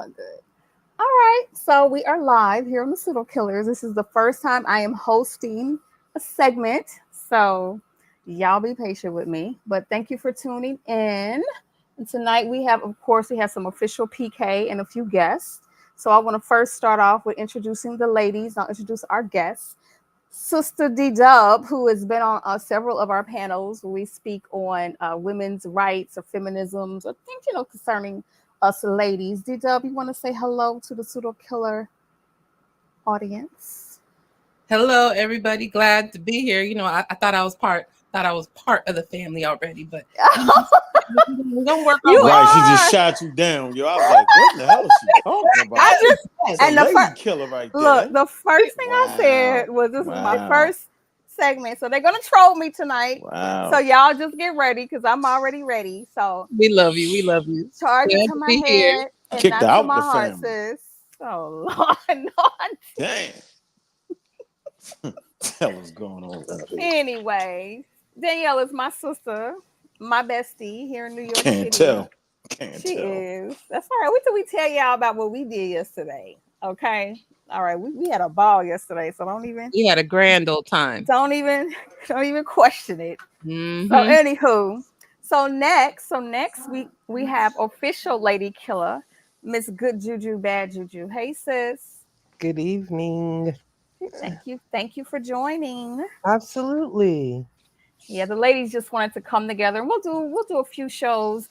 Not good. All right, so we are live here on the Pseudo Killers. This is the first time I am hosting a segment, so y'all be patient with me. But thank you for tuning in. And tonight we have, of course, we have some official PK and a few guests. So I want to first start off with introducing the ladies. I'll introduce our guests. Sister D Dub, who has been on several of our panels where we speak on women's rights or feminisms or things, concerning us ladies. D Dub, you want to say hello to the Pseudo Killer audience? Hello, everybody. Glad to be here. I thought I was part of the family already, but don't work on right. She just shot you down, yo. I was like, what the hell is she talking about? And the lady killer right there. Look, the first thing I said was this is my first segment, so they're gonna troll me tonight. Wow. So y'all just get ready because I'm already ready. So we love you. We love you. Charge it to my head and kicked not out to my the heart, family. sis. Oh Lord, no. Damn. Hell is going on. Anyway, Danielle is my sister, my bestie here in New York Can't City. tell. She is. That's all right. Wait till we tell y'all about what we did yesterday. Okay. All right. We had a ball yesterday, so don't even. We had a grand old time. Don't even question it. Mm-hmm. So anywho, so next week we have official lady killer, Miss Good Juju, Bad Juju. Hey sis. Good evening. Thank you for joining. Absolutely. Yeah, the ladies just wanted to come together, and we'll do a few shows,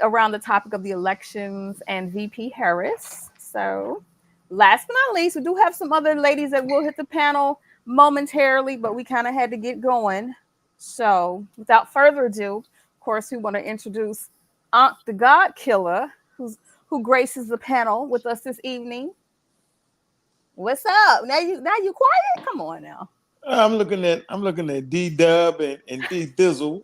around the topic of the elections and VP Harris. So, last but not least, we do have some other ladies that will hit the panel momentarily, but we kind of had to get going. So, without further ado, of course, we want to introduce Aunt the God Killer, who graces the panel with us this evening. What's up? Now you quiet? Come on now. I'm looking at D Dub and D Thizzle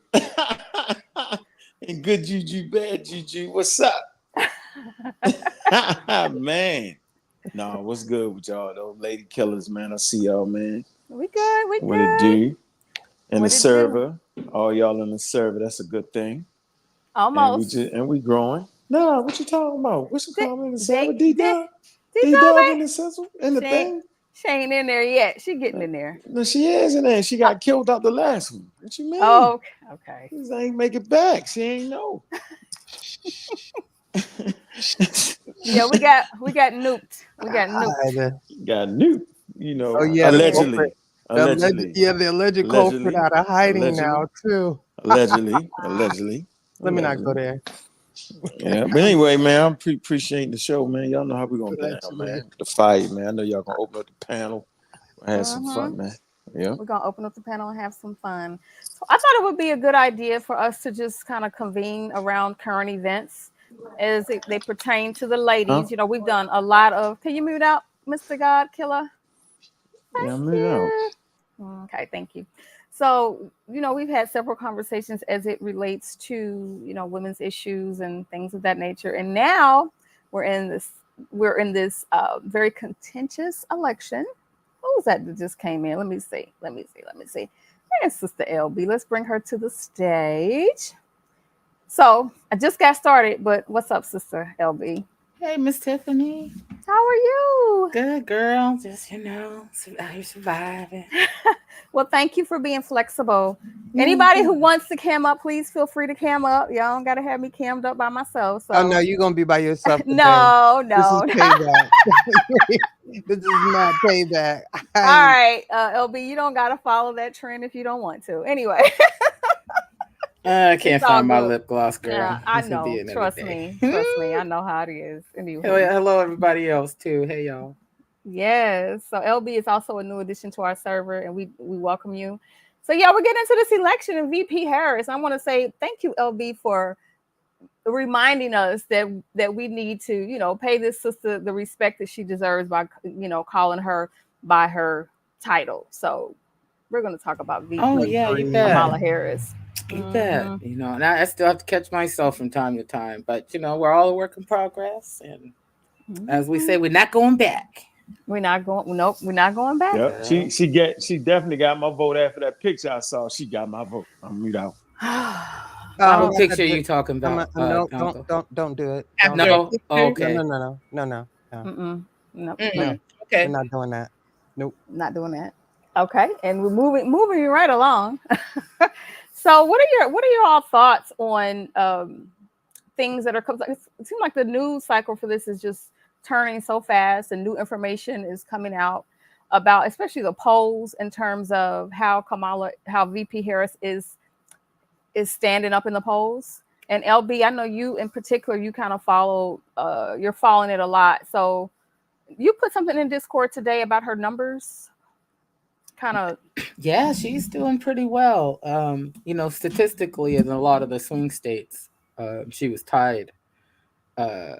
and Good Juju, Bad Juju. What's up? Man. No, what's good with y'all though? Lady killers, man. I see y'all, man. We good. What it do? And the server. All y'all in the server. That's a good thing. Almost. And we growing. No, what you talking about? What's your comment in the server? D Dub? D Dub in the sizzle in the thing. She ain't in there yet. She getting in there. No, she is in there. She got killed out the last one. What you mean? Oh, okay. She ain't make it back. She ain't know. Yeah, we got nuked. We got nuked. Got nuked. Oh, yeah, allegedly. The alleged culprit out of hiding now too. Allegedly. Let me not go there. Yeah, but anyway, man, I'm appreciating the show, man. Y'all know how we're gonna get out, man. The fight, man. I know y'all gonna open up the panel. Have some fun, man. Yeah. We're gonna open up the panel and have some fun. So I thought it would be a good idea for us to just kind of convene around current events as they pertain to the ladies. Huh? We've done a lot of. Can you mute out, Mr. God Killer? Yeah, mute out. Okay, thank you. So, we've had several conversations as it relates to, women's issues and things of that nature. And now we're in this very contentious election. Who was that just came in? Let me see. There's Sister LB. Let's bring her to the stage. So I just got started, but what's up, Sister LB? Hey, Miss Tiffany. How are you? Good, girl. Just, out here surviving. Well, thank you for being flexible. Anybody who wants to cam up, please feel free to cam up. Y'all don't got to have me cammed up by myself. So. Oh, no, you're going to be by yourself today. No. This is payback. This is not payback. All right, LB, you don't got to follow that trend if you don't want to. Anyway. I can't find my lip gloss, girl. Yeah, I know. Trust me. I know how it is. Anyway. Hello, everybody else, too. Hey, y'all. Yes. So LB is also a new addition to our server, and we welcome you. So, yeah, we're getting into this election and VP Harris. I want to say thank you, LB, for reminding us that we need to, pay this sister the respect that she deserves by, calling her by her title. So we're going to talk about VP Kamala Harris. You bet. And I still have to catch myself from time to time, but we're all a work in progress, and as we say, we're not going back. We're not going back. Yep. She definitely got my vote after that picture I saw. She got my vote. I'm mute out. What yeah, picture are you talking about? no, Uncle? don't do it. Don't After do a it. No. picture? Okay. No. Mm-mm. Nope. No, Mm, we're okay. not doing that. Nope. Not doing that. Okay, and we're moving right along. So, what are your all thoughts on things that are coming? It seems like the news cycle for this is just turning so fast, and new information is coming out about, especially the polls in terms of how VP Harris is standing up in the polls. And LB, I know you in particular, you kind of you're following it a lot. So you put something in Discord today about her numbers, kind of. Yeah, she's doing pretty well. Statistically, in a lot of the swing states, she was tied. Uh,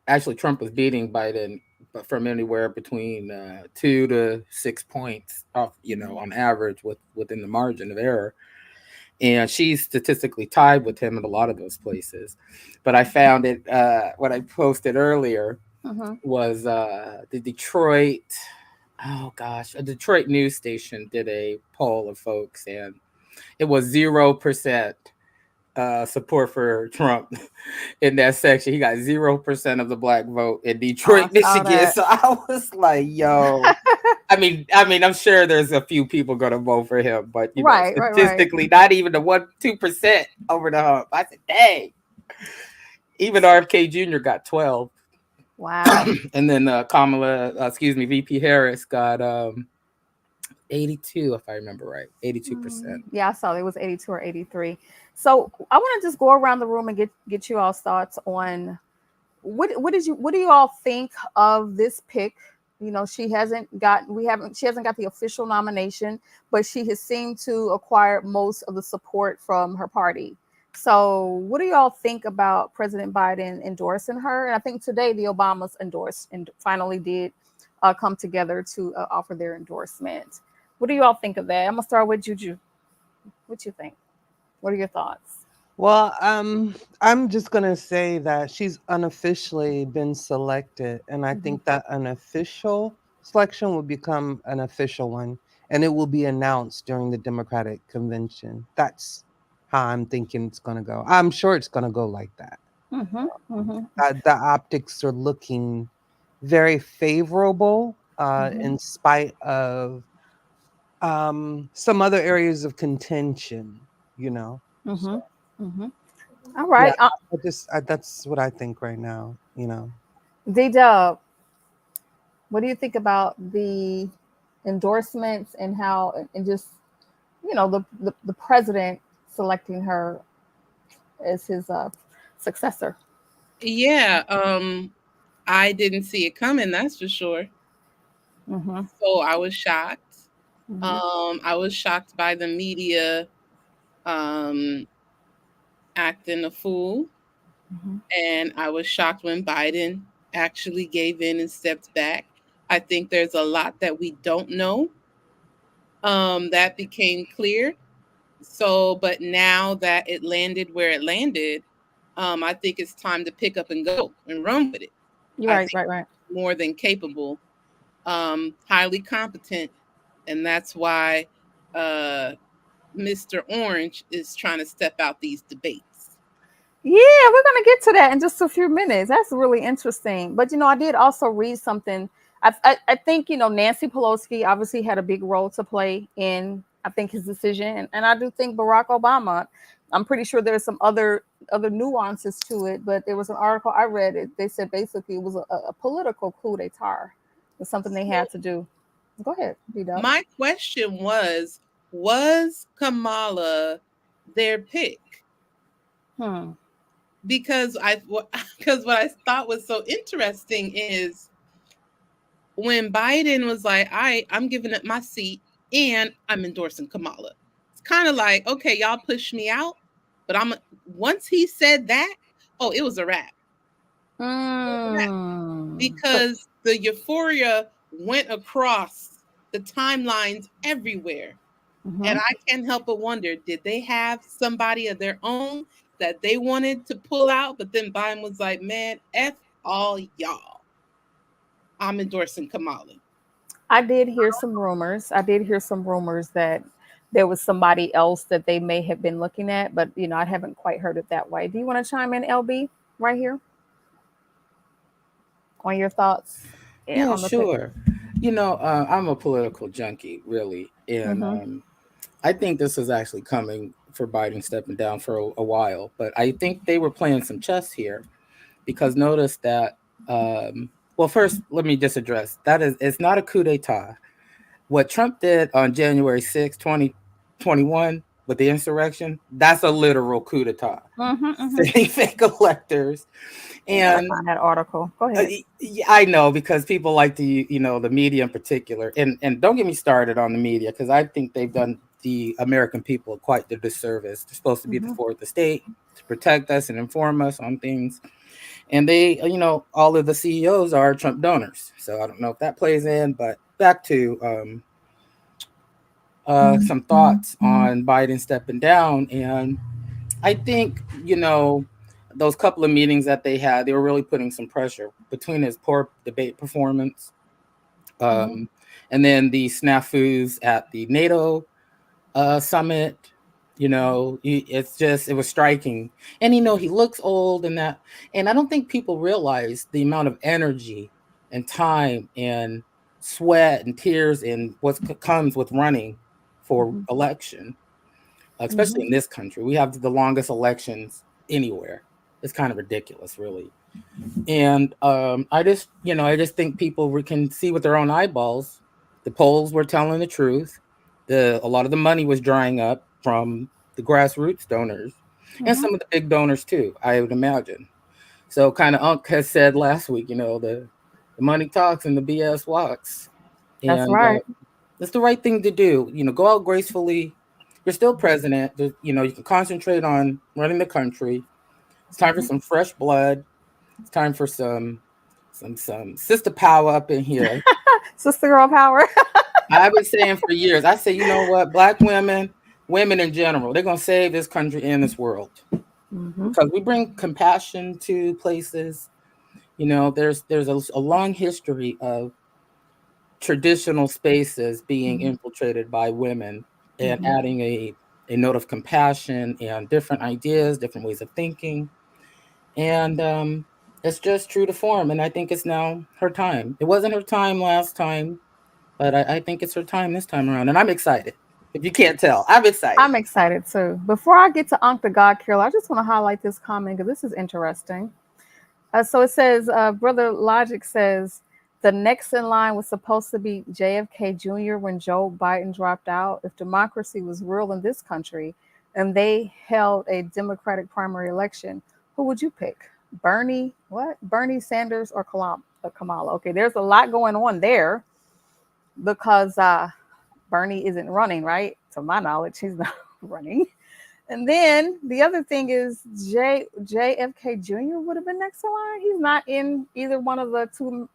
Actually, Trump was beating Biden, but from anywhere between 2 to 6 points off, on average, within the margin of error. And she's statistically tied with him in a lot of those places. But I found it, what I posted earlier Mm-hmm. was the Detroit, oh gosh, a Detroit news station did a poll of folks, and it was 0% support for Trump in that section. He got 0% of the black vote in Oh, I Detroit, saw Michigan. that. So I was like, yo. I'm sure there's a few people gonna vote for him, but Right. statistically, not even the 1-2% over the hump. I said, dang. Even RFK Jr. got 12, Wow. and then VP Harris got 82, if I remember right, 82%. Yeah, I saw it was 82 or 83. So I want to just go around the room and get you all's thoughts on what do you all think of this pick? She hasn't got the official nomination, but she has seemed to acquire most of the support from her party. So what do you all think about President Biden endorsing her? And I think today the Obamas endorsed and finally did come together to offer their endorsement. What do you all think of that? I'm gonna start with Juju. What you think? What are your thoughts? Well, I'm just gonna say that she's unofficially been selected, and I Mm-hmm. think that an official selection will become an official one, and it will be announced during the Democratic convention. That's how I'm thinking it's gonna go. I'm sure it's gonna go like that. Mm-hmm. Mm-hmm. The optics are looking very favorable, Mm-hmm. in spite of some other areas of contention. So, Mm-hmm. Mm-hmm. All yeah, right. that's what I think right now. D Dub, what do you think about the endorsements and how and just the president selecting her as his successor? Yeah. I didn't see it coming, that's for sure. Mm-hmm. So I was shocked. Mm-hmm. I was shocked by the media um acting a fool. Mm-hmm. And I was shocked when Biden actually gave in and stepped back. I think there's a lot that we don't know that became clear. So, but now that it landed where it landed, I think it's time to pick up and go and run with it. You're I right. think Right. more than capable, highly competent, and that's why Mr. Orange is trying to step out these debates. Yeah, we're gonna get to that in just a few minutes. That's really interesting. But I did also read something. I think Nancy Pelosi obviously had a big role to play in I think his decision, and I do think Barack Obama. I'm pretty sure there's some other nuances to it, but there was an article I read. They said basically it was a political coup d'état. It's something they had to do. Go ahead, B-Dub. My question was Kamala their pick? Hmm. Because because what I thought was so interesting is when Biden was like, I'm giving up my seat and I'm endorsing Kamala. It's kind of like, okay, y'all push me out, but once he said that, oh, it was a wrap. So, Because the euphoria went across the timelines everywhere. And mhm. I can't help but wonder, did they have somebody of their own that they wanted to pull out? But then Biden was like, man, F all y'all. I'm endorsing Kamala. I did hear some rumors. I did hear some rumors that there was somebody else that they may have been looking at, but I haven't quite heard it that way. Do you want to chime in, LB, right here on your thoughts? Yeah, Yeah, on the pick. sure. I'm a political junkie, really, and Mm-hmm. I think this is actually coming for Biden stepping down for a while. But I think they were playing some chess here because notice that. Well, first, let me just address that is it's not a coup d'état. What Trump did on January 6th, 2021 with the insurrection, that's a literal coup d'état. Mm-hmm. Mm-hmm. Sending fake electors. I gotta And find that article. Go ahead. I know because people like to, the media in particular. And don't get me started on the media because I think they've done the American people quite the disservice. They're supposed to be the Mm-hmm. fourth estate to protect us and inform us on things. And they, all of the CEOs are Trump donors. So I don't know if that plays in, but back to some thoughts on Biden stepping down. And I think, those couple of meetings that they had, they were really putting some pressure between his poor debate performance, Mm-hmm. um, and then the snafus at the NATO summit. It was striking. And, he looks old and that. And I don't think people realize the amount of energy and time and sweat and tears and what comes with running for Mm-hmm. election, especially Mm-hmm. in this country. We have the longest elections anywhere. It's kind of ridiculous, really. And I just think people can see with their own eyeballs. The polls were telling the truth. A lot of the money was drying up from the grassroots donors and Mm-hmm. some of the big donors too, I would imagine. So kind of Unc has said last week, the money talks and the BS walks. That's And right. it's the right thing to do. Go out gracefully. You're still president. You can concentrate on running the country. It's time for Mm-hmm. some fresh blood. It's time for some sister power up in here. Sister girl power. I've been saying for years. I say, you know what, black women in general, they're gonna save this country and this world Mm-hmm. because we bring compassion to places. There's a long history of traditional spaces being Mm-hmm. infiltrated by women and Mm-hmm. adding a note of compassion and different ideas, different ways of thinking. And it's just true to form. And I think it's now her time. It wasn't her time last time, but I think it's her time this time around. And I'm excited. If you can't tell, I'm excited. I'm excited too. Before I get to Ankh the God Killer, I just want to highlight this comment because this is interesting. So it says, Brother Logic says, the next in line was supposed to be JFK Jr. when Joe Biden dropped out. If democracy was real in this country and they held a Democratic primary election, who would you pick? Bernie, what? Bernie Sanders or Kamala? Okay, there's a lot going on there because Bernie isn't running, right? To my knowledge, he's not running. And then the other thing is JFK Jr. would have been next in line. He's not in either one of the two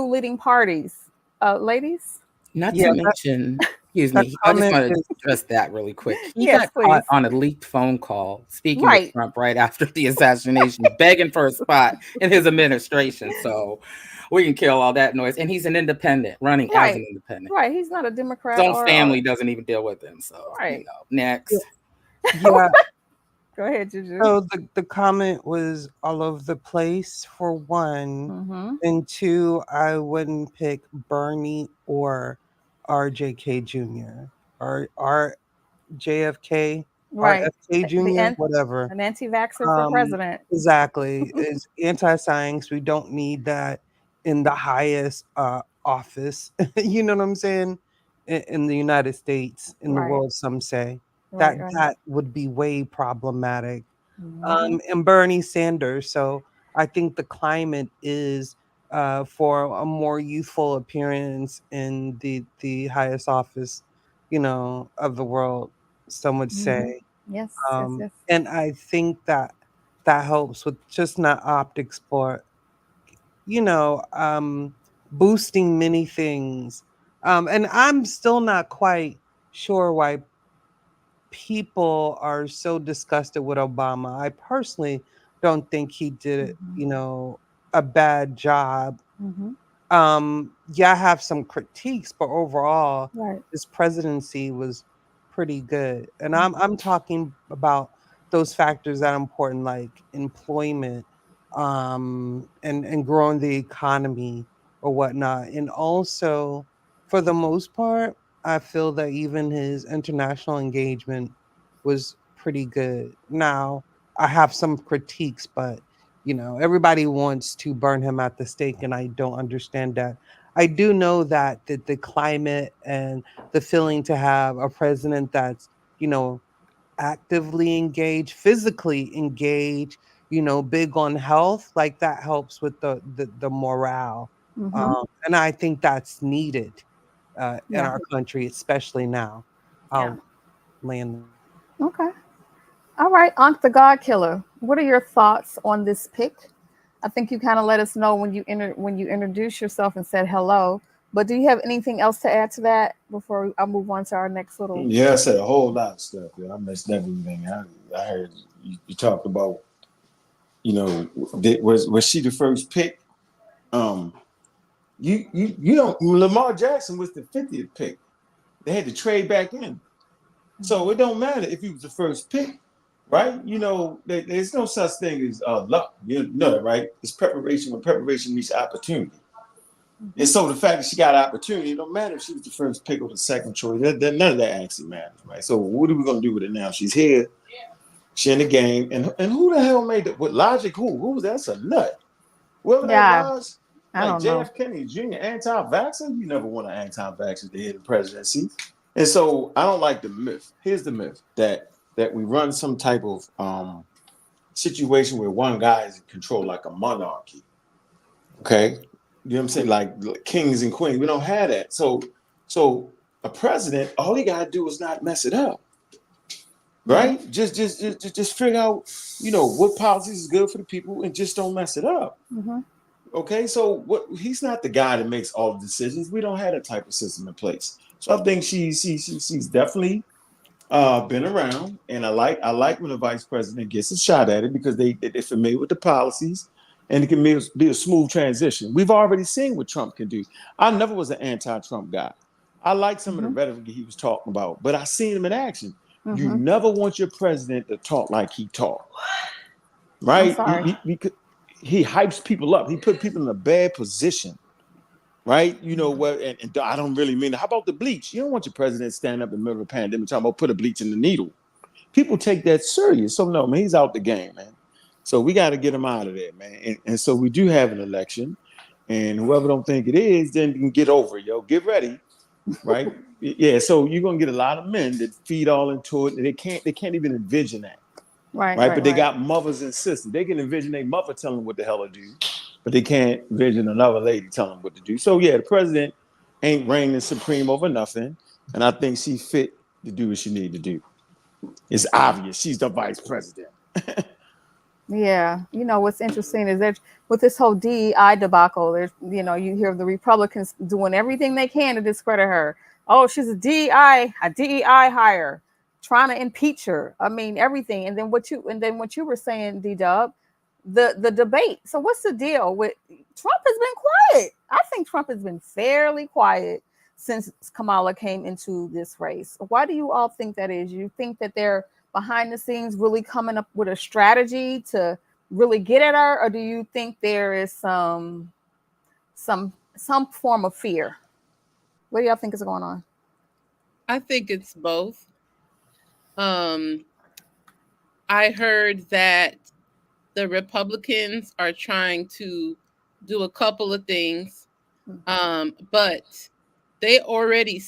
leading parties. Ladies? Not Yeah, to mention, excuse that me, I just comment want to is address that really quick. He Yes, got caught please. on a leaked phone call speaking with Right. Trump right after the assassination, begging for a spot in his administration. So we can kill all that noise. And he's an independent, running as Right. an independent. Right. He's not a His Democrat own or family doesn't even deal with him. So, right. next. yeah. Go ahead, Juju. So the comment was all over the place for one, Mm-hmm. and two, I wouldn't pick Bernie or RJK Jr. or JFK, Right. RFK The Jr., whatever. an anti-vaxxer for Um, president. exactly. It's anti-science. We don't need that in the highest office. You know what I'm saying? In the United States, in the Right. world, some say that Right. Right. that would be way problematic. Mm-hmm. And Bernie Sanders. So I think the climate is for a more youthful appearance in the highest office, of the world. Some would Mm-hmm. say. Yes. Yes. Yes. And I think that that helps with just not optics, but you know, um, boosting many things. And I'm still not quite sure why people are so disgusted with Obama. I personally don't think he did, Mm-hmm. a bad job. Mm-hmm. Yeah, I have some critiques, but overall, Right. his presidency was pretty good. And I'm talking about those factors that are important, like employment, and growing the economy or whatnot. And also, for the most part, I feel that even his international engagement was pretty good. Now, I have some critiques, but everybody wants to burn him at the stake, and I don't understand that. I do know that the climate and the feeling to have a president that's, you know, actively engaged, physically engaged, big on health, like that helps with the morale. Mm-hmm. And I think that's needed in Yeah. our country, especially now. Yeah. I'll land there. Okay. All right, Ankh the God Killer. What are your thoughts on this pick? I think you kind of let us know when you introduced yourself and said hello. But do you have anything else to add to that before I move on to our next little? Yeah, I said a whole lot of stuff. Yeah, I missed everything. I heard you talked about, was she the first pick? Um, Lamar Jackson was the 50th pick. They had to trade back in, so it don't matter if he was the first pick, right? There's no such thing as luck. You know that, right? It's preparation. When preparation meets opportunity. Mm-hmm. And so the fact that she got opportunity, it don't matter if she was the first pick or the second choice. None of that actually matters, right? So what are we gonna do with it now? She's here, she in the game, and who the hell made it? With logic, who was that? That's a nut. Whoever that Yeah, was, I like don't know. JF Kennedy Jr., anti-vaxxer. You never want an anti-vaxxer to head the presidency. And so I don't like the myth. Here's the myth that we run some type of situation where one guy is in control, like a monarchy. Okay. You know what I'm saying? Like kings and queens. We don't have that. So a president, all he gotta do is not mess it up. Right? Mm-hmm. Just figure out, what policies is good for the people and just don't mess it up. Mm-hmm. Okay. So he's not the guy that makes all the decisions. We don't have that type of system in place. So I think she's definitely been around, and I like when the vice president gets a shot at it because they're familiar with the policies, and it can be a smooth transition. We've already seen what Trump can do. I never was an anti-Trump guy. I like some of the Mm-hmm. rhetoric he was talking about, but I seen him in action. You Mm-hmm. never want your president to talk like he talk, I'm right? sorry. He hypes people up. He put people in a bad position, right? You know what? And I don't really mean it. How about the bleach? You don't want your president standing up in the middle of a pandemic talking about put a bleach in the needle. People take that serious. So no, man, he's out the game, man. So we got to get him out of there, man. And so we do have an election, and whoever don't think it is, then you can get over it, yo. Get ready, right? Yeah. So you're gonna get a lot of men that feed all into it, and they can't even envision that, Right, right? right, But they right. got mothers and sisters. They can envision their mother telling them what the hell to do, but they can't envision another lady telling them what to do. So yeah, the president ain't reigning supreme over nothing, and I think she fit to do what she need to do. It's obvious she's the vice president. Yeah, what's interesting is that with this whole DEI debacle, there's you hear the Republicans doing everything they can to discredit her. Oh, she's a DEI hire, trying to impeach her. I mean everything. And then what you were saying, D Dub, the debate. So what's the deal with Trump has been quiet? I think Trump has been fairly quiet since Kamala came into this race. Why do you all think that is? You think that they're behind the scenes really coming up with a strategy to really get at her, or do you think there is some form of fear? What do y'all think is going on? I think it's both. Um, I heard that the Republicans are trying to do a couple of things, but they already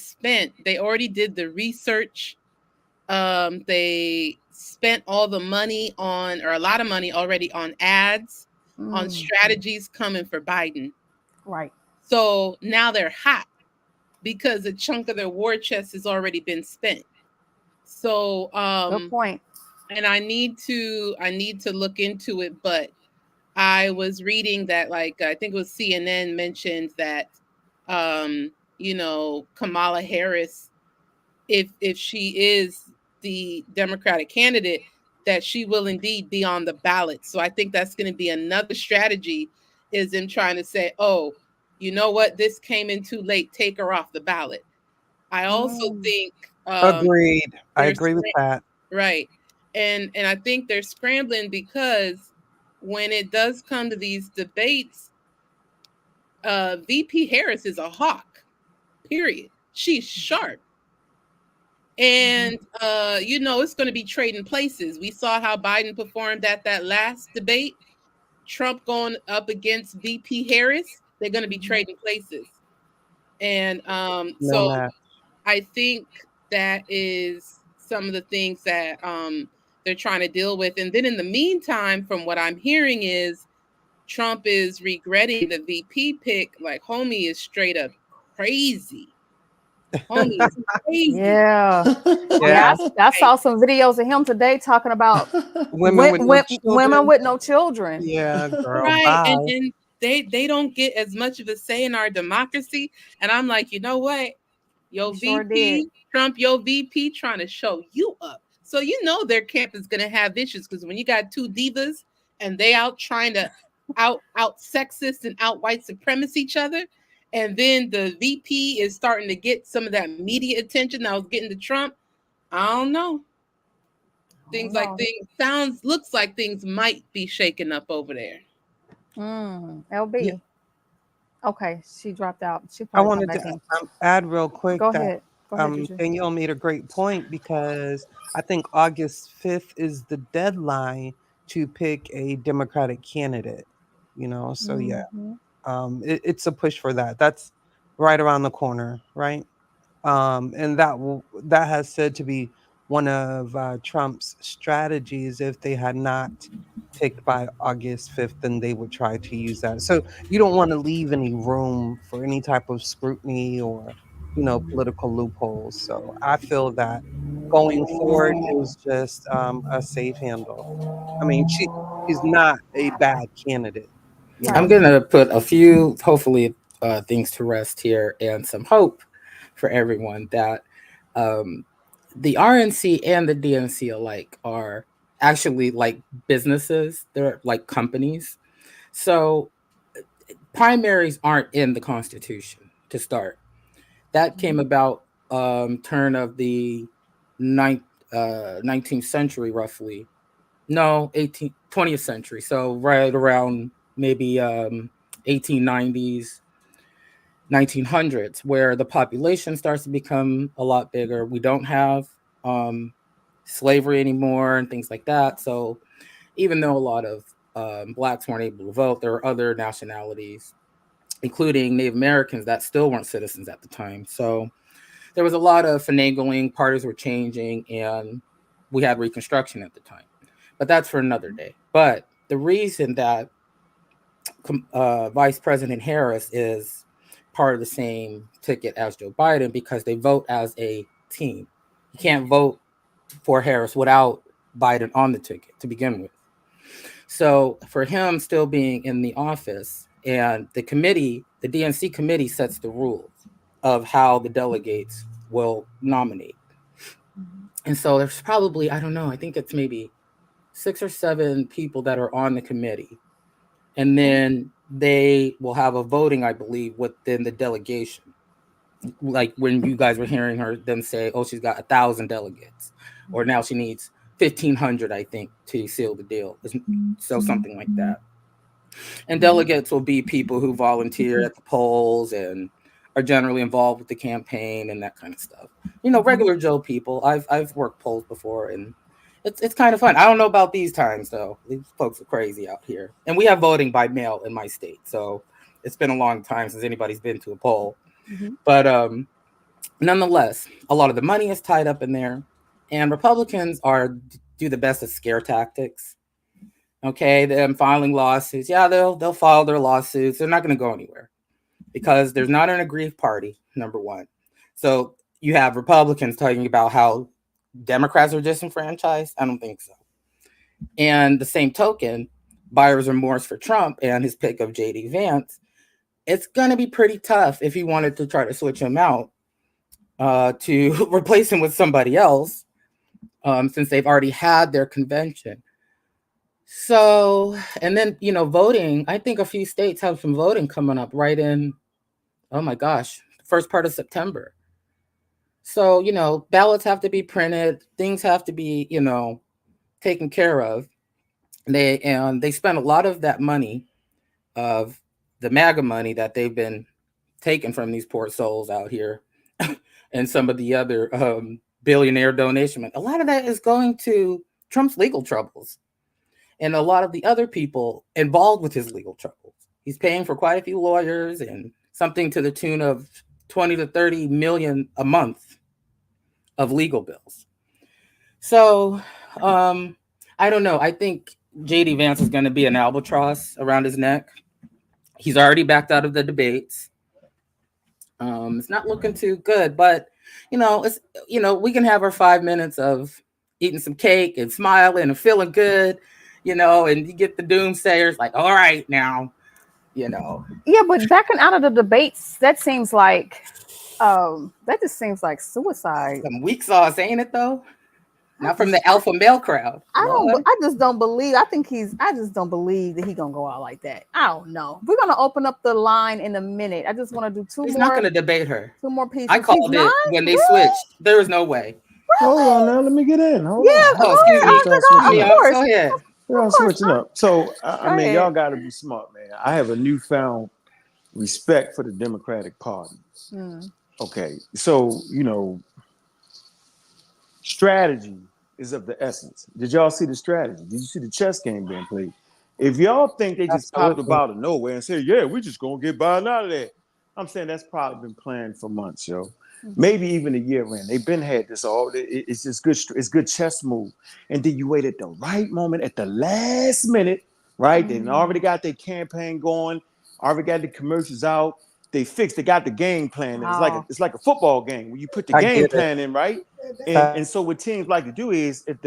did the research. They spent all the money on, or a lot of money already on ads, on Mm, strategies coming for Biden. right. So now they're hot because a chunk of their war chest has already been spent. So, Good point. and I need to look into it, but I was reading that, like, I think it was CNN mentioned that, Kamala Harris, if she is the Democratic candidate, that she will indeed be on the ballot. So I think that's going to be another strategy, is them trying to say, oh, you know what, this came in too late, take her off the ballot. I also Mm, think Agreed. I They're agree with that. right, and I think they're scrambling because when it does come to these debates, VP Harris is a hawk. Period. She's sharp. And it's going to be trading places. We saw how Biden performed at that last debate. Trump going up against VP Harris. They're going to be trading places. And No so match. I think that is some of the things that they're trying to deal with. And then in the meantime, from what I'm hearing is Trump is regretting the VP pick. Like, homie is straight up crazy. Homie is crazy. Yeah. Yeah. I saw some videos of him today talking about Women with no women children. with no children. Yeah, girl. Right. Bye. And they don't get as much of a say in our democracy. And I'm like, you know what? He Your sure did. VP, Trump, your VP trying to show you up. So their camp is gonna have issues because when you got two divas and they out trying to out sexist and out white supremacy each other, and then the VP is starting to get some of that media attention that was getting to Trump. I don't know. Looks like things might be shaking up over there. Yeah. LB. Okay, she dropped out. She'll I probably come wanted back to in. add real quick Go that ahead. Go ahead, Juju. Danielle made a great point because I think August 5th is the deadline to pick a Democratic candidate. So yeah, Mhm. it's a push for that. That's right around the corner, right? And that has said to be one of Trump's strategies. If they had not picked by August 5th, then they would try to use that. So you don't want to leave any room for any type of scrutiny or political loopholes. So I feel that going forward, it was just a safe handle. I mean, she's not a bad candidate. You Right. I'm know. gonna put a few, hopefully, things to rest here and some hope for everyone that um, the RNC and the DNC alike are actually like businesses. They're like companies. So primaries aren't in the Constitution to start. That came about turn of the ninth, 19th century, roughly. No, 18th, 20th century. So right around maybe 1890s, 1900s, where the population starts to become a lot bigger. We don't have um, slavery anymore and things like that. So even though a lot of blacks weren't able to vote, there were other nationalities, including Native Americans, that still weren't citizens at the time. So there was a lot of finagling, parties were changing, and we had Reconstruction at the time. But that's for another day. But the reason that Vice President Harris is part of the same ticket as Joe Biden because they vote as a team. You can't vote for Harris without Biden on the ticket to begin with. So for him still being in the office, and the committee, the DNC committee, sets the rules of how the delegates will nominate. And so there's probably, I don't know, I think it's maybe 6 or 7 people that are on the committee. And then they will have a voting, I believe, within the delegation. Like when you guys were hearing her them say, oh, she's got 1,000 delegates, or now she needs 1,500, I think, to seal the deal. So something like that. And delegates will be people who volunteer at the polls and are generally involved with the campaign and that kind of stuff. Regular Joe people. I've worked polls before, and it's kind of fun. I don't know about these times though. These folks are crazy out here, and we have voting by mail in my state, so it's been a long time since anybody's been to a poll. Mm-hmm. But nonetheless, a lot of the money is tied up in there, and Republicans do the best at scare tactics. Okay, them filing lawsuits. Yeah, they'll file their lawsuits. They're not going to go anywhere because there's not an aggrieved party. Number one, so you have Republicans talking about how Democrats are disenfranchised. I don't think so. And the same token, buyer's remorse for Trump and his pick of JD Vance. It's going to be pretty tough if he wanted to try to switch him out to replace him with somebody else, since they've already had their convention. So, and then, voting, I think a few states have some voting coming up right in, oh my gosh, the first part of September. So, ballots have to be printed, things have to be, taken care of. They spent a lot of that money, of the MAGA money that they've been taking from these poor souls out here, and some of the other billionaire donation money. A lot of that is going to Trump's legal troubles, and a lot of the other people involved with his legal troubles. He's paying for quite a few lawyers, and something to the tune of 20 to 30 million a month of legal bills. So, I don't know. I think JD Vance is going to be an albatross around his neck. He's already backed out of the debates. It's not looking too good, but it's we can have our 5 minutes of eating some cake and smiling and feeling good, and you get the doomsayers like, all right, now, Yeah, but backing out of the debates, that seems like that just seems like suicide. some weak sauce, ain't it though? I Not from just, the alpha male crowd. Lord. I just don't believe. I just don't believe that he gonna go out like that. I don't know. We're gonna open up the line in a minute. I just want to do He's not going to debate her. two more pieces. I He's called not? it when they Really? switched. There was no way. Hold on now, let me get in. Hold Yeah. on. Oh, Oh, excuse me. Y'all of switching up. course. Go ahead. Y'all Of course, switching up. So I Go mean, ahead. y'all got to be smart, man. I have a newfound respect for the Democratic Party. Okay, so strategy is of the essence. Did y'all see the strategy? Did you see the chess game being played? If y'all think they just popped up Absolutely. out of nowhere and said, "Yeah, we just gonna get Biden out of there," I'm saying that's probably been planned for months, yo. Maybe even a year in. They've been had this all. It's just good. It's good chess move. And then you wait at the right moment, at the last minute, right? They already got their campaign going. Already got the commercials out. They fixed. They got the game plan. And Wow. it's like a football game where you put the I game get it. plan in, right? And so what teams like to do is if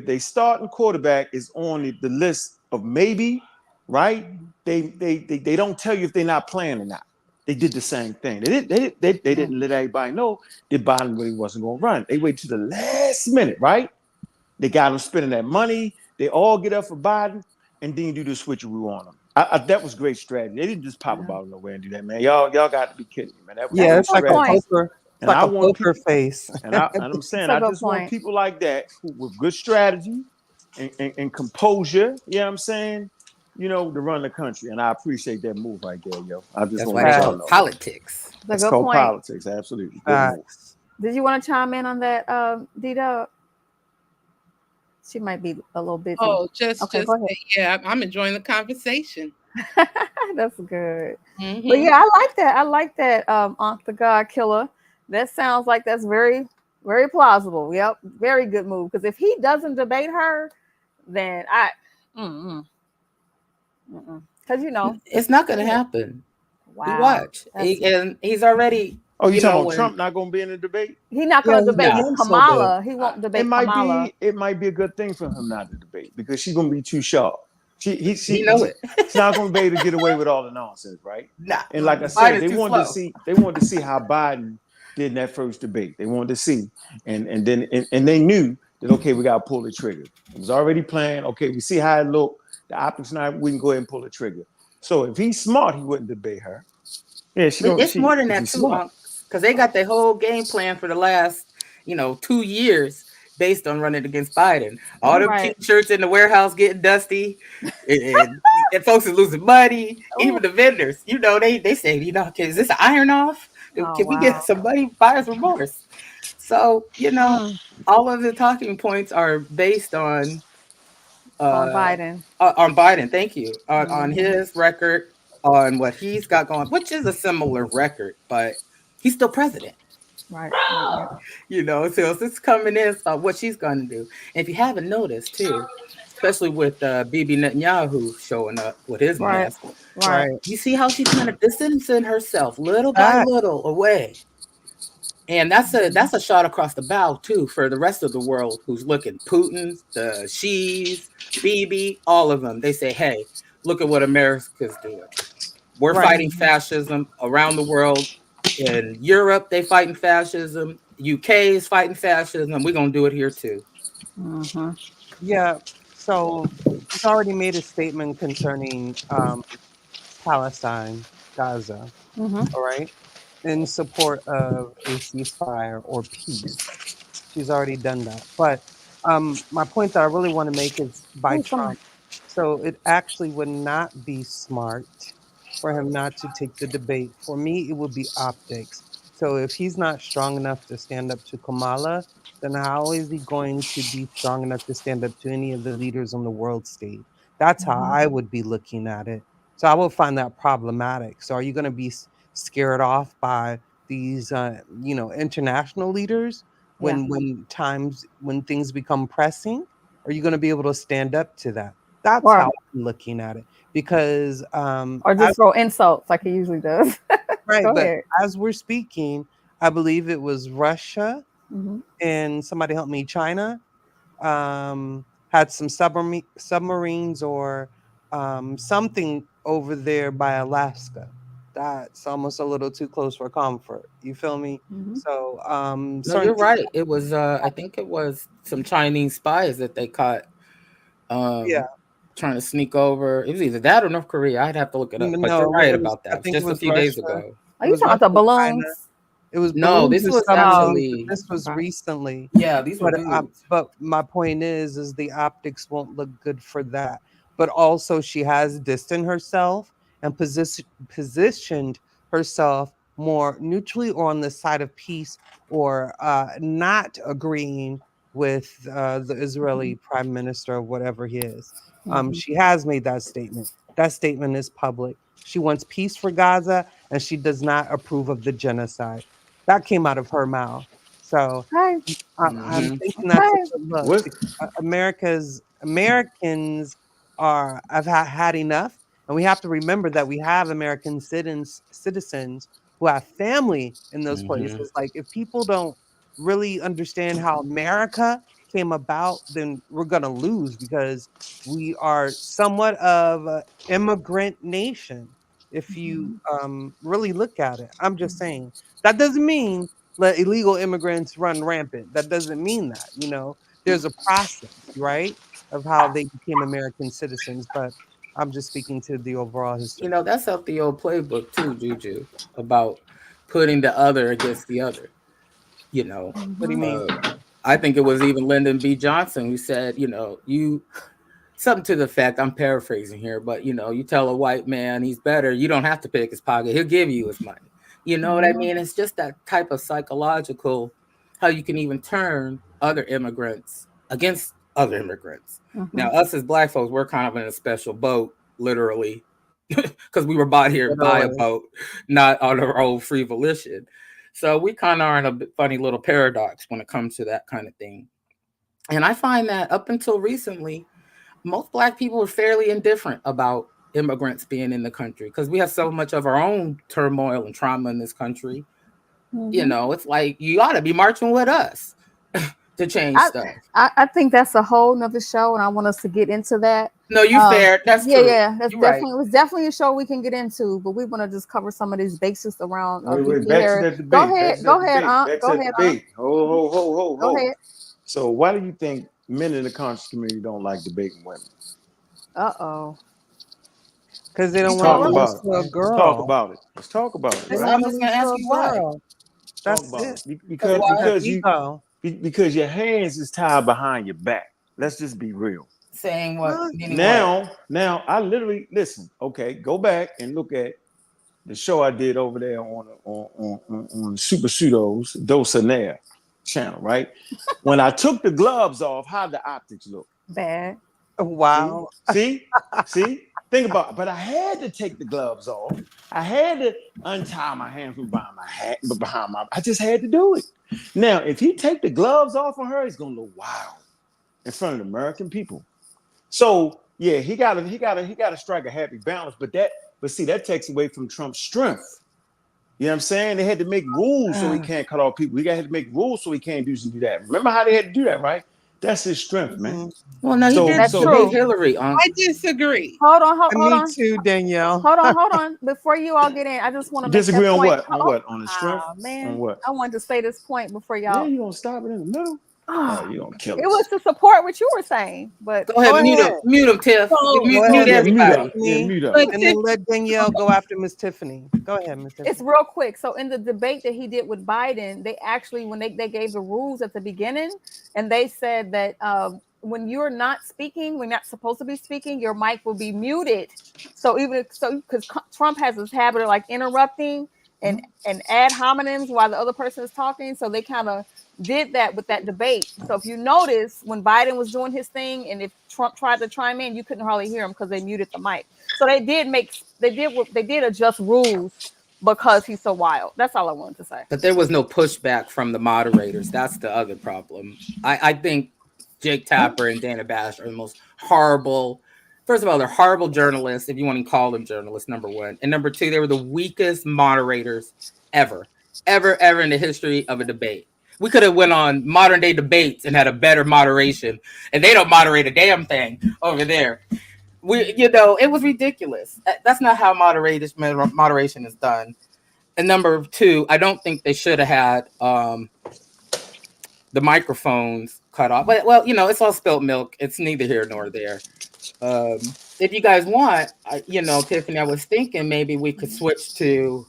they starting quarterback is on the list of maybe, right? They don't tell you if they're not playing or not. They did the same thing. They didn't let everybody know that Biden really wasn't going to run. They waited to the last minute, right? They got them spending that money. They all get up for Biden, and then you do the switcheroo on them. That was great strategy. They didn't just pop up out of nowhere and do that, man. Y'all got to be kidding me, man. That was That's Yeah, a great it's good like a strategy. point. poker. It's And like I a want poker people, face. I'm That's saying a I good just want point. people like that with good strategy and composure. You know what I'm saying? To run the country. And I appreciate that move right there, yo. I just That's want why to they let call y'all it know. politics. It's a It's good called point. politics. Absolutely. Good move. Facts. Did you want to chime in on that, D-Dub? She might be a little busy. Oh, Okay, just go ahead. yeah, I'm enjoying the conversation. That's good. But Hmm. yeah, I like that. I like that, Aunt the God Killer. That sounds like that's very, very plausible. Yep, very good move. Because if he doesn't debate her, then because It's not going go to ahead. happen. You Wow, watch. that's And he's already, Oh, you talking about when Trump not going to be in the debate? he's not Yeah, going to he debate no, can still do it. Kamala. He won't It debate might Kamala. be a good thing for him not to debate because she's gonna be too sharp. you know it. She's not gonna be able to get away with all the nonsense, right? Nah, And like I said, Biden's too slow. they wanted to see how Biden did in that first debate. They wanted to see, and then they knew that okay, we gotta pull the trigger. It was already planned. Okay, we see how it looked. The optics now we can go ahead and pull the trigger. So if he's smart, he wouldn't debate her. Yeah, It's more than because that he's too, smart. because they got their whole game plan for the last, 2 years based on running against Biden. All Yeah. them Right. t-shirts in the warehouse getting dusty, and, and folks are losing money. Oh, Even the vendors, they say, okay, is this an iron off? oh Can we get wow. some money, buyer's remorse? So, Mm, all of the talking points are based on uh Biden. on Biden. Thank you. On Hmm. his record, on what he's got going, which is a similar record, but he's still president. Right. Right. Right. So it's coming in about what she's going to do. And if you haven't noticed, too, especially with Bibi Netanyahu showing up with his Right. mess, Right. Right. you see how she's kind of distancing herself little by Facts. little away. And that's a shot across the bow too for the rest of the world who's looking. Putin, the Xi's, Bibi, all of them. They say, "Hey, look at what America's doing. We're Right. fighting fascism around the world. In Europe, they fighting fascism. UK is fighting fascism. We're gonna do it here too." Hmm. Yeah. So he's already made a statement concerning Palestine, Gaza. Hmm. All right. in support of a ceasefire or peace. She's already done that. But my point that I really want to make is by Ooh, someone. Trump. So it actually would not be smart for him not to take the debate. For me, it would be optics. So if he's not strong enough to stand up to Kamala, then how is he going to be strong enough to stand up to any of the leaders on the world stage? That's how Mhm. I would be looking at it. So I would find that problematic. So are you going to be scared off by these, international leaders Yeah. when things become pressing? Are you going to be able to stand up to that? That's how Or I'm looking at it because just throw insults like he usually does. right, Go but ahead. as we're speaking, I believe it was Russia Hmm. and somebody help me, China, had some submarines or something over there by Alaska. That's almost a little too close for comfort. You feel me? Hmm. So No, certain you're things, right. It was I think it was some Chinese spies that they caught yeah. um trying to sneak over. It was either that or North Korea. I'd have to look it up. But you're No, right it was. about I that. It was think it just a was few days Russia. ago. Are It you was talking Russia about the and China. balloons? It was No, balloons this or was submarines, but actually this was Okay. recently. yeah, these were But dudes. but my point is the optics won't look good for that. But also, she has distanced herself and positioned herself more neutrally or on the side of peace or not agreeing with the Israeli prime minister or whatever he is. Hmm. She has made that statement. That statement is public. She wants peace for Gaza and she does not approve of the genocide. That came out of her mouth. So Okay. I'm Hmm. thinking that's a Okay. good look. What? Americans have had enough, and we have to remember that we have American citizens who have family in those Hmm. places. Like if people don't really understand how America came about, then we're gonna lose because we are somewhat of an immigrant nation. If you Mhm. really look at it, I'm just saying that doesn't mean let illegal immigrants run rampant. That doesn't mean that, there's a process, right, of how they became American citizens. But I'm just speaking to the overall You history. know, that's up the old playbook too, Juju, about putting the other against the other. You know, What do you Mhm. mean? I think it was even Lyndon B. Johnson who said, you something to the effect, I'm paraphrasing here, but you tell a white man he's better, you don't have to pick his pocket, he'll give you his money. You know what I Mhm. mean? It's just that type of psychological, how you can even turn other immigrants against other immigrants. Now, Mhm. us as black folks, we're kind of in a special boat, literally, because we were bought here by a Literally. boat, not on our own free volition. So we kind of are in a funny little paradox when it comes to that kind of thing. And I find that up until recently, most black people are fairly indifferent about immigrants being in the country because we have so much of our own turmoil and trauma in this country. Mhm. It's like you ought to be marching with us to change I, stuff. I think that's a whole nother show, and I want us to get into that. No, you fair. That's Yeah, true. yeah, that's You're right. definitely it was definitely a show we can get into, but we want to just cover some of these basics around Wait, wait. VP Back to Harris. that debate. Back to that Go ahead, debate. Aunt. Back to Go that ahead, Aunt. debate. Ho, ho, ho, ho, Go ho. ahead. So, why do you think men in the conscious community don't like debating women? Uh-oh. Because they Let's don't want Tell to talk us. lose about it. to a Let's talk girl. about it. Let's talk about it, They That's, right? want I'm to just lose gonna to ask a you why. girl. Talk That's about it. it. Because Because why? Her because you ego. because your hands is tied behind your back. Let's just be real. Saying what? What? Meaning what? Now I literally listen. Okay, go back and look at the show I did over there on Super Pseudos Docenaire channel, right? When I took the gloves off, how the optics look? Bad. See, Wow. see, see. Think about it. But I had to take the gloves off. I had to untie my hands from behind my hat, but behind my. I just had to do it. Now, if he take the gloves off on her, he's gonna look wild in front of the American people. So yeah, he gotta strike a happy balance. But see, that takes away from Trump's strength. You know what I'm saying? They had to make rules so he can't cut off people. He had to make rules so he can't do that. Remember how they had to do that, right? That's his strength, man. Mhm. Well, no, he So did That's so debate true. Hillary on. I disagree. Hold Me on. too, Danielle. Hold on. Before you all get in, I just want to you make that disagree on point. what? On what? On his strength? Ah, On man. what? I wanted to say this point before Yeah, y'all. you gonna stop it in the middle? Oh, You gonna kill it us? was to support what you were saying, but Go ahead, Go ahead. mute him, Tiff. So, Mute, Go mute ahead, Yeah, Miss mute everybody. up. Yeah, Tiffany. mute up. but And Tiff, then let Danielle go after Miss Tiffany. Go ahead, Miss it's Tiffany. real quick. So in the debate that he did with Biden, they actually when they gave the rules at the beginning, and they said that when you're not speaking, when you're not supposed to be speaking, your mic will be muted. So even so, because Trump has this habit of like interrupting and ad hominems while the other person is talking, so they kind of did that with that debate. So if you notice when Biden was doing his thing, and if Trump tried to chime in, you couldn't hardly hear him because they muted the mic. So they did adjust rules because he's so wild. That's all I wanted to say. But there was no pushback from the moderators. That's the other problem. I think Jake Tapper and Dana Bash are the most horrible. First of all, they're horrible journalists, if you want to call them journalists, number one. And number two, they were the weakest moderators ever, ever in the history of a debate. We could have went on modern day debates and had a better moderation, and they don't moderate a damn thing over there. It was ridiculous. That's not how moderation is done. And number two, I don't think they should have had the microphones cut off. But well, it's all spilt milk. It's neither here nor there. If you guys want, Tiffany, I was thinking maybe we could switch to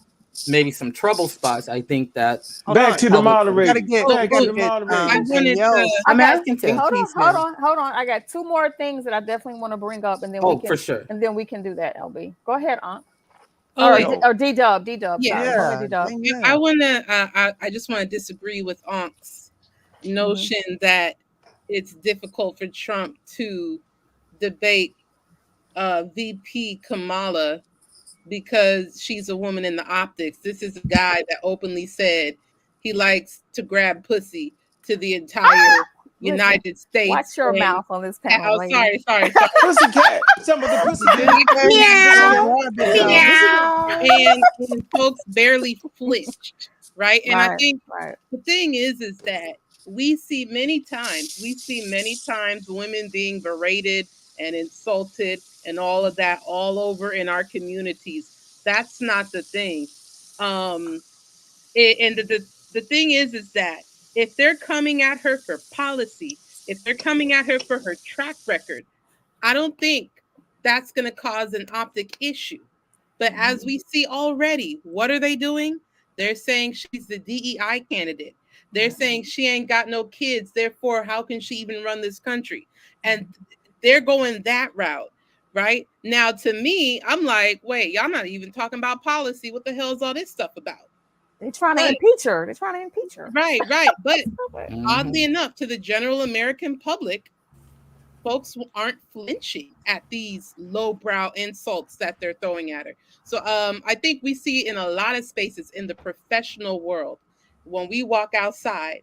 maybe some trouble spots. I think that Hold Back on. to the public. We gotta moderators. get oh, we Back to gotta oh, the get I moderators. wanted to. Danielle's I'm got asking pink Tiff. piece in. hold on. I got two more things that I definitely want to bring up, and then we Oh, can for sure. do that. LB, go ahead, Aunt. Oh, wait, Yo, Or D Dub, D Dub. yeah. Sorry, go ahead, Yeah, D Dub. I Danielle. want to. I just want to disagree with Onk's Mm-hmm. notion that it's difficult for Trump to debate VP Kamala because she's a woman in the optics. This is a guy that openly said he likes to grab pussy to the entire Listen, United watch States. your And mouth on this panel, oh, lady. sorry. pussycat. Some of the You didn't pussycat. say he was gonna Meow, grab it Some of the though. pussycat. And folks barely flinched, right? And I right, think right. the thing is that we see many times women being berated and insulted and all of that all over in our communities. That's not the thing. Um, and the thing is that if they're coming at her for policy, if they're coming at her for her track record, I don't think that's going to cause an optic issue. But as we see already, what are they doing? They're saying she's the DEI candidate. They're saying she ain't got no kids. Therefore, how can she even run this country? And they're going that route, right? Now, to me, I'm like, wait, y'all not even talking about policy. What the hell is all this stuff about? They're trying to But, impeach her. They're trying to impeach her. right. But Mhm. oddly enough, to the general American public, folks aren't flinching at these lowbrow insults that they're throwing at her. So I think we see in a lot of spaces in the professional world, when we walk outside,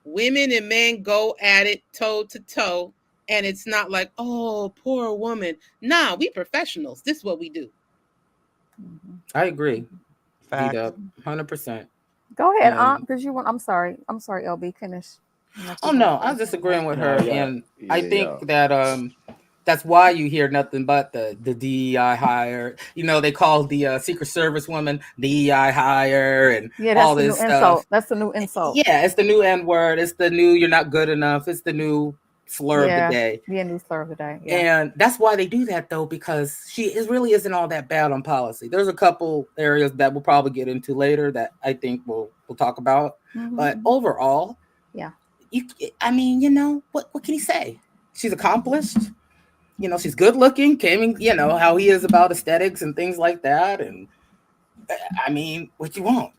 women and men go at it toe to toe. And it's not like, oh, poor woman. Nah, we professionals. This is what we do. I agree. Beat Facts. up 100%. Go ahead, Aunt, And because you want. I'm sorry, LB. Finish. oh no, I'm just agreeing with Nah, her, yeah, and I yeah. think that that's why you hear nothing but the DEI hire. They call the Secret Service woman DEI hire and Yeah, that's all the new this stuff. insult. That's the new insult. Yeah, it's the new N word. It's the new you're not good enough. It's the new slur of the Yeah, day. yeah, new slur of the day. Yeah. And that's why they do that though, because really isn't all that bad on policy. There's a couple areas that we'll probably get into later that I think we'll talk about. But overall, yeah, I mean, what can you say? She's accomplished. She's good looking. How he is about aesthetics and things like that. And I mean, what you want?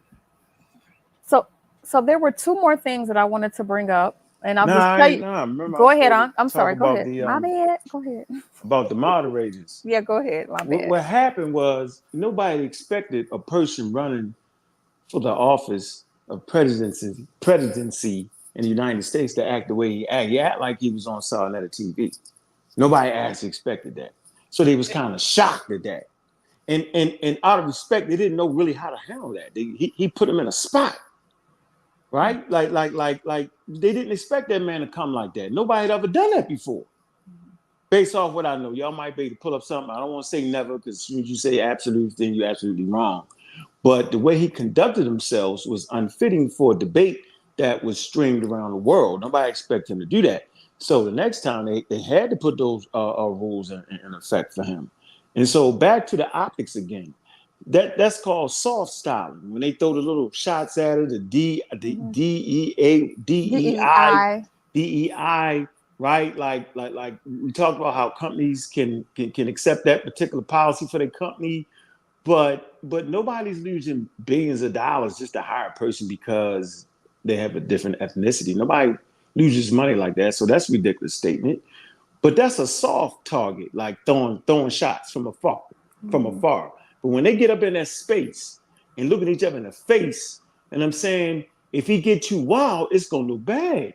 So there were two more things that I wanted to bring up, and I'll just Nah, tell you. nah. Remember, I Go was ahead, supposed Aunt. to I'm talk sorry. Go about ahead. the My bad. Go ahead. about the moderators. Yeah, go ahead. My bad. What happened was nobody expected a person running for the office of presidency in the United States to act the way he act. He act like he was on Silent TV. Nobody actually expected that. So they was kind of shocked at that. And out of respect, they didn't know really how to handle that. He put him in a spot, right? Like they didn't expect that man to come like that. Nobody had ever done that before. Based off what I know, y'all might be able to pull up something. I don't want to say never, because as soon as you say absolute, then you're absolutely wrong. But the way he conducted himself was unfitting for a debate that was streamed around the world. Nobody expected him to do that. So the next time they had to put those rules in effect for him. And so back to the optics again. That's called soft styling. When they throw the little shots at her, the DEI, DEI. DEI, right? Like we talked about how companies can accept that particular policy for their company, but nobody's losing billions of dollars just to hire a person because they have a different ethnicity. Nobody loses money like that. So that's a ridiculous statement. But that's a soft target, like throwing shots from afar, from Mhm. afar. But when they get up in that space and looking each other in the face, and I'm saying, if he get too wild, it's gonna look bad.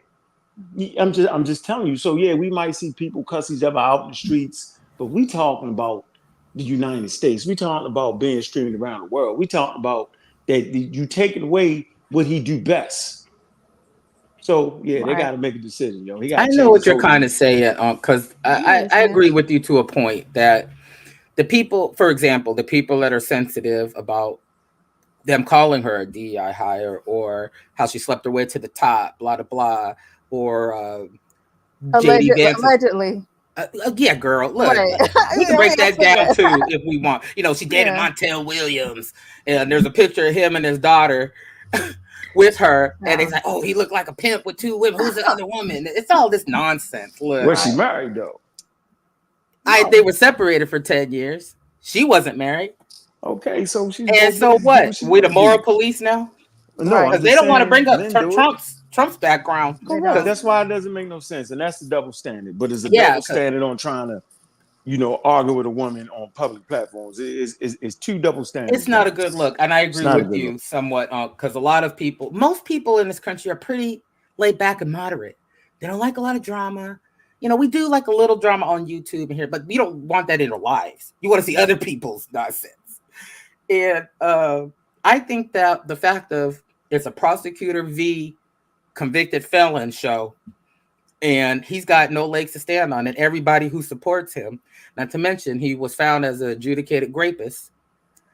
I'm just telling you. So yeah, we might see people cuss each other out in the streets, but we talking about the United States. We talking about being streamed around the world. We talking about that you taking away what he do best. So yeah, they Right. got to make a decision, yo. He I got to know change what his you're whole kind of image. saying, because I know what you're I saying. agree with you to a point that the people, for example, the people that are sensitive about them calling her a DEI hire or how she slept her way to the top, blah, blah, blah, or JD Vance. Allegedly. Yeah, girl. Look, Right. we can Yeah, we break ain't gonna that say down that. too if we want. You know, she dated Yeah. Montel Williams, and there's a picture of him and his daughter with her, and Yeah. it's like, oh, he looked like a pimp with two women. Who's the other woman? It's all this nonsense. Look, Was she Right. married though? they No. were separated for 10 years. She wasn't married, Okay, so she's and both so ways to do what? what she's We the supposed to moral do. police now No, I'm Right. because they just don't want to saying bring up men do it. Trump's background. They Correct. don't. Because That's why it doesn't make no sense, and that's the double standard. But it's a yeah, double standard on trying to, argue with a woman on public platforms. It's two double it's standards, not a man. good look, and I It's agree not a with good you look. somewhat. Because a lot of people, most people in this country, are pretty laid back and moderate. They don't like a lot of drama. You know, we do like a little drama on YouTube and here, but we don't want that in our lives. You want to see other people's nonsense. And I think that the fact of it's a prosecutor v convicted felon show, and he's got no legs to stand on, and everybody who supports him, not to mention he was found as an adjudicated rapist,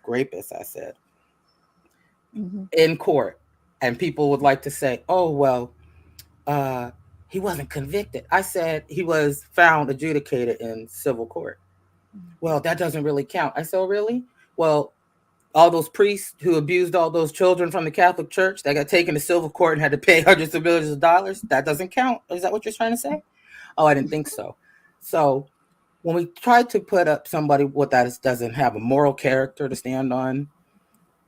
I said, Mm-hmm. in court. And people would like to say, oh, well, uh, he wasn't convicted. I said he was found adjudicated in civil court. Well, that doesn't really count. I said, oh, really? Well, all those priests who abused all those children from the Catholic Church that got taken to civil court and had to pay hundreds of millions of dollars, that doesn't count. Is that what you're trying to say? Oh, I didn't think so. So when we try to put up somebody what that is, doesn't have a moral character to stand on,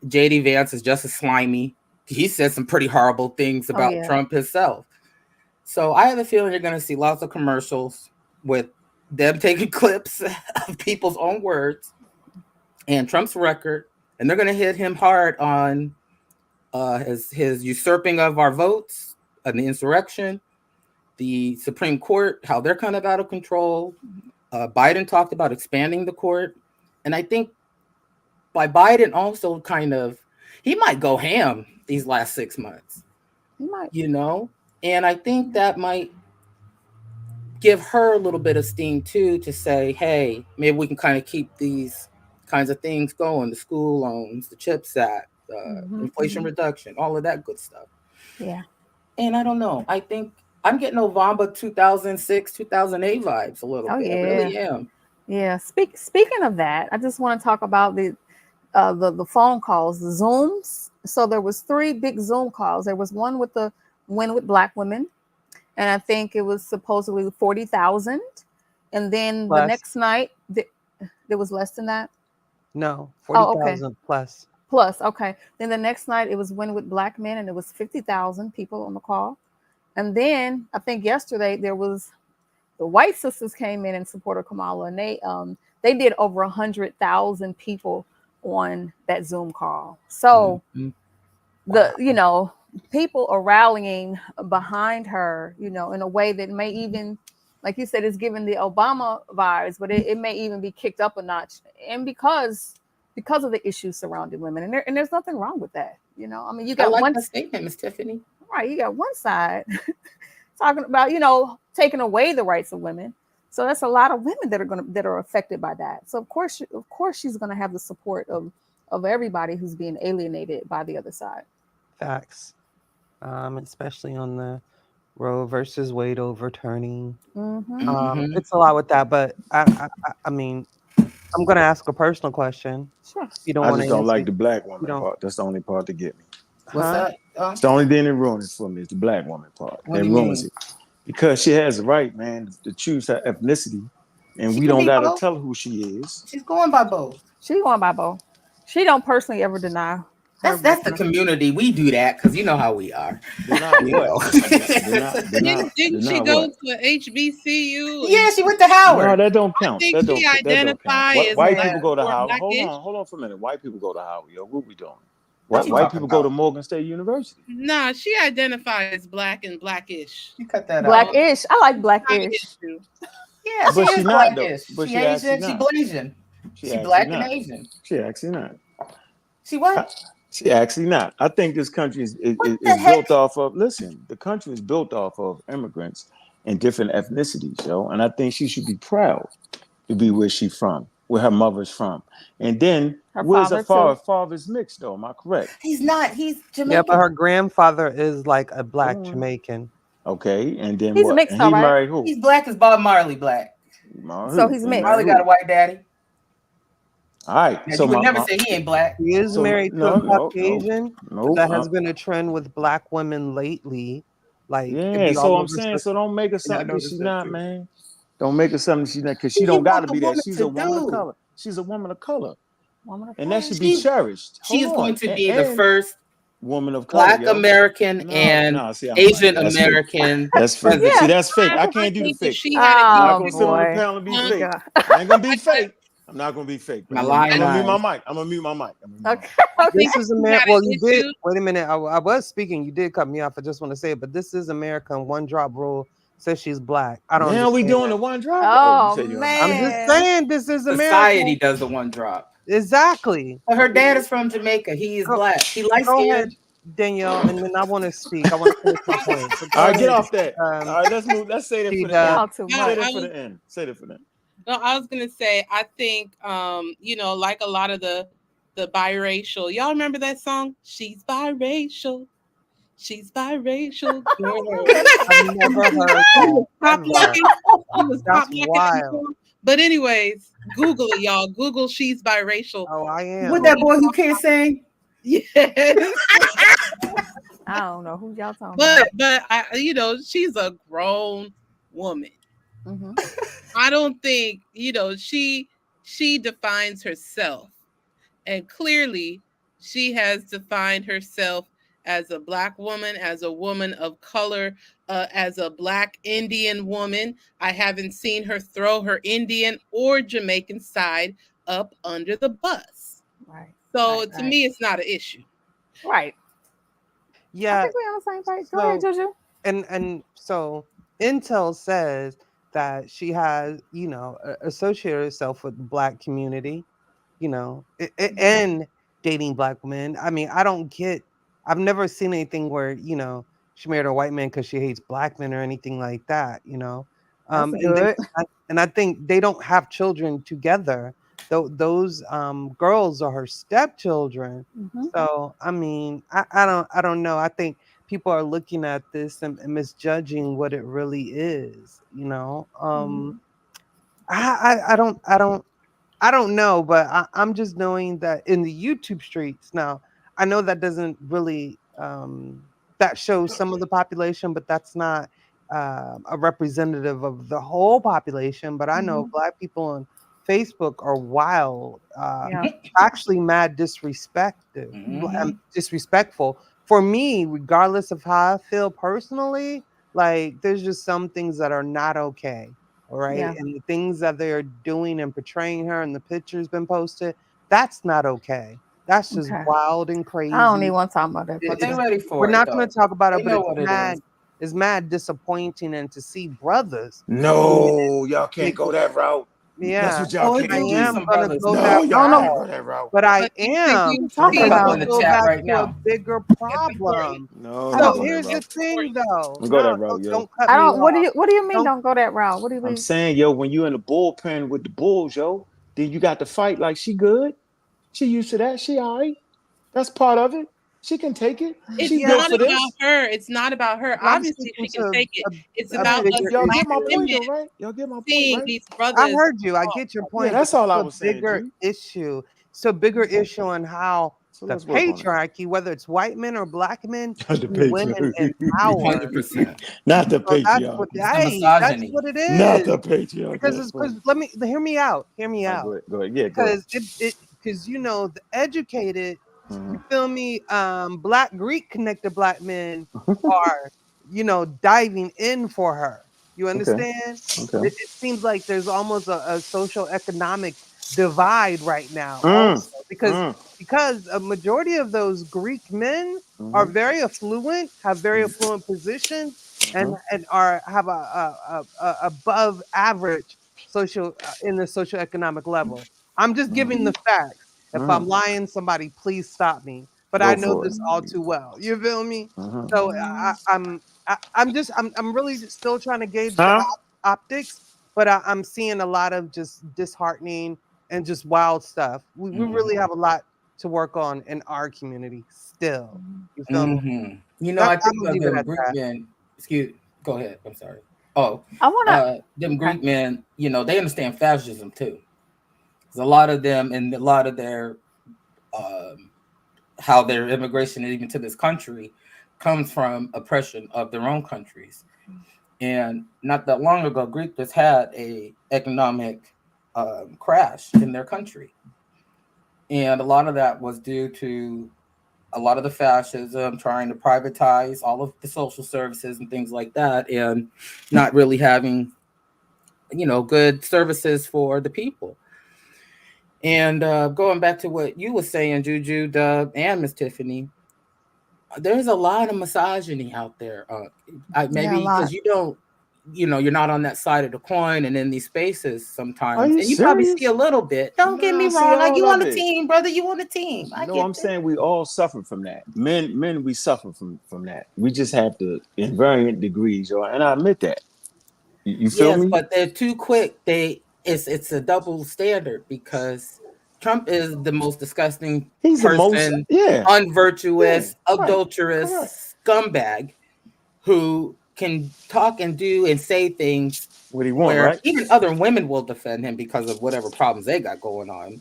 JD Vance is just as slimy. He said some pretty horrible things Oh about yeah. Trump himself. So I have a feeling you're going to see lots of commercials with them taking clips of people's own words and Trump's record, and they're going to hit him hard on his usurping of our votes and the insurrection, the Supreme Court, how they're kind of out of control. Biden talked about expanding the court, and I think by Biden also kind of he might go ham these last 6 months, You might. you know, and I think that might give her a little bit of steam too to say, hey, maybe we can kind of keep these kinds of things going, the school loans, the CHIPS Act, Mm-hmm. Inflation Reduction, all of that good stuff. Yeah. And I don't know. I think I'm getting Obama 2006, 2008 vibes a little Oh bit. I yeah. really am. Yeah. Speaking of that, I just want to talk about the phone calls, the Zooms. So there was three big Zoom calls. There was one with black women, and I think it was supposedly 40,000. And then the Plus, next night, there was less than that. no, Oh, okay. 40,000 plus. Plus, okay. Then the next night, it was one with black men, and it was 50,000 people on the call. And then I think yesterday there was the white sisters came in support of Kamala, and they did over 100,000 people on that Zoom call. So Mm-hmm. the people are rallying behind her, in a way that may even, like you said, is giving the Obama vibes, but it may even be kicked up a notch, and because of the issues surrounding women, and there's nothing wrong with that. I mean, you I got like one that statement, Miss Tiffany. right, you got one side talking about taking away the rights of women. So that's a lot of women that are affected by that. So of course she's gonna have the support of everybody who's being alienated by the other side. Facts. especially on the Roe versus Wade overturning. Mm-hmm. Mm-hmm. It's a lot with that, but I mean, I'm gonna ask a personal question. Sure. If you don't I want just to don't answer, like the black you woman don't, part. That's the only part that get me. What's huh? that? It's the only thing that ruins it for me is the black woman part. What That do you ruins mean? it because she has the right, man, to choose her ethnicity, and She we can don't be gotta both. tell her who she is. She's going by both. She going by both. She don't personally ever deny her That's the background. community. We do that because you know how we are. Deny You what? know. Didn't she Deny go what? to HBCU? Yeah, she went to No, Howard. that don't I count. think she That don't count. identify as White black people go to or Howard. blackish. Hold on for a minute. White people go to Howard, yo. What we doing? What you White talking people go to about? Morgan State University. Nah, she identifies as black and blackish. You cut that out. Blackish. I like Not an blackish. issue. Yeah, she But she is not though. blackish. But She she actually Asian. She not. Blasian. She She actually black and not. Asian. She actually not. She what? I- She actually not. I think this country What the is heck? built off of. Listen, the country is built off of immigrants and different ethnicities, yo. And I think she should be proud to be where she from, where her mother's from. And then Her where's her father too. father? Father's mixed though. Am I correct? He's not. He's Yeah, but Jamaican. her grandfather is like a Hold black on. Jamaican. Okay. And then He's what? mixed, And all he right. married who? He's black as Bob Marley black. Married So who? he's He mixed. married Marley got a who? white daddy. All right. Now So you would never my say he ain't black. He is so married to a no. Caucasian, but No. that has been a trend with black women lately. Like it'd Yeah, be so all I'm over saying, so social. don't make her And I something that noticed she that not, too. man. Don't make her something she not, because What she do you don't got want to the be that. woman She's to a woman of do? color. She's a woman of color, Woman of and that color. should be She cherished. she Hold is going on, to be the and first woman of color, Black yo. American No, and no, see, I don't like Asian that. That's fake. American That's fake. president. See, Yeah. that's fake. I I can't do the think if fake. she had an I'm not Oh gonna even sit on the boy. panel and be um, fake. God. I ain't gonna be I, fake. I'm not gonna be fake. But My I'm lying gonna mute my eyes. mic. I'm gonna mute my mic. I'm gonna mute my Okay. mic. I Okay. think This is if she America. had Well, an you did. issue. Wait a minute. I was speaking. You did cut me off. I just want to say it, but this is America. And one drop rule says she's black. I don't Now we understand doing that. the one drop. Oh, you Oh said you don't I'm understand just that. man. saying this is America. Society does the one drop. Exactly. But her dad is from Jamaica. He is Go, black. He light go ahead, skinned. Danielle, and then I want to speak. I want to finish my point. But All go right, get ahead, off that. All right, let's move. Let's say that for the Sheeta. end. Y'all too I, Say much. that I for was the end. Say that for the end. no, I was gonna say I think like a lot of the biracial. Y'all remember that song? She's biracial. She's biracial. Girl. I've never heard He that was pop ever. locking. He was pop That's locking that wild. song. But anyways, Google it, y'all. Google she's biracial. Oh, I With am. that boy who can't sing. Yes. I don't know who y'all talking about. But she's a grown woman. Hmm. I don't think, she defines herself. And clearly she has defined herself as a black woman, as a woman of color, as a black Indian woman. I haven't seen her throw her Indian or Jamaican side up under the bus. Right. So Right. to Right. me, it's not an issue. Right. I Yeah. think we're on the same page. Go ahead, So Juju. and so Intel says that she has, associated herself with the black community, and dating black women. I mean, I don't get. I've never seen anything where she married a white man because she hates black men or anything like that. That's And good. I think they don't have children together. Those girls are her stepchildren. Hmm. So I mean, I don't know. I think people are looking at this and misjudging what it really is. Hmm. I don't know, but I'm just knowing that in the YouTube streets now, I know that doesn't really that shows some of the population, but that's not a representative of the whole population. But I know Hmm. black people on Facebook are wild, Yeah. actually mad Mhm. disrespectful. For me, regardless of how I feel personally, like there's just some things that are not okay. All right. Yeah. And the things that they're doing and portraying her and the pictures been posted, that's not okay. That's just Okay. wild and I don't crazy. even want to talk about that for But they today. ready We're for it not going though. to talk about They it, but know what it is. it's mad disappointing and to see brothers doing No, y'all can't it. go that route. That's Yeah, what y'all Oh, it I can't do be do. am some gonna brothers go doing No, that it. Oh y'all no. can't route, go that route. but I But you think What am are you you There's a talking see, couple gonna in about? the go chat back right to a now. bigger Victoria, problem. No, I don't So go don't. that here's the route. thing, though. Don't go that No, route, don't, yo. don't cut I me don't. What do off. you? What do you mean? Don't. Don't go that route. What do you I'm mean? saying, yo, when you in the bullpen with the Bulls, yo, then you got to fight like she good. She used to that. She all right. That's part of it. She can take it. It's She Yeah, built not for about this. her. It's not about her. I'm Obviously, speaking she can to take it. It's a about us bigger Y'all Black get my issue. point women though, right? Y'all get my point, seeing right? these I brothers. heard you. I get your Yeah, point, but that's all I it's was a saying, bigger G. issue. It's a bigger issue on how So the let's work on it. patriarchy, whether it's white men or black men, The see women in power. 100%. Not the So that's what, patriarchy. It's the that's misogyny. what it Not is. the patriarchy. Because That's funny. let me hear me out. Hear me All right, out. go ahead. Yeah, go ahead. Because because the educated, you Mhm. feel me, black Greek connected black men are, diving in for her. You Okay. understand? Okay. It seems like there's almost a social economic divide right now Mm. also because Mm. a majority of those Greek men are Mhm. very affluent, have very affluent positions, and Mhm. have a above average social in the socioeconomic level. I'm just giving the Mhm. facts. If I'm Mhm. lying, somebody please stop me. But I Go know for it. this all too well. You feel me? Mhm. So I'm really still trying to gauge the Huh? optics, but I'm seeing a lot of just disheartening and just wild stuff. We Hmm. really have a lot to work on in our community still. You feel me? Hmm. You know, That, I I'm think gonna of leave it them at Greek that. men. Excuse. Go ahead. I'm sorry. Oh, I wanna. them Okay. Greek men. They understand fascism too. There's a lot of them, and a lot of their um, how their immigration even to this country comes from oppression of their own countries. And not that long ago, Greek just had a economic crash in their country, and a lot of that was due to a lot of the fascism trying to privatize all of the social services and things like that, and not really having good services for the people. And going back to what you were saying, Juju, Dub, and Miss Tiffany, there's a lot of misogyny out there. Yeah, a Maybe because lot. you don't, you're not on that side of the coin and in these spaces Are sometimes, you and you probably see a serious? little bit. Don't get Nah, me I see wrong. Like all you on of a it. team, brother. You on a team. I No, get I'm that. saying we all suffer from that. Men, we suffer from that. We just have to in varying degrees, yo. And I admit that. You feel Yes, me? but they're too quick. It's a double standard because Trump is the most disgusting He's the most, person, yeah, yeah, unvirtuous, right, correct. adulterous scumbag who can talk and do and say things What he want, where right? even other women will defend him because of whatever problems they got going on,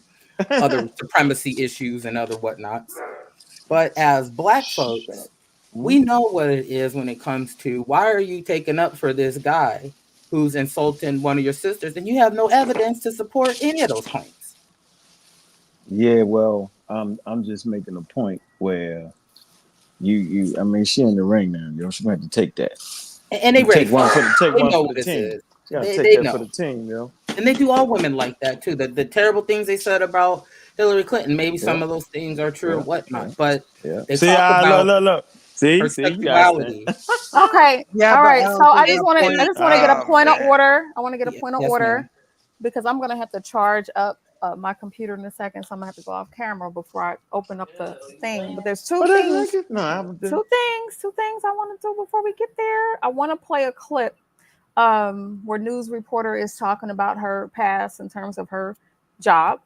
other supremacy issues and other whatnots. But as black Shut folks, up. Hmm? we know what it is when it comes to why are you taking up for this guy who's insulting one of your sisters and you have no evidence to support any of those claims. Yeah, well, I'm just making a point where I mean, she in the ring now, yo. She might have to take that. And they ready for it. Take They one know for the what this team. is. You gotta take They that for the know. team, yo. And they do all women like that too. The terrible things they said about Hillary Clinton, maybe Yeah, some of those things are true or yeah, yeah, whatnot, but yeah. they See, talk about look. See, her you guys think. sexuality. Okay. Yeah, All but I right. So don't I think just that want to. I point. just want to get a Oh point of man. order. I want to get a point of Yes, order ma'am. because I'm gonna have to charge up my computer in a second. So I'm gonna have to go off camera before I open up the thing. But there's two What is things. it? No, I haven't done. Two things I want to do before we get there. I want to play a clip where news reporter is talking about her past in terms of her job.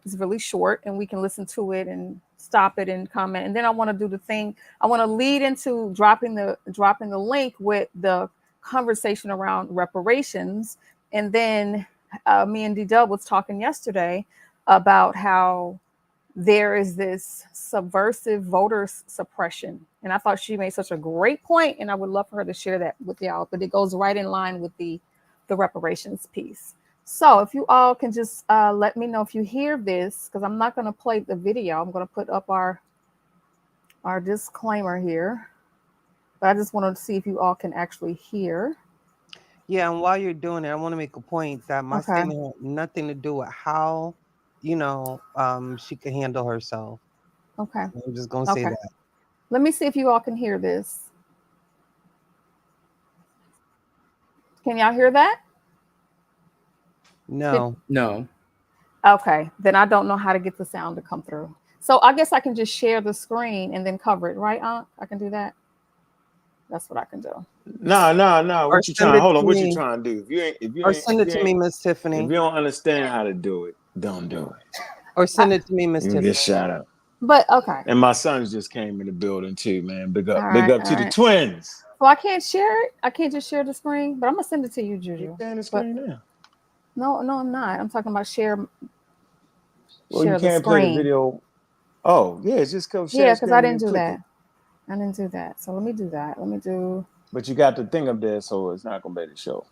It's really short, and we can listen to it and stop it and comment. And then I want to do the thing. I want to lead into dropping the link with the conversation around reparations. And then me and D Dub was talking yesterday about how there is this subversive voter suppression. And I thought she made such a great point, and I would love for her to share that with y'all. But it goes right in line with the reparations piece. So if you all can just let me know if you hear this, because I'm not going to play the video. I'm going to put up our disclaimer here. But I just want to see if you all can actually hear. Yeah, and while you're doing it, I want to make a point that my Okay. statement had nothing to do with how, she can handle herself. Okay. I'm just gonna say Okay. that. Let me see if you all can hear this. Can y'all hear that? No. No. Okay, then I don't know how to get the sound to come through. So I guess I can just share the screen and then cover it, right, Aunt? I can do that. That's what I can do. No. Or What you send trying? it Hold to on. What you me. trying to do? Or send it to me, Miss If Tiffany. you don't understand how to do it, don't do it. Or I, send it to me, Miss You can Tiffany. get shot up. But okay. And my sons just came in the building too, man. All Big right. up All to the right. twins. So I can't share it. I can't just share the screen, but I'm gonna send it to you, You Juju. can the But screen now. no, no, I'm not. I'm talking about Well, you share the can't play the screen. video. Oh, yeah, just go share Yeah, the because I screen and didn't then do click that. it. I didn't do that. So let me do that. Let me do. But you got the thing up there, so it's not gonna be able to show.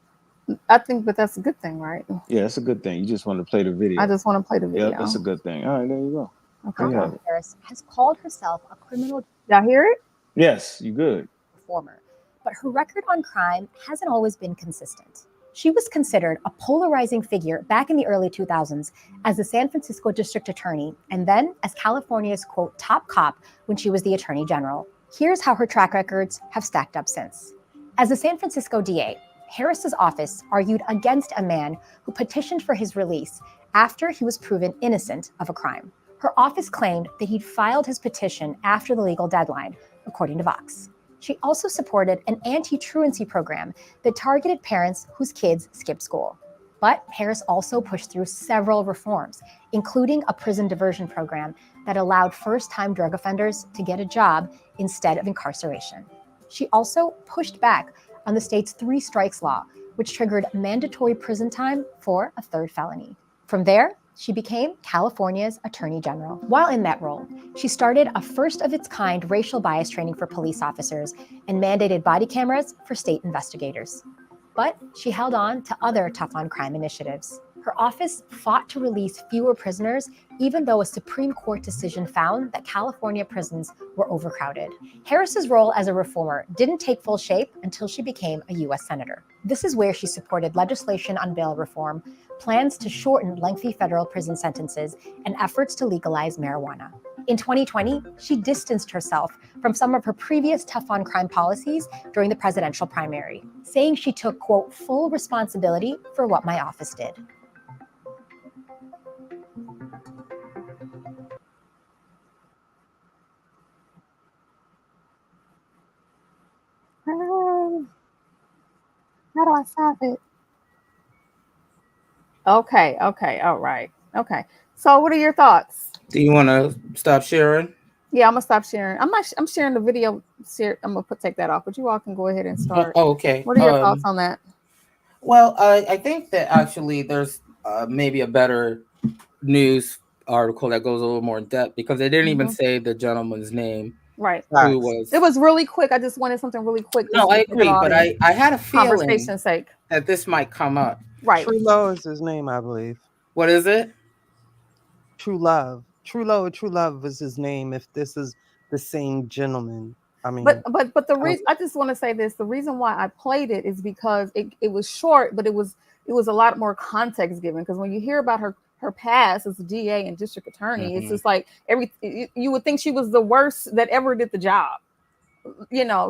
I think, but that's a good thing, right? Yeah, that's a good thing. You just want to play the I video. just want to play the Yep, that's a video. good thing. All right, there you go. Okay, There you go. have it. Harris has called herself a criminal Y'all hear it? Yes, you good. reformer, but her record on crime hasn't always been consistent. She was considered a polarizing figure back in the early 2000s as the San Francisco district attorney and then as California's, quote, top cop when she was the attorney general. Here's how her track records have stacked up since. As the San Francisco DA, Harris's office argued against a man who petitioned for his release after he was proven innocent of a crime. Her office claimed that he'd filed his petition after the legal deadline, according to Vox. She also supported an anti-truancy program that targeted parents whose kids skipped school. But Harris also pushed through several reforms, including a prison diversion program that allowed first-time drug offenders to get a job instead of incarceration. She also pushed back on the state's 3 strikes law, which triggered mandatory prison time for a third felony. From there, she became California's Attorney General. While in that role, she started a first-of-its-kind racial bias training for police officers and mandated body cameras for state investigators. But she held on to other tough-on-crime initiatives. Her office fought to release fewer prisoners, even though a Supreme Court decision found that California prisons were overcrowded. Harris's role as a reformer didn't take full shape until she became a U.S. Senator. This is where she supported legislation on bail reform, plans to shorten lengthy federal prison sentences, and efforts to legalize marijuana. In 2020, she distanced herself from some of her previous tough-on-crime policies during the presidential primary, saying she took, quote, full responsibility for what my office did. How do I stop it? Okay, okay, all right. Okay. So what are your thoughts? Do you want to stop sharing? Yeah, I'm gonna stop sharing. I'm not I'm sharing the video. I'm gonna take that off, but you all can go ahead and Oh, start. oh, okay. What are your thoughts on that? Well, I think that actually there's maybe a better news article that goes a little more in depth because they didn't even Mhm. say the gentleman's name Right. who Facts. It was. was really quick. I just wanted something really quick No, just I for the agree, but audience. I had a feeling Conversation's sake. that this might come up. Right. True Love is his name, I believe. What is it? True Love. True Love was his name. If this is the same gentleman, I But mean, but the reason I just want to say this, the reason why I played it is because it was short, but it was a lot more context given. Because when you hear about her past as a DA and district attorney, it's Mm-hmm. just like you would think she was the worst that ever did the job.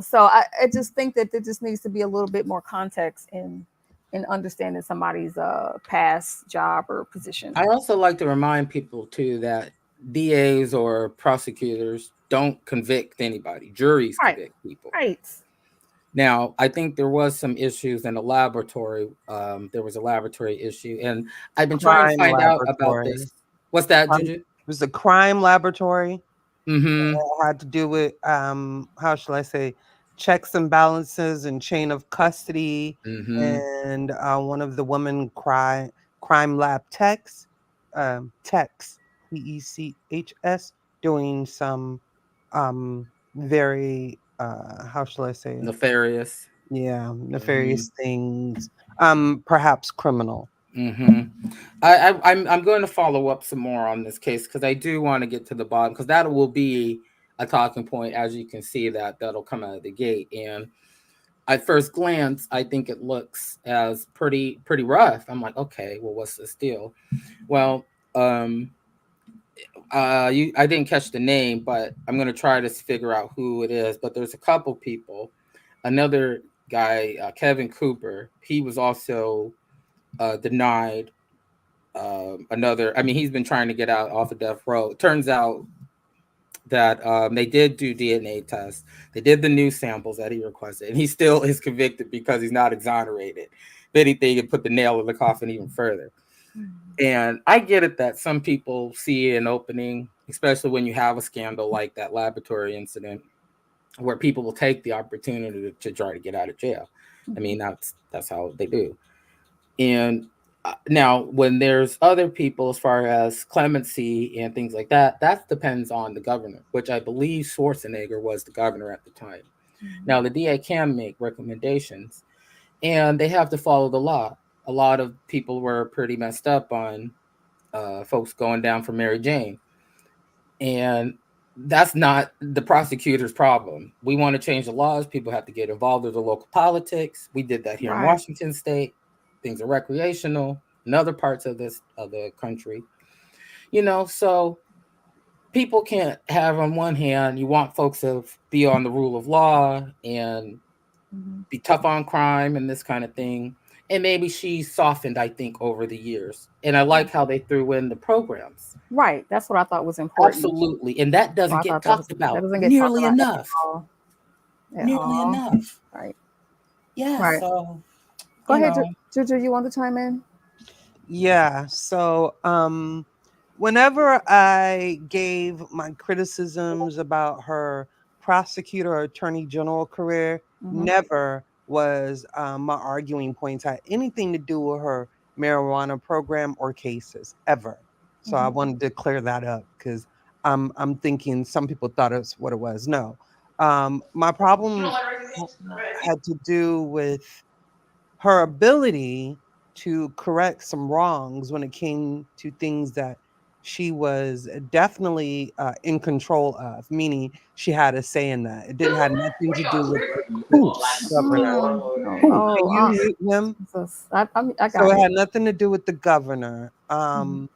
So I just think that there just needs to be a little bit more context in understanding somebody's past job or position. I also like to remind people too that DAs or prosecutors don't convict anybody. Juries Right. convict people. Right. Now, I think there was some issues in the laboratory. There was a laboratory issue, and I've been trying to crime find out about laboratory. this. What's that, It Juju? was a crime laboratory. Mm-hmm. It had to do with how shall I say, checks and balances and chain of custody, Mm-hmm. and one of the women crime lab techs, techs, doing some very how shall I say it? Nefarious. Yeah, Mm-hmm. nefarious things, perhaps criminal. Mm-hmm. I'm going to follow up some more on this case because I do want to get to the bottom because that will be a talking point, as you can see that'll come out of the gate. And at first glance, I think it looks as pretty rough. I'm like, okay, well, what's this deal? Well, I didn't catch the name, but I'm gonna try to figure out who it is. But there's a couple people. Another guy, Kevin Cooper, he was also denied another. I mean, he's been trying to get out off of death row. It turns out that they did do DNA tests. They did the new samples that he requested, and he still is convicted because he's not exonerated. If anything, it put the nail in the coffin even further. And I get it that some people see an opening especially when you have a scandal like that laboratory incident, where people will take the opportunity to try to get out of jail. I mean, that's how they do. And now, when there's other people, as far as clemency and things like that, that depends on the governor, which I believe Schwarzenegger was the governor at the time. Now, the DA can make recommendations, and they have to follow the law. A lot of people were pretty messed up on folks going down for Mary Jane, and that's not the prosecutor's problem. We want to change the laws. People have to get involved with the local politics. We did that here in Right. Washington State. Things are recreational in other parts of the country. So people can't have, on one hand, you want folks to be on the rule of law and be tough on crime and this kind of thing. And maybe she softened, I think, over the years. And I like how they threw in the programs. Right. That's what I thought was important. Absolutely. And that doesn't get talked about that doesn't get nearly talked about enough. at Nearly all. enough. Right. Yeah. Right. So Go ahead, Juju. You want to chime in? Yeah. So, whenever I gave my criticisms about her prosecutor or attorney general career, never was my arguing points had anything to do with her marijuana program or cases ever. So I wanted to clear that up because I'm thinking some people thought it's what it was. No, my problem had to do with her ability to correct some wrongs when it came to things that she was definitely in control of, meaning she had a say in that. It didn't have nothing to do with the governor. Can you mute him? I got So it it. had nothing to do with the governor. And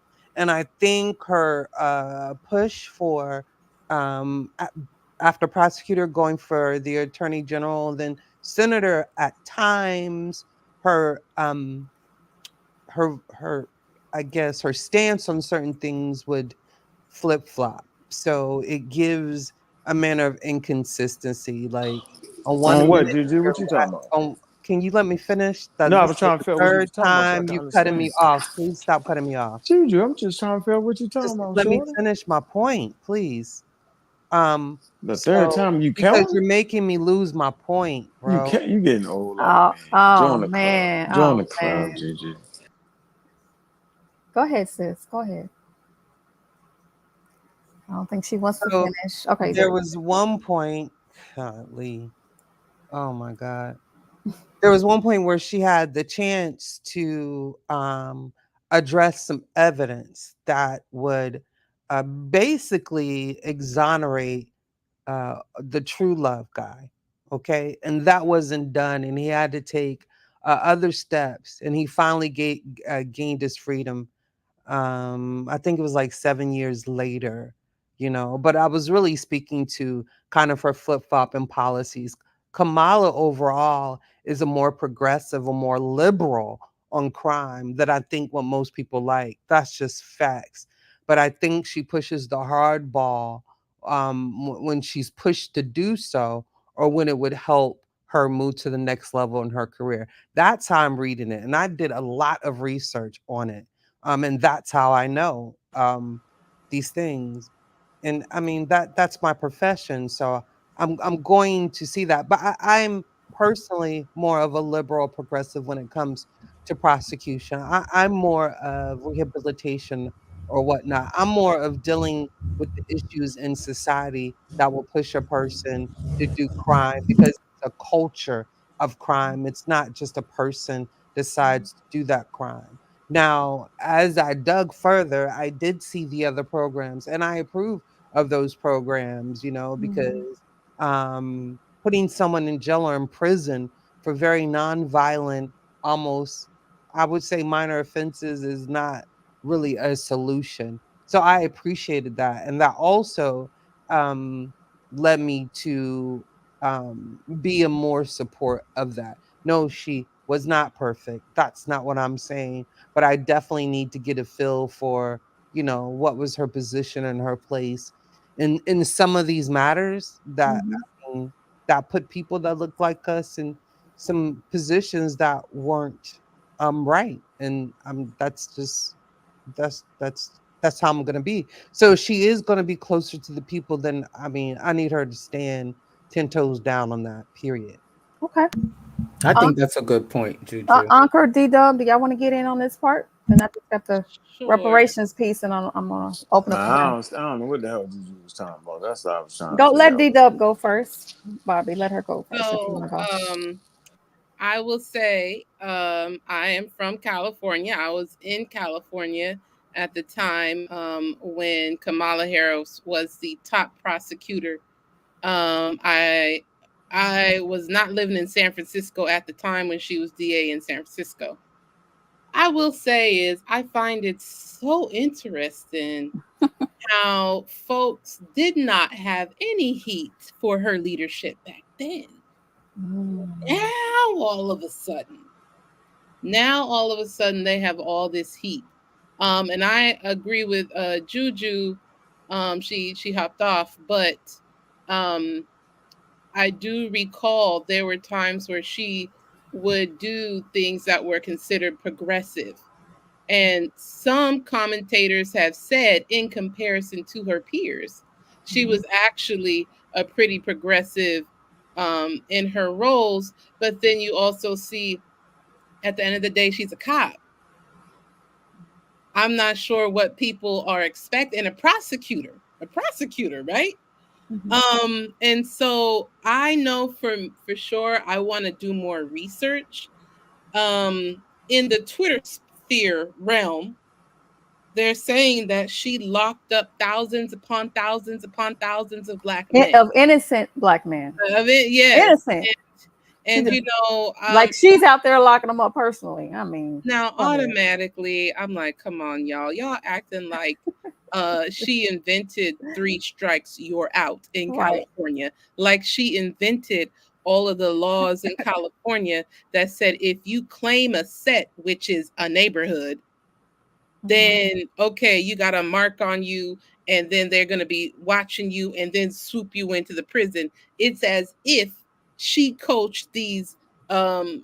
I think her push for after prosecutor going for the attorney general, then senator at times, her her I guess her stance on certain things would flip flop. So it gives a manner of inconsistency. Like on one On what, minute, Juju? What you talking about? can you let me finish? No, I This was is trying to the figure out what you third was talking about so I time can you cutting me understand. off. Please stop cutting me off. Juju, I'm just trying to figure out what you talking Just about, let me shorty. finish my point, please. The third So time you because counting? you're making me lose my point, You bro. can't. You getting old like Oh, me. oh Join the club. man. Join Oh the club, man. Juju. Go ahead, sis. Go ahead. I don't think she wants to So finish. Okay. there was one point, golly, oh my God. There was one point where she had the chance to address some evidence that would basically exonerate the true love guy. Okay. And that wasn't done. And he had to take other steps. And he finally gained his freedom. I think it was like 7 years later, but I was really speaking to kind of her flip-flop in policies. Kamala overall is a more progressive, a more liberal on crime that I think what most people like. That's just facts. But I think she pushes the hard ball when she's pushed to do so, or when it would help her move to the next level in her career. That's how I'm reading it. And I did a lot of research on it. And that's how I know these things. And I mean that's my profession, so I'm going to see that. But I'm personally more of a liberal progressive when it comes to prosecution. I'm more of rehabilitation or whatnot. I'm more of dealing with the issues in society that will push a person to do crime because it's a culture of crime. It's not just a person decides to do that crime. Now, as I dug further, I did see the other programs and I approve of those programs, because putting someone in jail or in prison for very nonviolent, almost, I would say, minor offenses is not really a solution. So I appreciated that. And that also um, led me to be a more support of that. No, she was not perfect. That's not what I'm saying. But I definitely need to get a feel for, what was her position and her place in some of these matters that that put people that look like us in some positions that weren't right. And that's just that's That's how I'm gonna be. So she is gonna be closer to the people. Then I mean, I need her to stand 10 toes down on that. Period. Okay. I Uh, think that's a good point, Juju. Anchor D Dub, do y'all want to get in on this part? And I just got the Sure. reparations piece, and I'm gonna open up the Nah, room. I don't know what the hell you was talking about. That's what I was trying to Go, figure let D out. Dub go first. Bobby, let her go first if you So, want to go. I will say, I am from California. I was in California at the time when Kamala Harris was the top prosecutor. Um, I I was not living in San Francisco at the time when she was DA in San Francisco. I will say is I find it so interesting how folks did not have any heat for her leadership back then. Mm. Now all of a sudden they have all this heat. And I agree with Juju. She hopped off, but um I do recall there were times where she would do things that were considered progressive. And some commentators have said, in comparison to her peers, she Mhm. was actually a pretty progressive in her roles. But then you also see at the end of the day, she's a cop. I'm not sure what people are expecting. A prosecutor, right? Mhm. And so I know for sure I want to do more research. In the Twitter sphere realm, they're saying that she locked up thousands upon thousands upon thousands of black men. Of innocent black men. Of it, yes. Innocent. She And just you know, like she's out there locking them up personally. I mean, now go ahead. automatically I'm like, come on, y'all. Y'all acting like she invented three strikes, you're out in Right. California. Like she invented all of the laws in California that said if you claim a set, which is a neighborhood, Mhm. then okay, you got a mark on you, and then they're going to be watching you and then swoop you into the prison. It's as if she coached these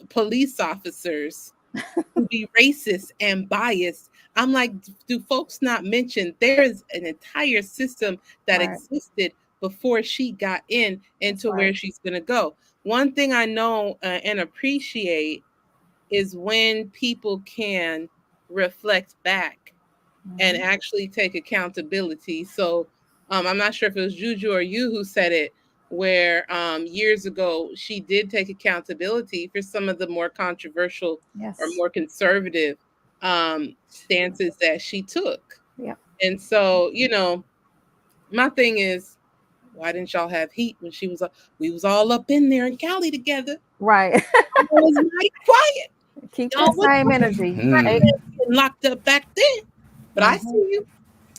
police officers to be racist and biased. I'm like, do folks not mention there is an entire system that Right. existed before she got in That's into right. where she's going to go? One thing I know and appreciate is when people can reflect back and Mhm. actually take accountability. So I'm not sure if it was Juju or you who said it, where years ago she did take accountability for some of the more controversial or Yes. more conservative stances that she took. Yeah. And so, you know, my thing is, why didn't y'all have heat when she was? We was all up in there in Cali together. Right. I was mighty quiet. Keep Y'all that was same energy. right Hey. getting locked up back then. But I Mhm. see you.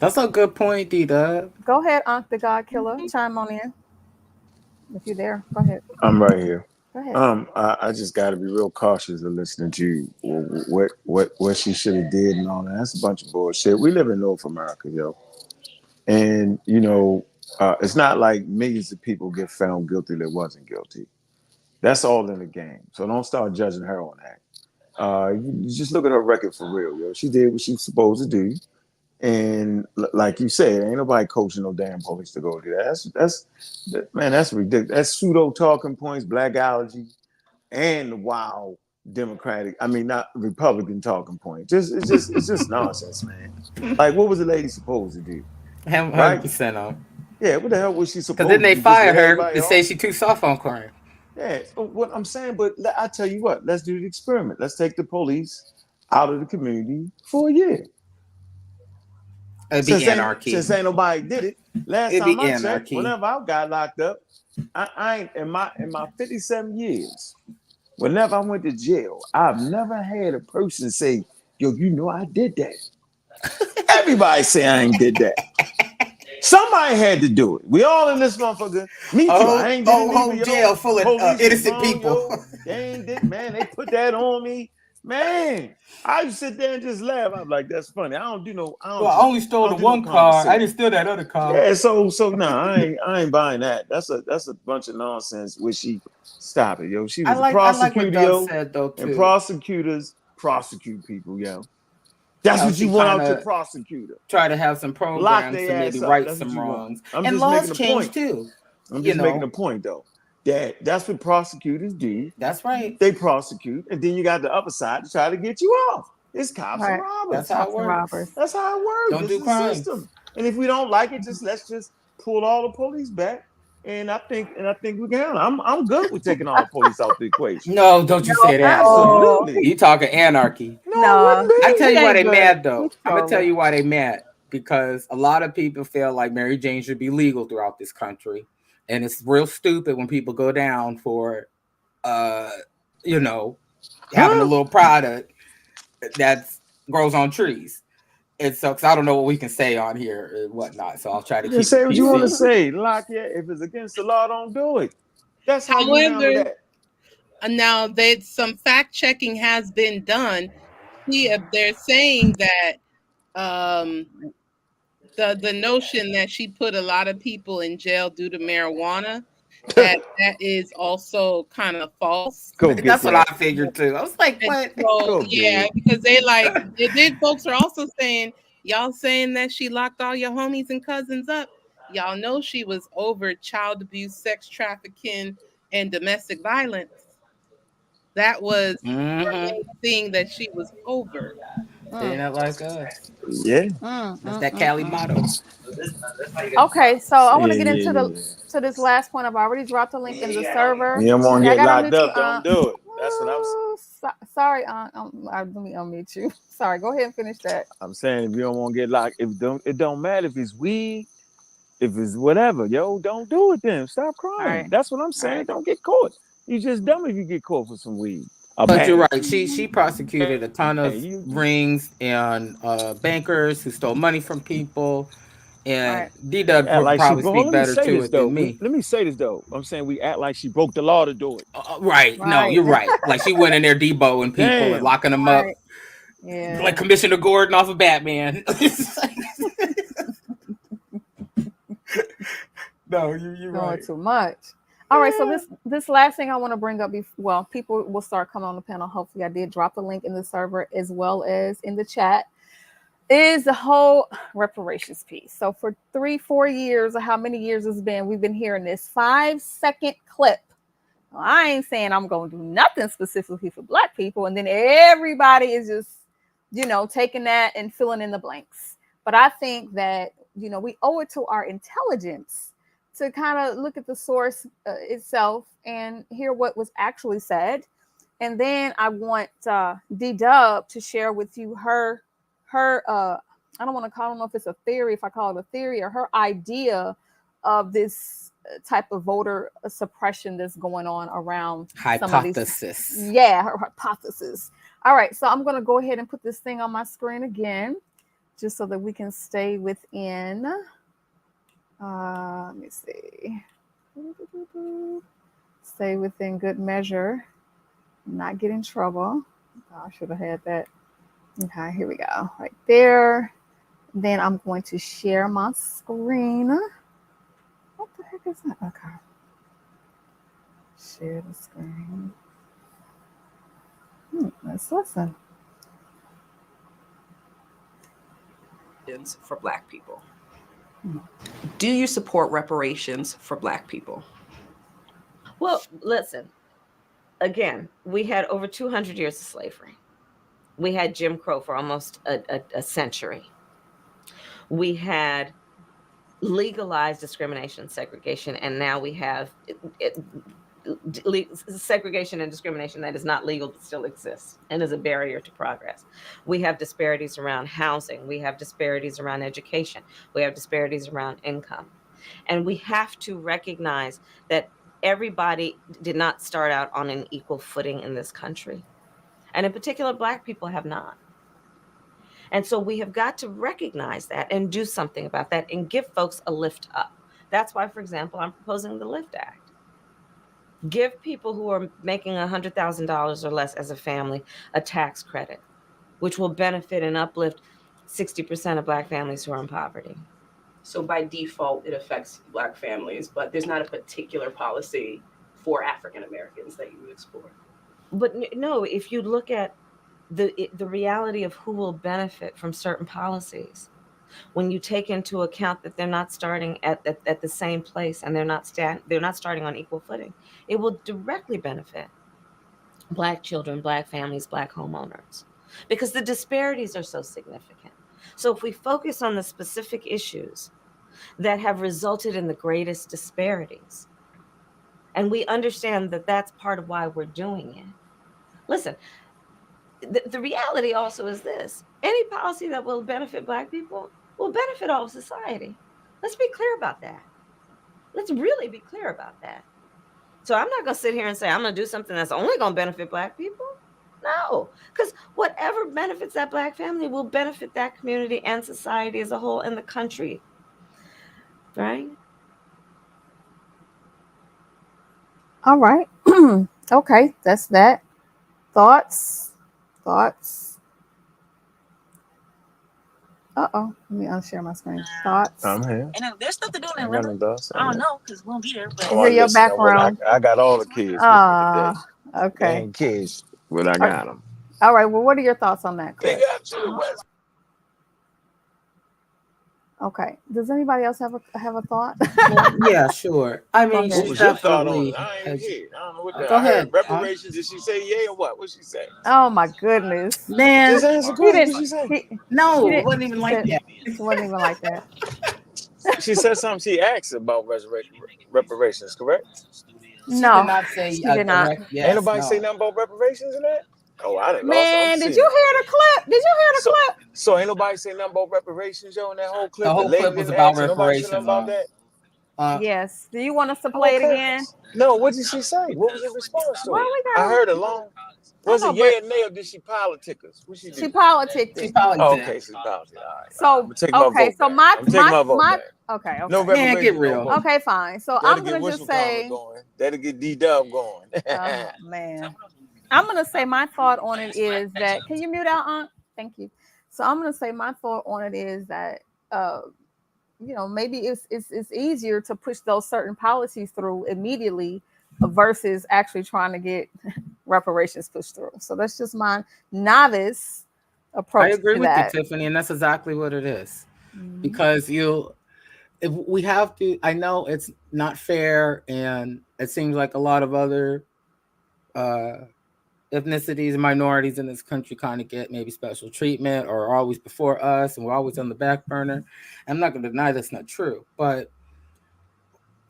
That's a good point, D Dub. Go ahead, Unc the God Killer. Chime on in if you're there. Go ahead. I'm right here. Go ahead. I just got to be real cautious of listening to what she should have did and all that. That's a bunch of bullshit. We live in North America, yo, and you know, it's not like millions of people get found guilty that wasn't guilty. That's all in the game. So don't start judging her on that. You just look at her record for real, yo. She did what she was supposed to do. And like you said, ain't nobody coaching no damn police to go do that. Man, that's ridiculous. That's pseudo talking points, black allergy, and wow, Democratic. I mean, not Republican talking points. It's just nonsense, man. Like, what was the lady supposed to do? Right? 100% on. Yeah, what the hell was she Because then supposed to they do? Just fire let her everybody and say off? she too soft on crime. Yeah, what I'm saying, but I tell you what, let's do the experiment. Let's take the police out of the community for a year. It'd be Since anarchy. ain't nobody did it. Last It'd time be I checked, anarchy. whenever I got locked up, I ain't in my 57 years. Whenever I went to jail, I've never had a person say, "Yo, you know I did that." Everybody say I ain't did that. Somebody had to do it. We all in this motherfucker. Me too. I ain't did it neither, Whole yo. jail full of Police was innocent wrong, people. yo. They ain't did, man. They put that on me, man. I just sit there and just laugh. I'm like, that's funny. I don't do no. Well, I only I stole the don't do no one car. I conversation. didn't steal that other car. Yeah, so nah, I ain't buying that. That's a bunch of nonsense. Wish she stop it, yo. She was a I like what prosecutor, Dub yo, said though and too. prosecutors prosecute people, yo. That's how what you she want kind out your of prosecutor. try to have some Lock programs to their maybe ass up. right That's what some you want. wrongs. I'm And just making laws a change point. too. I'm You just making a know, point though. That's what prosecutors do. that's right. They prosecute, and then you got the other side to try to get you off. It's cops and Right. That's robbers. how it Cops and works. robbers. That's how it works. Don't This do is the crimes. system. And if we don't like it, let's just pull all the police back. And I think we can. I'm good with taking all the police out the equation. No, don't you say that. No. Absolutely. You talking anarchy. No, I No, wouldn't I be. tell he you why ain't they good. mad though. He's I'm gonna tell trolling. you why they mad because a lot of people feel like Mary Jane should be legal throughout this country, and it's real stupid when people go down for, uh, you know, having a Huh? little product that grows on trees. And so, because I don't know what we can say on here and whatnot, so I'll try to Just keep it say what you want to PC. say. Lock it. If it's against the law, don't do it. That's how you handle However, that. now that some fact checking has been done, they're saying that um, the notion that she put a lot of people in jail due to marijuana, that is also kind of false. Go get That's what I that. figured too. I was like, And what? so Go yeah, get because then folks are also saying, y'all saying that she locked all your homies and cousins up. Y'all know she was over child abuse, sex trafficking, and domestic violence. That was her Mm-hmm. main thing that she was over. They Mm, not like us. it. Yeah. That's mm, that Cali mm. motto. Okay, so I want Yeah, to get yeah, into the yeah. to this last point. I've already dropped the link in the server. You don't want to Yeah, I get got to locked mute you. up, don't do it. That's what Sorry, let me unmute you. Sorry, go ahead and finish that. I'm saying. If you don't want to get locked, it don't matter if it's weed, if it's whatever, yo, don't do it then. Stop All crying. right, That's what I'm all saying. right. Don't get caught. You just dumb if you get caught for some weed. A But you're bag. right. She prosecuted a ton Hey, of you rings and bankers who stole money from people. All And right. D Dub act like she probably broke. speak Let me better say to this it though. than me. Let me say this though. I'm saying we act like she broke the law to do it. Right. No, Right, you're right. Like she went in there deboing people and Damn. locking them up right. like Yeah, Commissioner Gordon off of Batman. No, you're doing right. too much. All right, so this last thing I want to bring up before, well, people will start coming on the panel. Hopefully, I did drop the link in the server as well as in the chat. Is the whole reparations piece. So for 3-4 years, or how many years it's been, we've been hearing this 5-second clip. Well, I ain't saying I'm going to do nothing specifically for Black people, and then everybody is just, taking that and filling in the blanks. But I think that we owe it to our intelligence to kind of look at the source itself and hear what was actually said. And then I want D Dub to share with you her I don't want to call, I don't know if it's a theory, if I call it a theory, or her idea of this type of voter suppression that's going on around some of these. Hypothesis. Yeah, her hypothesis. All right, so I'm going to go ahead and put this thing on my screen again, just so that we can stay within. Let me see. Stay within good measure, not get in trouble. Oh, I should have had that. Okay, here we go. Right there. Then I'm going to share my screen. What the heck is that? Okay. Share the screen. Let's listen. For Black people. Do you support reparations for Black people? Well, listen, again, we had over 200 years of slavery. We had Jim Crow for almost a century. We had legalized discrimination and segregation, and now we have segregation and discrimination that is not legal but still exists and is a barrier to progress. We have disparities around housing. We have disparities around education. We have disparities around income. And we have to recognize that everybody did not start out on an equal footing in this country. And in particular, Black people have not. And so we have got to recognize that and do something about that and give folks a lift up. That's why, for example, I'm proposing the LIFT Act. Give people who are making $100,000 or less as a family a tax credit, which will benefit and uplift 60% of Black families who are in poverty. So by default, it affects Black families, but there's not a particular policy for African Americans that you would explore. But no, if you look at the reality of who will benefit from certain policies, when you take into account that they're not starting at the same place and they're not starting on equal footing, it will directly benefit Black children, Black families, Black homeowners, because the disparities are so significant. So if we focus on the specific issues that have resulted in the greatest disparities, and we understand that that's part of why we're doing it. Listen, the reality also is this: any policy that will benefit Black people will benefit all of society. Let's be clear about that. Let's really be clear about that. So I'm not going to sit here and say I'm going to do something that's only going to benefit Black people. No, because whatever benefits that Black family will benefit that community and society as a whole in the country. Right? All right. Okay, that's that. Thoughts? Thoughts? Uh-oh. Let me unshare my screen. Thoughts? I'm here. And if there's stuff to do in I got Atlanta, no doubts. I don't know because we won't be there. But Is it your Listen, background? I got all the kids with me today. Ah, They okay. ain't kids, but I got them. All right. Well, what are your thoughts on that, They Cliff? got to the west. Okay. Does anybody else have a thought? Yeah, sure. I Go mean, ahead. What she's was your thought on definitely it? I ain't has. here. I don't know what that. Go I heard ahead. reparations. Did she say yay or what? What she say? Oh my goodness. Man, Just answer the He question. didn't. What she say? He no, it didn't. wasn't even She like said that. it wasn't even like that. She said something. She asked about reparations, correct? She did No, not say she a did not. direct Ain't yes. nobody say No. nothing about reparations in that? Oh, I done lost. I'm Man, did seeing you it. hear the clip? Did you hear the So, clip? so ain't nobody say nothing about reparations, yo, in that whole clip. The The whole lady clip was didn't about ask, and nobody said nothing reparations. about that. Yes. Do you want us to play it Okay. again? No, what did she say? What was your response to Well, it? we I got. heard a long. I Was know, it yay but or nay, or did she politic us? What she she do? politicked She it. politics. Oh, okay, she politic. All right. I'm So gonna take my okay. vote So back. I'm taking my vote back. Okay. No Okay. Man, get reparations, no real. vote. Okay. Fine. So That'll I'm get gonna just whatchamacallit say. going. That'll get D-Dub going. Oh man. I'm gonna say my thought on it is that. Can you mute out, Aunt? Thank you. So I'm gonna say my thought on it is that. Uh, maybe it's easier to push those certain policies through immediately versus actually trying to get reparations pushed through. So that's just my novice I approach agree to with you, that. Tiffany, and that's exactly what it is. Mhm. Because if we have to, I know it's not fair, and it seems like a lot of other uh, ethnicities and minorities in this country kind of get maybe special treatment or are always before us, and we're always on the back burner. I'm not going to deny that's not true, but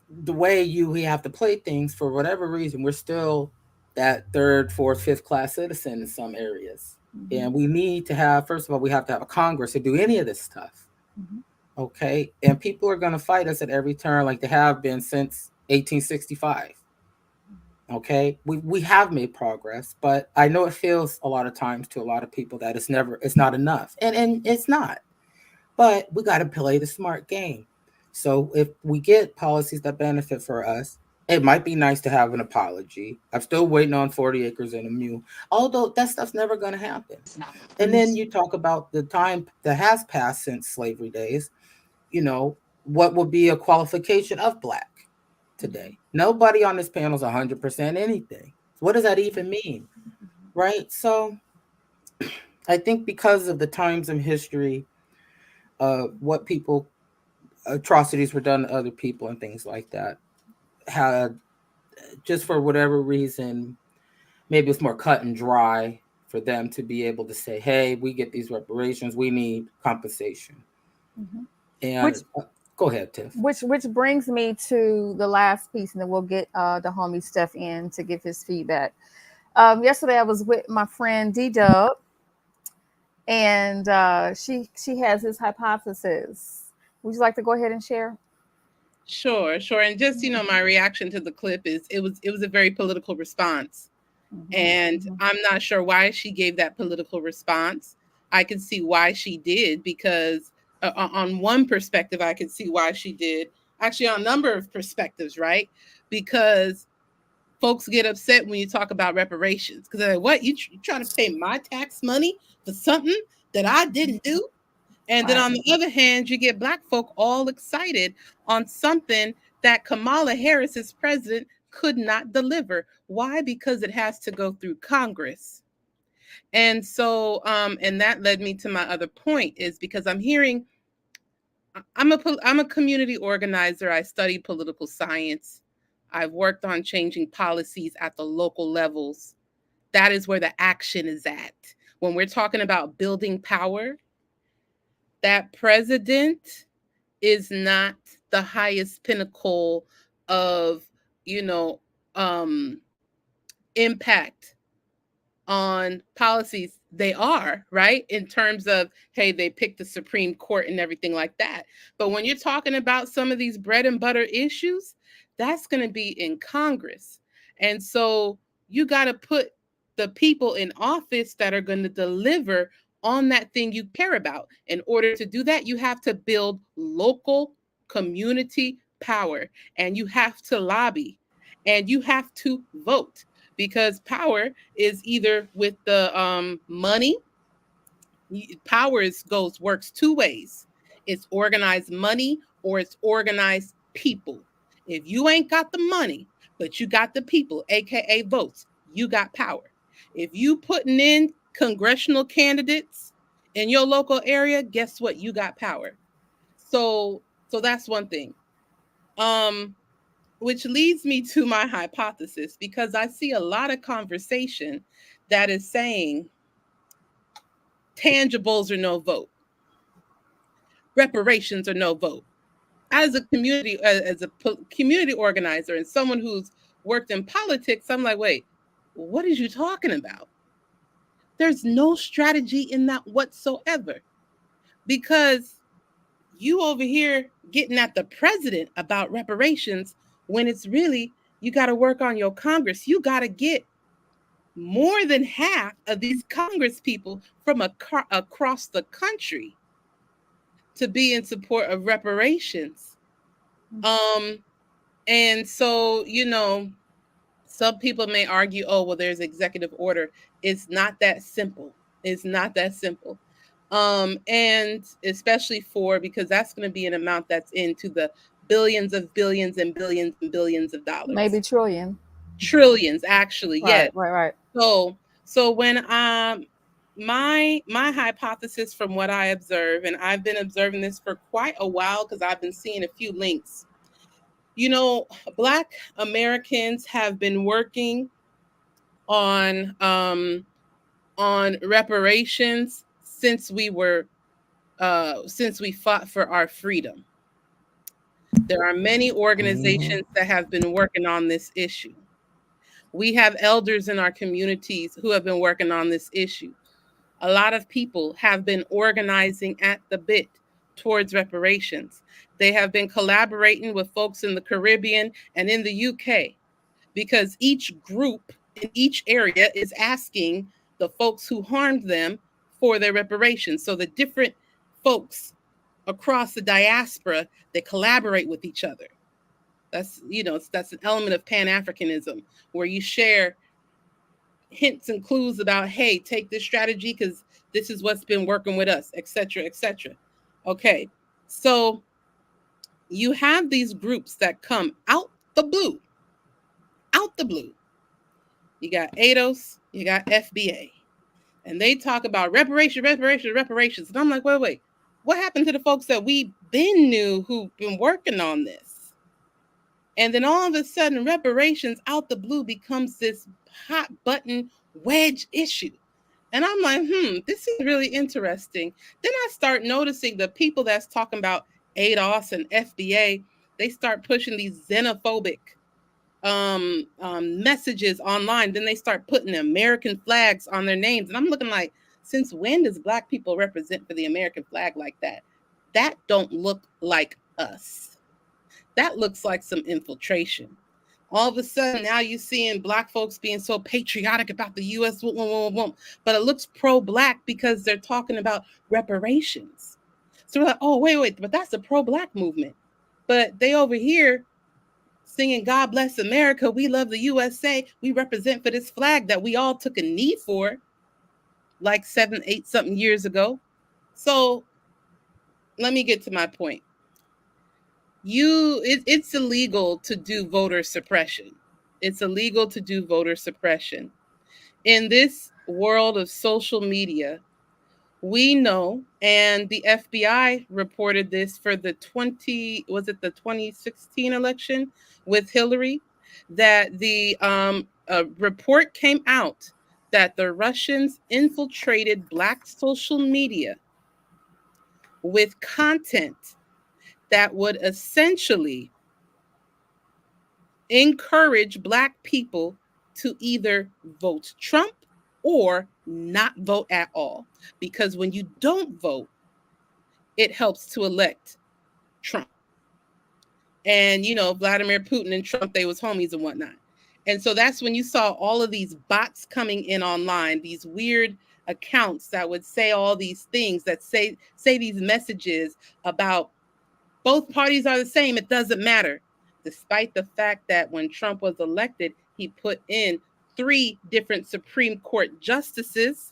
the way we have to play things, for whatever reason, we're still that third, fourth, fifth class citizen in some areas. Mhm. And we need to have, first of all, we have to have a Congress to do any of this stuff. Mhm. Okay. And people are going to fight us at every turn, like they have been since 1865. Okay. We have made progress, but I know it feels a lot of times to a lot of people that it's not enough. And it's not. But we got to play the smart game. So if we get policies that benefit for us, it might be nice to have an apology. I'm still waiting on 40 acres and a mule, although that stuff's never going to happen. And then you talk about the time that has passed since slavery days. What would be a qualification of Black today? Nobody on this panel is 100% anything. What does that even mean? Right? So I think because of the times in history, what atrocities were done to other people and things like that, had, just for whatever reason, maybe it's more cut and dry for them to be able to say, hey, we get these reparations, we need compensation. Mhm. And go ahead, Tiff. Which brings me to the last piece, and then we'll get the homie Steph in to give his feedback. Yesterday I was with my friend D-Dub, and she has his hypothesis. Would you like to go ahead and share? Sure. And just, my reaction to the clip is it was a very political response. Mhm. And Mhm. I'm not sure why she gave that political response. I could see why she did, because on one perspective, I could see why she did. Actually, on a number of perspectives, right? Because folks get upset when you talk about reparations, because they're like, what, you trying to pay my tax money for something that I didn't do? And then Right. on the other hand, you get Black folk all excited on something that Kamala Harris, as president, could not deliver. Why? Because it has to go through Congress. And so, and that led me to my other point, is because I'm hearing, I'm a community organizer. I study political science. I've worked on changing policies at the local levels. That is where the action is at. When we're talking about building power, that president is not the highest pinnacle of, you know, um, impact on policies. They are, right, in terms of, hey, they picked the Supreme Court and everything like that. But when you're talking about some of these bread and butter issues, that's going to be in Congress. And so you got to put the people in office that are going to deliver on that thing you care about. In order to do that, you have to build local community power, and you have to lobby, and you have to vote, because power is either with the money. Power works two ways. It's organized money, or it's organized people. If you ain't got the money, but you got the people, aka votes, you got power. If you putting in congressional candidates in your local area, guess what? You got power. So that's one thing. Which leads me to my hypothesis, because I see a lot of conversation that is saying tangibles or no vote, reparations or no vote. As a community organizer and someone who's worked in politics, I'm like, wait, what are you talking about? There's no strategy in that whatsoever, because you over here getting at the president about reparations, when it's really, you got to work on your Congress. You got to get more than half of these Congress people from across the country to be in support of reparations. And so, some people may argue, oh, well, there's executive order. It's not that simple. It's not that simple. And especially because that's going to be an amount that's into the billions of billions and billions and billions of dollars. Maybe Trillions, actually. Yes. Right. So when my hypothesis, from what I observe, and I've been observing this for quite a while because I've been seeing a few links. Black Americans have been working on reparations since we fought for our freedom. There are many organizations that have been working on this issue. We have elders in our communities who have been working on this issue. A lot of people have been organizing at the bit towards reparations. They have been collaborating with folks in the Caribbean and in the UK, because each group in each area is asking the folks who harmed them for their reparations. So the different folks across the diaspora, they collaborate with each other. That's an element of Pan-Africanism, where you share hints and clues about, hey, take this strategy because this is what's been working with us, etc., etc. Okay, so you have these groups that come out the blue. You got ADOS, you got FBA, and they talk about reparations. And I'm like, wait, what happened to the folks that we been knew who've been working on this? And then all of a sudden, reparations out the blue becomes this hot button wedge issue. And I'm like, this is really interesting. Then I start noticing the people that's talking about ADOS and FBA, they start pushing these xenophobic messages online. Then they start putting American flags on their names. And I'm looking like, since when does Black people represent for the American flag like that? That don't look like us. That looks like some infiltration. All of a sudden, now you're seeing Black folks being so patriotic about the U.S., but it looks pro-Black because they're talking about reparations. So we're like, oh, wait, but that's a pro-Black movement. But they over here singing God Bless America, we love the USA, we represent for this flag that we all took a knee for like 7, 8 something years ago. So let me get to my point. It's illegal to do voter suppression. It's illegal to do voter suppression. In this world of social media, we know, and the FBI reported this for the 2016 election with Hillary, that the report came out that the Russians infiltrated Black social media with content that would essentially encourage Black people to either vote Trump or not vote at all. Because when you don't vote, it helps to elect Trump. And, Vladimir Putin and Trump, they was homies and whatnot. And so that's when you saw all of these bots coming in online, these weird accounts that would say all these things, that say these messages about both parties are the same. It doesn't matter. Despite the fact that when Trump was elected, he put in 3 different Supreme Court justices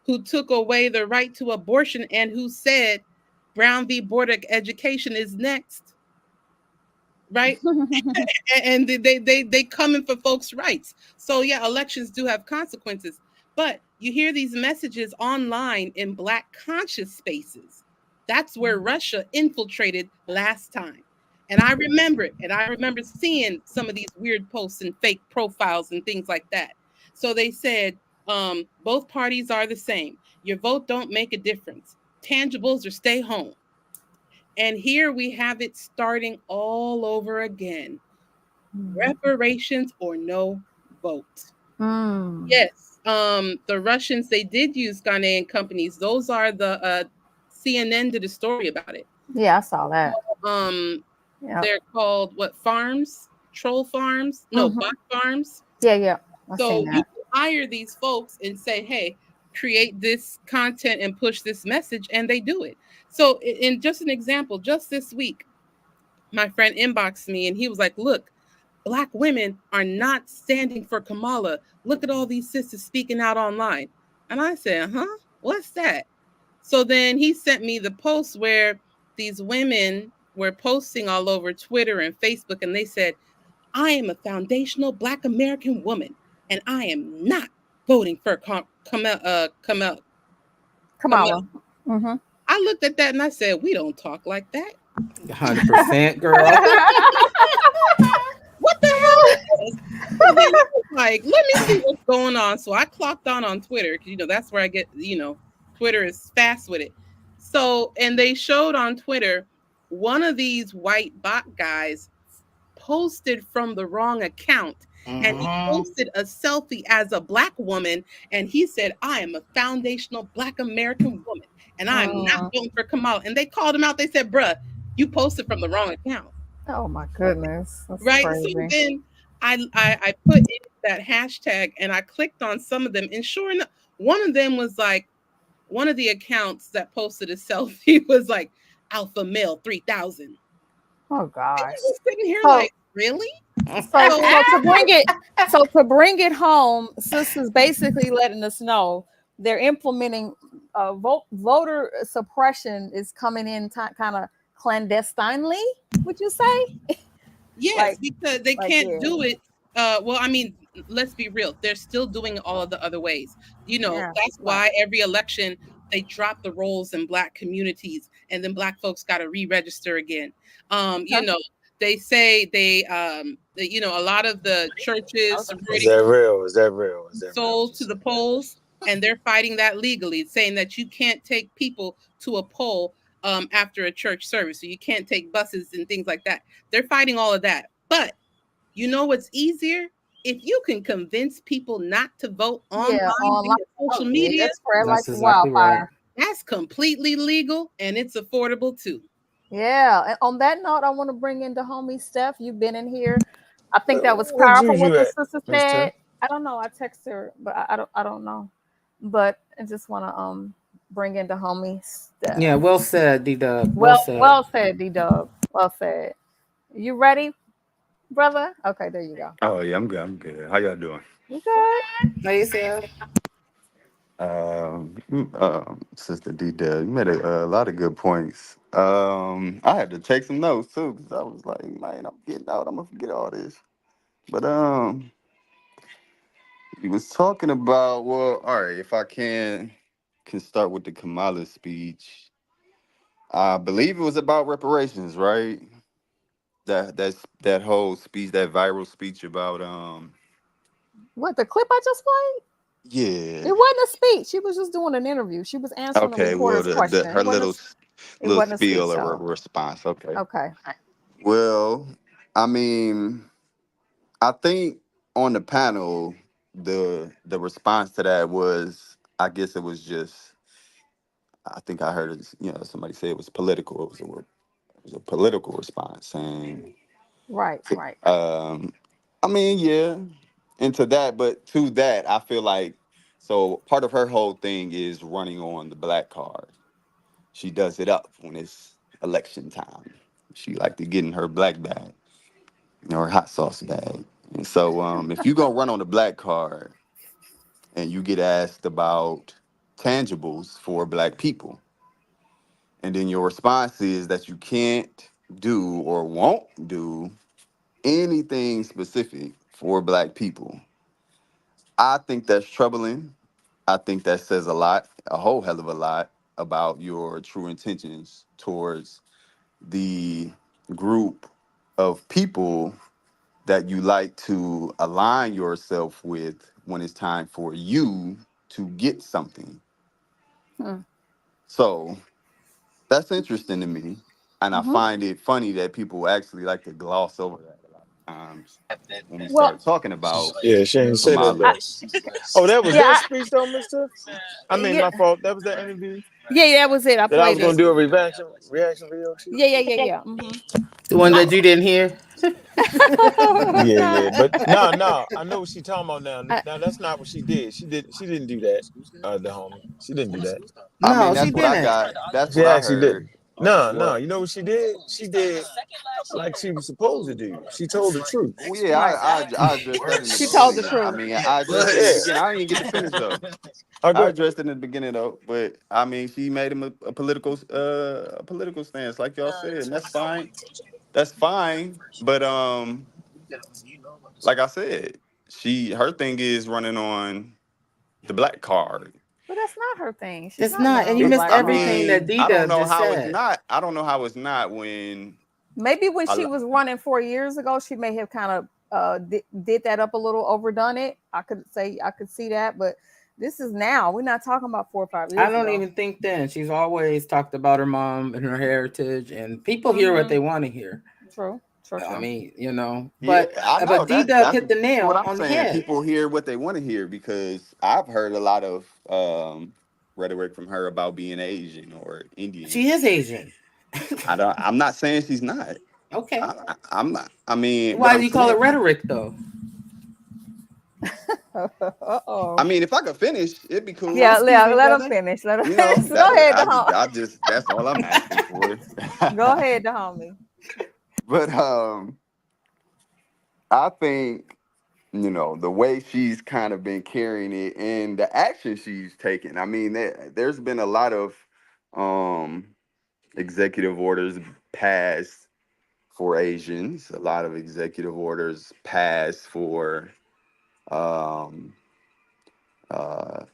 who took away the right to abortion and who said Brown v. Board of Education is next. Right? And they coming for folks' rights. So yeah, elections do have consequences. But you hear these messages online in Black conscious spaces. That's where Russia infiltrated last time. And I remember it. And I remember seeing some of these weird posts and fake profiles and things like that. So they said, both parties are the same. Your vote don't make a difference. Tangibles or stay home. And here we have it starting all over again. Reparations or no vote. Yes. The Russians, they did use Ghanaian companies. Those are the CNN did a story about it. Yeah, I saw that. They're called what farms? Troll farms? No, bot farms. Yeah. So you can hire these folks and say, hey, create this content and push this message, and they do it. So in just an example, just this week, my friend inboxed me and he was like, look, Black women are not standing for Kamala. Look at all these sisters speaking out online. And I said, what's that? So then he sent me the post where these women were posting all over Twitter and Facebook, and they said, I am a foundational Black American woman, and I am not voting for Kamala. I looked at that and I said, we don't talk like that. 100%, girl. What the hell is this? So then I was like, let me see what's going on. So I clocked on Twitter because, that's where I get, Twitter is fast with it. So, and they showed on Twitter, one of these white bot guys posted from the wrong account. And he posted a selfie as a Black woman. And he said, I am a foundational Black American woman. And I'm not voting for Kamala. And they called him out. They said, bruh, you posted from the wrong account. Oh my goodness. That's right. crazy. So then I put in that hashtag and I clicked on some of them. And sure enough, one of them was like, one of the accounts that posted a selfie was like Alpha Male 3000. Oh gosh. I was sitting here like, really? So to bring it home, sisters basically letting us know they're implementing voter suppression is coming in kind of clandestinely, would you say? Yes, because they can't do it. Well, I mean, let's be real. They're still doing all of the other ways. That's why every election they drop the rolls in Black communities, and then Black folks got to re-register again. They say they, a lot of the churches is that real? sold to the polls, and they're fighting that legally, saying that you can't take people to a poll after a church service, so you can't take buses and things like that. They're fighting all of that. But you know what's easier? If you can convince people not to vote online via social media, that's exactly right. That's completely legal and it's affordable too. Yeah. And on that note, I want to bring in the homie Steph. You've been in here. I think that was powerful what the sister said. I don't know. I text her, but I don't know. But I just want to bring in the homie Steph. Yeah, well said, D-Dub. Well said, D-Dub. Well said. You ready, brother? Okay, there you go. Oh yeah, I'm good. How y'all doing? You good? How you say? Sister D-Dub, you made a lot of good points. I had to take some notes too because I was like, man, I'm getting out. I'm gonna forget all this. But He was talking about, well, all right, if I can start with the Kamala speech. I believe it was about reparations, right? That whole speech, that viral speech about What, the clip I just played? yeah. It wasn't a speech. She was just doing an interview. She was answering a Okay, well reporter's the question. her little It little wasn't a spiel speech or though. response. Okay. Okay. Well, I mean, I think on the panel, the response to that was, I guess it was just, I think I heard it, somebody say it was political. It was a political response saying, Right, right. I mean, yeah, into that, but to that, I feel like, so part of her whole thing is running on the black card. She does it up when it's election time. She like to get in her black bag, her hot sauce bag. And so, if you gonna run on the black card and you get asked about tangibles for black people, and then your response is that you can't do or won't do anything specific for black people, I think that's troubling. I think that says a lot, a whole hell of a lot about your true intentions towards the group of people that you like to align yourself with when it's time for you to get something. Hmm. So that's interesting to me. And I Hmm. find it funny that people actually like to gloss over that a lot of times when we Well, start talking about Yeah, she ain't say that Kamala. though. Oh, that was yeah, your speech though, Mister. I mean, yeah, my fault. That was that interview yeah, that was it. I that I was played gonna it. do a reaction video to. Yeah. The one that you didn't hear. Yeah, yeah, but Mm-hmm. no, I know what she talking about now. I, Now that's not what she did. She didn't do that. The homie, she didn't do that. I mean, No, she that's what I didn't. got. That's She what I actually heard. didn't. No, What? you know what she did? She did like she was supposed to do. She told the truth. Well, yeah, right. I addressed that in the She told the beginning. I truth. mean, I addressed it in the Yeah. beginning. I didn't even get to finish though. Oh, I good. addressed it in the beginning though, but I mean, she made him a political stance, like y'all said, and that's fine. That's fine. But like I said, her thing is running on the black card. But that's not her thing. She's It's not not. running And on you the missed black I card. everything that mean, D I don't Dub know just how it's said. not. I don't know how it's not when Maybe when a she lo- was running 4 years ago, she may have kind of did that up a little, overdone it. I could see that, but this is now. We're not talking about 4 or 5 years I don't ago. even think then. She's always talked about her mom and her heritage, and people hear what Hmm. they want to hear. True, true, I true. mean, Yeah, but I know D Dub that's hit the what nail I'm on the saying. head. People hear what they want to hear because I've heard a lot of rhetoric from her about being Asian or Indian. She is Asian. I'm not saying she's not. Okay. I'm not. I mean, what Why do I'm you call saying. it rhetoric though? I Uh-oh. mean, if I could finish, it'd be cool. Yeah, Excuse yeah, me, let him brother. finish. Let him You know finish. Go ahead, Dahom. I just that's all I'm asking for. Go ahead, Dahomey. But I think the way she's kind of been carrying it and the action she's taken. I mean, there's been a lot of um executive orders passed for Asians, a lot of executive orders passed for um uh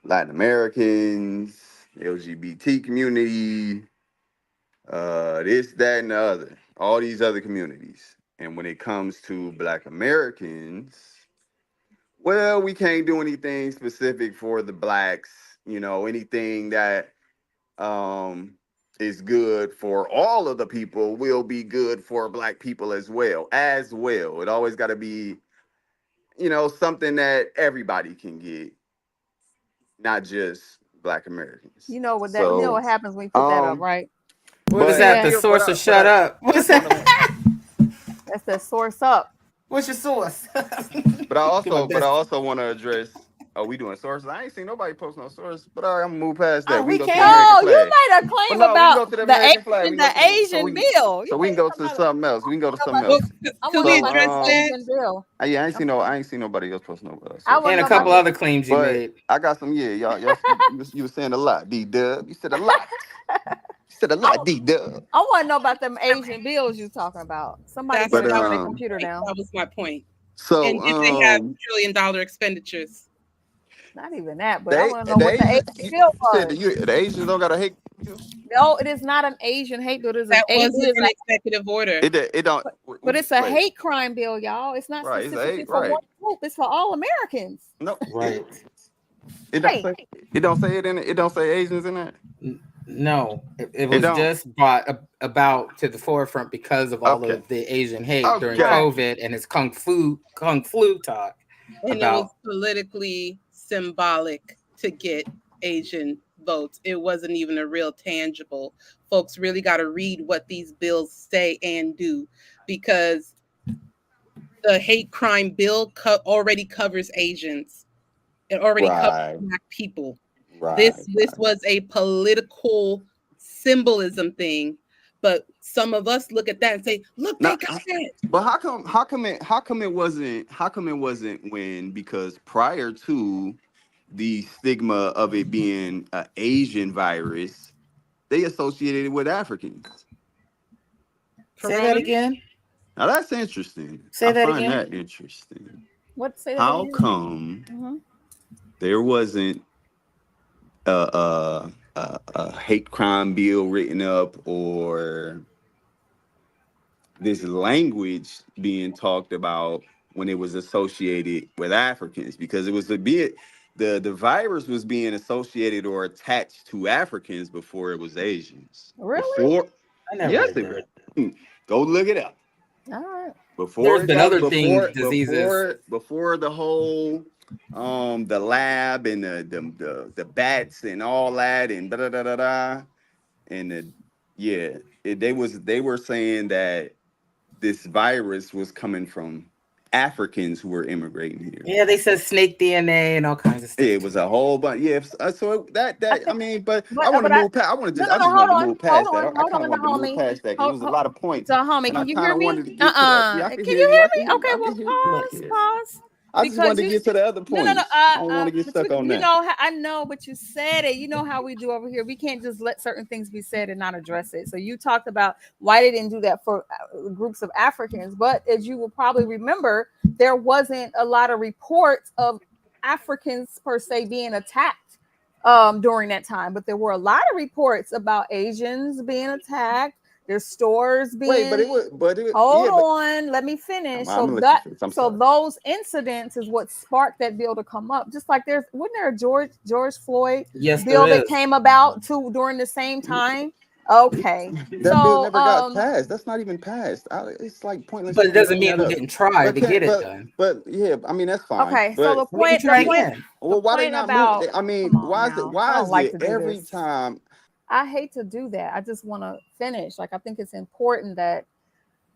Latin Americans, LGBT community, this, that, and the other, all these other communities. And when it comes to Black Americans, well, we can't do anything specific for the blacks, anything that um is good for all of the people will be good for black people as well. It always got to be, something that everybody can get, not just Black Americans. You know So, what happens when you put that up, um, right? What is but that? Yeah, The source of but shut up. I What's just want to. that? that's the source up. What's your source? But I Do my also, but I best. also want to address. Oh, we doing sources? I ain't seen nobody post no source. But all right, I'm gonna move past that. Oh, We can we go to the can. American No, you flag. made a But claim no, we can about go to the American flag. We can go to the Asian bill. so we can go to something else. We can go to something Well, else. I could want to know we So about this address that? Asian bill. yeah, I ain't seen nobody else post no I sources. want to And a know about couple this. other claims you But made. I got some. Yeah, y'all. You were saying a lot, D Dub. You said a lot. You said a I, lot, D Dub. I want to know about them Asian bills you talking about. Somebody That's But better that turn their was my computer point. down. That was my point. So And did they have $1 trillion expenditures? Not even that, but I they want to know the what the Asians, Asian bill you said was. the Asians don't got a hate. No, it is not an Asian hate bill. It is That wasn't an executive order. It don't. but it's a Wait, hate crime bill, y'all. It's not right? It's a specifically hate, for right? one group. It's for all Americans. No, Right. it don't Right. say it. Don't say it in it. It don't say Asians in it. No, it It was don't. just brought about to the forefront because of all Okay. of the Asian hate during Okay. COVID and his kung flu talk. And it was politically symbolic to get Asian votes. It wasn't even a real tangible. Folks really got to read what these bills say and do, because the hate crime bill already covers Asians. It already covers Right. Black people. Right. This was a political symbolism thing, but some of us look at that and say, "Look, they got that." But how come it wasn't when, because prior to the stigma of it being an Asian virus, they associated it with Africans. Say that again. Now that's interesting. Say I that find again. that interesting. What? Say that How again. come there wasn't a hate crime bill written up, or this language being talked about when it was associated with Africans? Because it was the virus was being associated or attached to Africans before it was Asians. Really? Before, I never yes, heard it that. was. Go look it up. All right. Before There's it been got other diseases. before the whole the lab and the bats and all that and da da da da da, and they were saying that this virus was coming from Africans who were immigrating here. Yeah, they said snake DNA and all kinds of stuff. It was a whole bunch. Yeah, so I mean, but I want to But move past. no, I no, just hold wanted to on, move past that. I hold kind on, of the wanted to move homie. past that because it was a lot of points. So, homie, And I can you kind hear of me? wanted to get to that. Yeah, I Can can you hear you. I hear can me? hear Okay, I well, can hear you. pause. I just wanted to Because get to the other points. no. I don't want to get But stuck on you that. know, I know, but you said it. You know how we do over here. We can't just let certain things be said and not address it. So you talked about why they didn't do that for groups of Africans, but as you will probably remember, there wasn't a lot of reports of Africans per se being attacked during that time, but there were a lot of reports about Asians being attacked. There's stores Wait, being. Hold on, let me finish. I'm gonna let you finish. I'm sorry. Those incidents is what sparked that bill to come up. Just like wasn't there a George Floyd bill that came about too during the same time? Okay, that bill never got passed. That's not even passed. It's like pointless. But it doesn't mean that we up. didn't try to get it done. But yeah, I mean that's fine. Okay, but, so the point. Well, why they not move? I mean, why is it? Why is it every time? I hate to do that. I just want to finish. Like, I think it's important that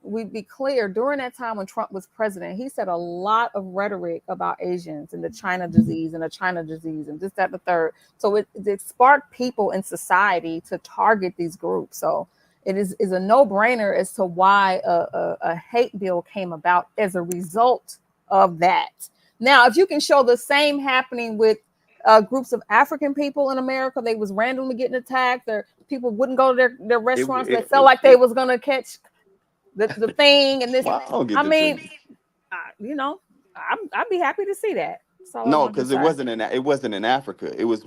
we be clear. During that time when Trump was president, he said a lot of rhetoric about Asians and the China disease and this, that, the third. So it sparked people in society to target these groups. So it is a no-brainer as to why a hate bill came about as a result of that. Now, if you can show the same happening with groups of African people in America, they was randomly getting attacked, or people wouldn't go to their restaurants. They felt like they was gonna catch the thing, and this. I mean, you know, I'd be happy to see that. No, because it wasn't in Africa. It was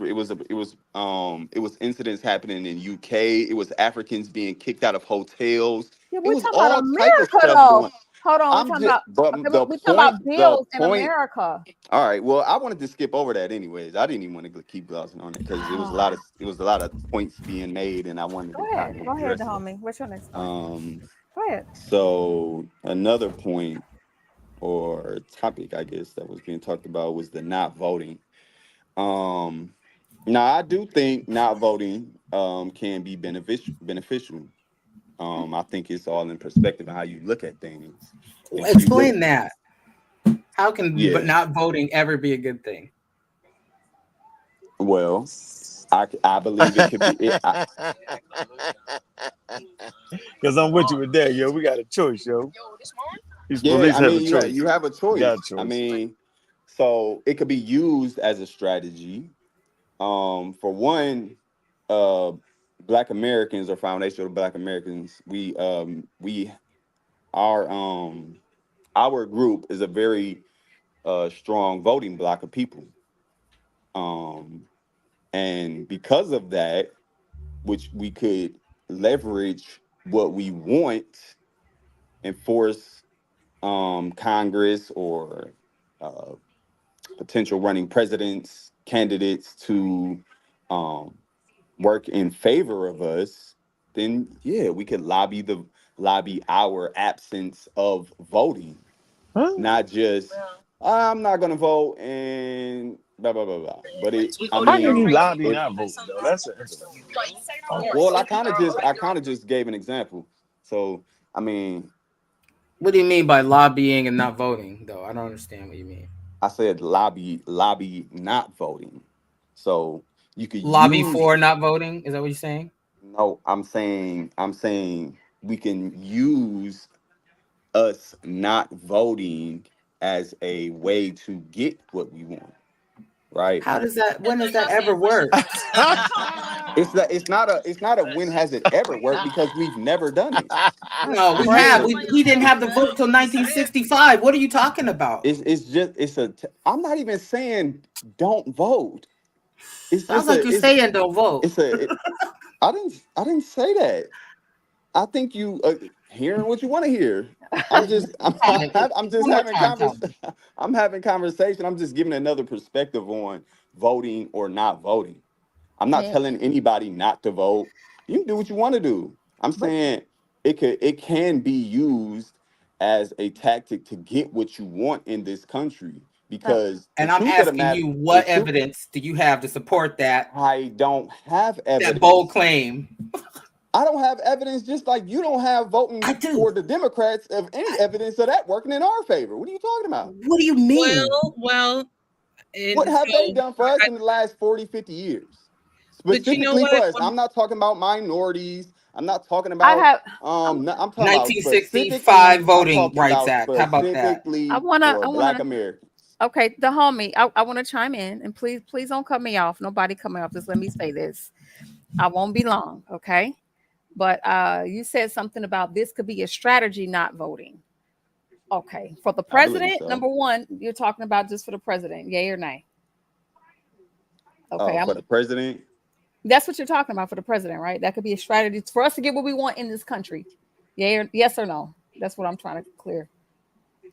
incidents happening in UK. It was Africans being kicked out of hotels. Yeah, it we're was talking all about type of America, stuff though. going. Hold on, we're talking about bills in America. All right, well, I wanted to skip over that anyways. I didn't even want to keep glossing on it because it was a lot of points being made, and I wanted Go to ahead, address it. homie. What's your next point? Go ahead. So another point or topic, I guess, that was being talked about was the not voting. Now I do think not voting can be beneficial. I think it's all in perspective of how you look at things. Explain that. How can not voting ever be a good thing? Well, I believe it could be. Because I'm with you with that, yo. We got a choice, yo. Yeah, I mean, you have a choice. I mean, so it could be used as a strategy. For one, Black Americans or foundational Black Americans, our our group is a very strong voting block of people. And because of that, which we could leverage what we want and force Congress or uh, potential running presidents, candidates to um, work in favor of us, then yeah, we could lobby our absence of voting, Huh? not just I'm not gonna vote and blah blah blah blah. But We I go to How can your mean, you lobby it, not voting though? That's an interesting. well, I kind of just gave an example. So I mean, What do you mean by lobbying and not voting, though? I don't understand what you mean. I said lobby not voting. So you could Lobby use for not voting? Is that what you're saying? no, I'm saying we can use us not voting as a way to get what we want, right? How does that? and When then has that y'all say ever worked? It's not a when has it ever worked because we've never done it. No, we It's have. a We didn't have the vote till 1965. What are you talking about? it's just I'm not even saying don't vote. It's Sounds just like you're saying don't vote. it's a it, I didn't say that. I think you hearing what you want to hear. I'm just One more having time, tell me. I'm having conversation. I'm just giving another perspective on voting or not voting. I'm not Yeah, telling anybody not to vote. You can do what you want to do. I'm but saying it can be used as a tactic to get what you want in this country uh, because the And I'm truth of the asking matter, you, the what truth, evidence do you have to support I don't have that bold evidence. claim? I don't have evidence, just like you don't have I voting do. for the Democrats of any evidence of that working in our favor. What are you talking about? What do you mean? Well, What and have they so, done for us I, in the last 40, 50 years? but you know Specifically for what? us. I'm not talking about minorities. I'm not talking I about have. I, I'm talking about 1965 specifically, I'm Voting talking Rights about Act. How about that? I specifically wanna. for I black wanna. Americans. Okay, the homie. I want to chime in, and please don't cut me off. Nobody cut me off. Just let me say this. I won't be long. Okay, but you said something about this could be a strategy not voting. Okay, for the I believe president, so. number one, you're talking about just for the president, yay or nay? Okay, For the president. that's what you're talking about for the president, right? That could be a strategy for us to get what we want in this country. Yay or yes or no? That's what I'm trying to clear.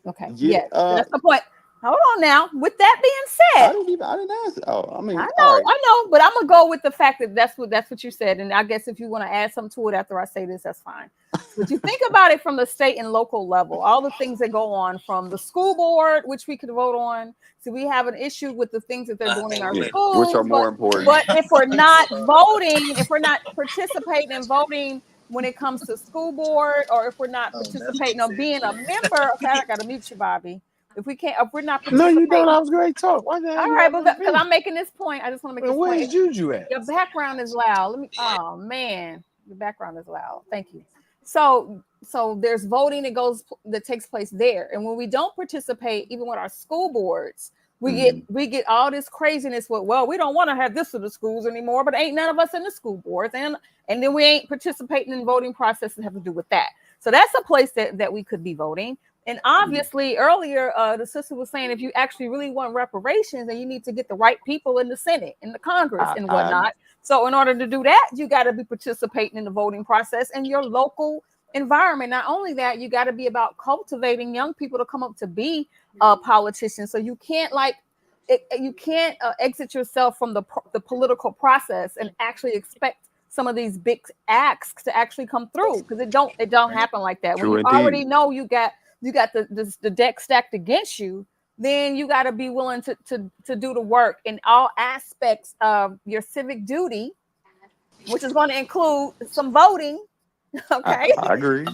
Okay, Yeah, yes, that's the point. Hold on now. With that being said, I didn't ask. Oh, I mean, all right. I know, but I'm gonna go with the fact that that's what you said, and I guess if you want to add something to it after I say this, that's fine. But you think about it from the state and local level, all the things that go on from the school board, which we could vote on. So we have an issue with the things that they're doing in our Yeah. Which are schools, more important? but if we're not voting, if we're not participating in voting when it comes to school board, or if we're not participating on being a member, okay, I gotta mute you, Bobby. If we're not No, you don't. participating, I was great talk. Why the hell all you right, have but to because finish? I'm making this point, I just want to make And this point. where's Juju at? Your background is loud. Let me. Oh man, your background is loud. Thank you. So there's voting that takes place there, and when we don't participate, even with our school boards, Mhm. we get all this craziness with, well, we don't want to have this in the schools anymore, but ain't none of us in the school boards, and then we ain't participating in voting processes that have to do with that. So that's a place that we could be voting. And obviously, earlier, the sister was saying if you actually really want reparations, then you need to get the right people in the Senate, in the Congress, and I whatnot. So, in order to do that, you got to be participating in the voting process in your local environment. Not only that, you got to be about cultivating young people to come up to be politicians. So you can't you can't exit yourself from the political process and actually expect some of these big acts to actually come through, because it don't happen like that. When true you already indeed. know you got the deck stacked against you, then you got to be willing to do the work in all aspects of your civic duty, which is going to include some voting. Okay, I agree.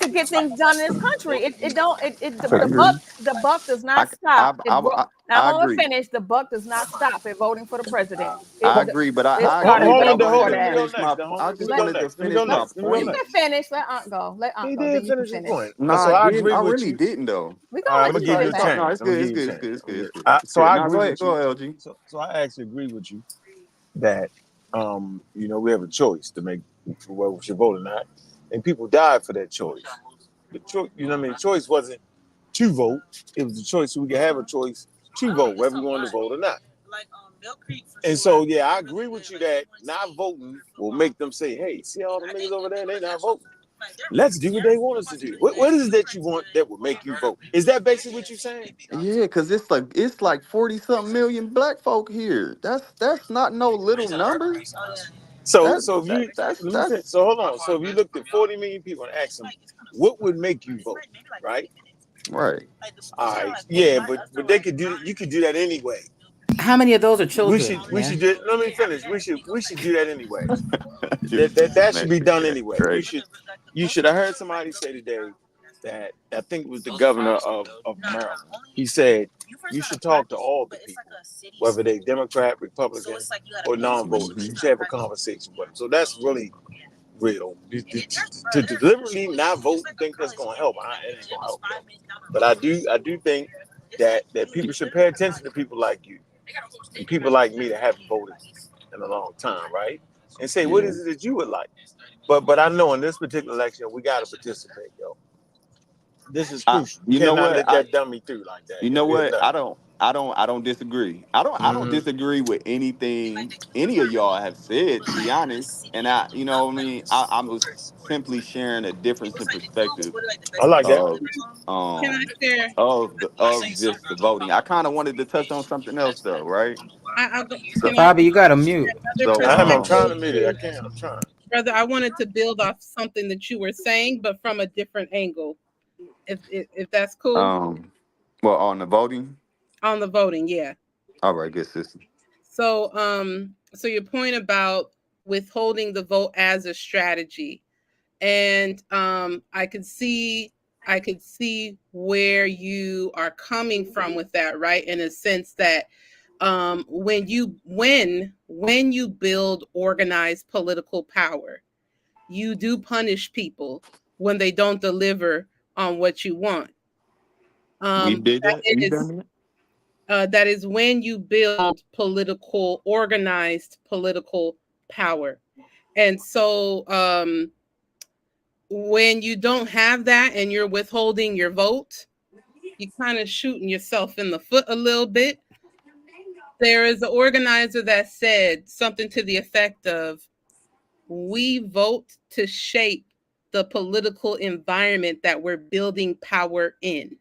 to get things done in this country. It don't it I agree. the buck does I not stop. I'm I gonna agree. finish. The buck does not stop at voting for the president. I agree, but It started but way I before wanted to Let me that. go finish next. my. The I homie. Let just me go wanted to next. Let me go finish my next. Let me go You point. can next. finish. Let Aunt go. Let Aunt He go. Then did you can finish his finish. point. No, So I I didn't. agree I with really you. didn't though. We're All gonna right, I'm let gonna you give I you finish. a just thought no, chance. it's I'm gonna good. give It's you a good. It's chance. good. It's good. It's good. It's So good. I Now agree go ahead. with Go you. ahead, LG. So I actually agree with you that we have a choice to make for what we should vote or not, and people died for that choice. The choice, you know what I mean? Choice wasn't to vote. It was a choice, so we could have a choice to vote, whether we wanted to vote or not. And so, yeah, I agree with you that not voting will make them say, "Hey, see all the niggas over there? They not voting. Let's do what they want us to do." What is it that you want that would make you vote? Is that basically what you're saying? Yeah, because it's like 40 something million black folk here. That's not no little number. So, That so if that you that's let me that's say, so hold on. So if you looked at 40 million people and asked them, what would make you vote, right? right. All right, yeah, but they could do you could do that anyway. How many of those are We children, should man? do. Let me finish. We should do that anyway. You That should make be it done yeah, anyway. great. You should have heard somebody say today that I think it was the governor of Maryland. He said you should talk to all the people, whether they Democrat, Republican, or non-voters. Hmm. You should have a conversation with them. So that's really real. To deliberately not vote and think that's going to help, it ain't going to help them. But I do think that people should pay attention to people like you and people like me that haven't voted in a long time, right? And say, what Yeah. is it that you would like? But I know in this particular election, we got to participate, yo. This is crucial. You You know cannot what? let that dummy through like that, You yo. know He'll what? nut. I don't disagree. I don't Mm-hmm. disagree with anything any of y'all have said, to be honest. And you know what I mean? I was simply sharing a difference in perspective I like that. of Can I um share? of just the voting. I kind of wanted to touch on something else though, right? Can So I Bobby, you got to mute. another so I'm trying perspective to meet it. I too, can't. I'm trying. brother? I wanted to build off something that you were saying, but from a different angle. If that's cool um well, on the voting. on the voting, yeah. All right, good sister. So your point about withholding the vote as a strategy, and I could see where you are coming from with that, right? In a sense that when you build organized political power, you do punish people when they don't deliver on what you want. We did That that. We've is done that. that is when you build organized political power. And so when you don't have that and you're withholding your vote, you kind of shooting yourself in the foot a little bit. There is an organizer that said something to the effect of, we vote to shape the political environment that we're building power in.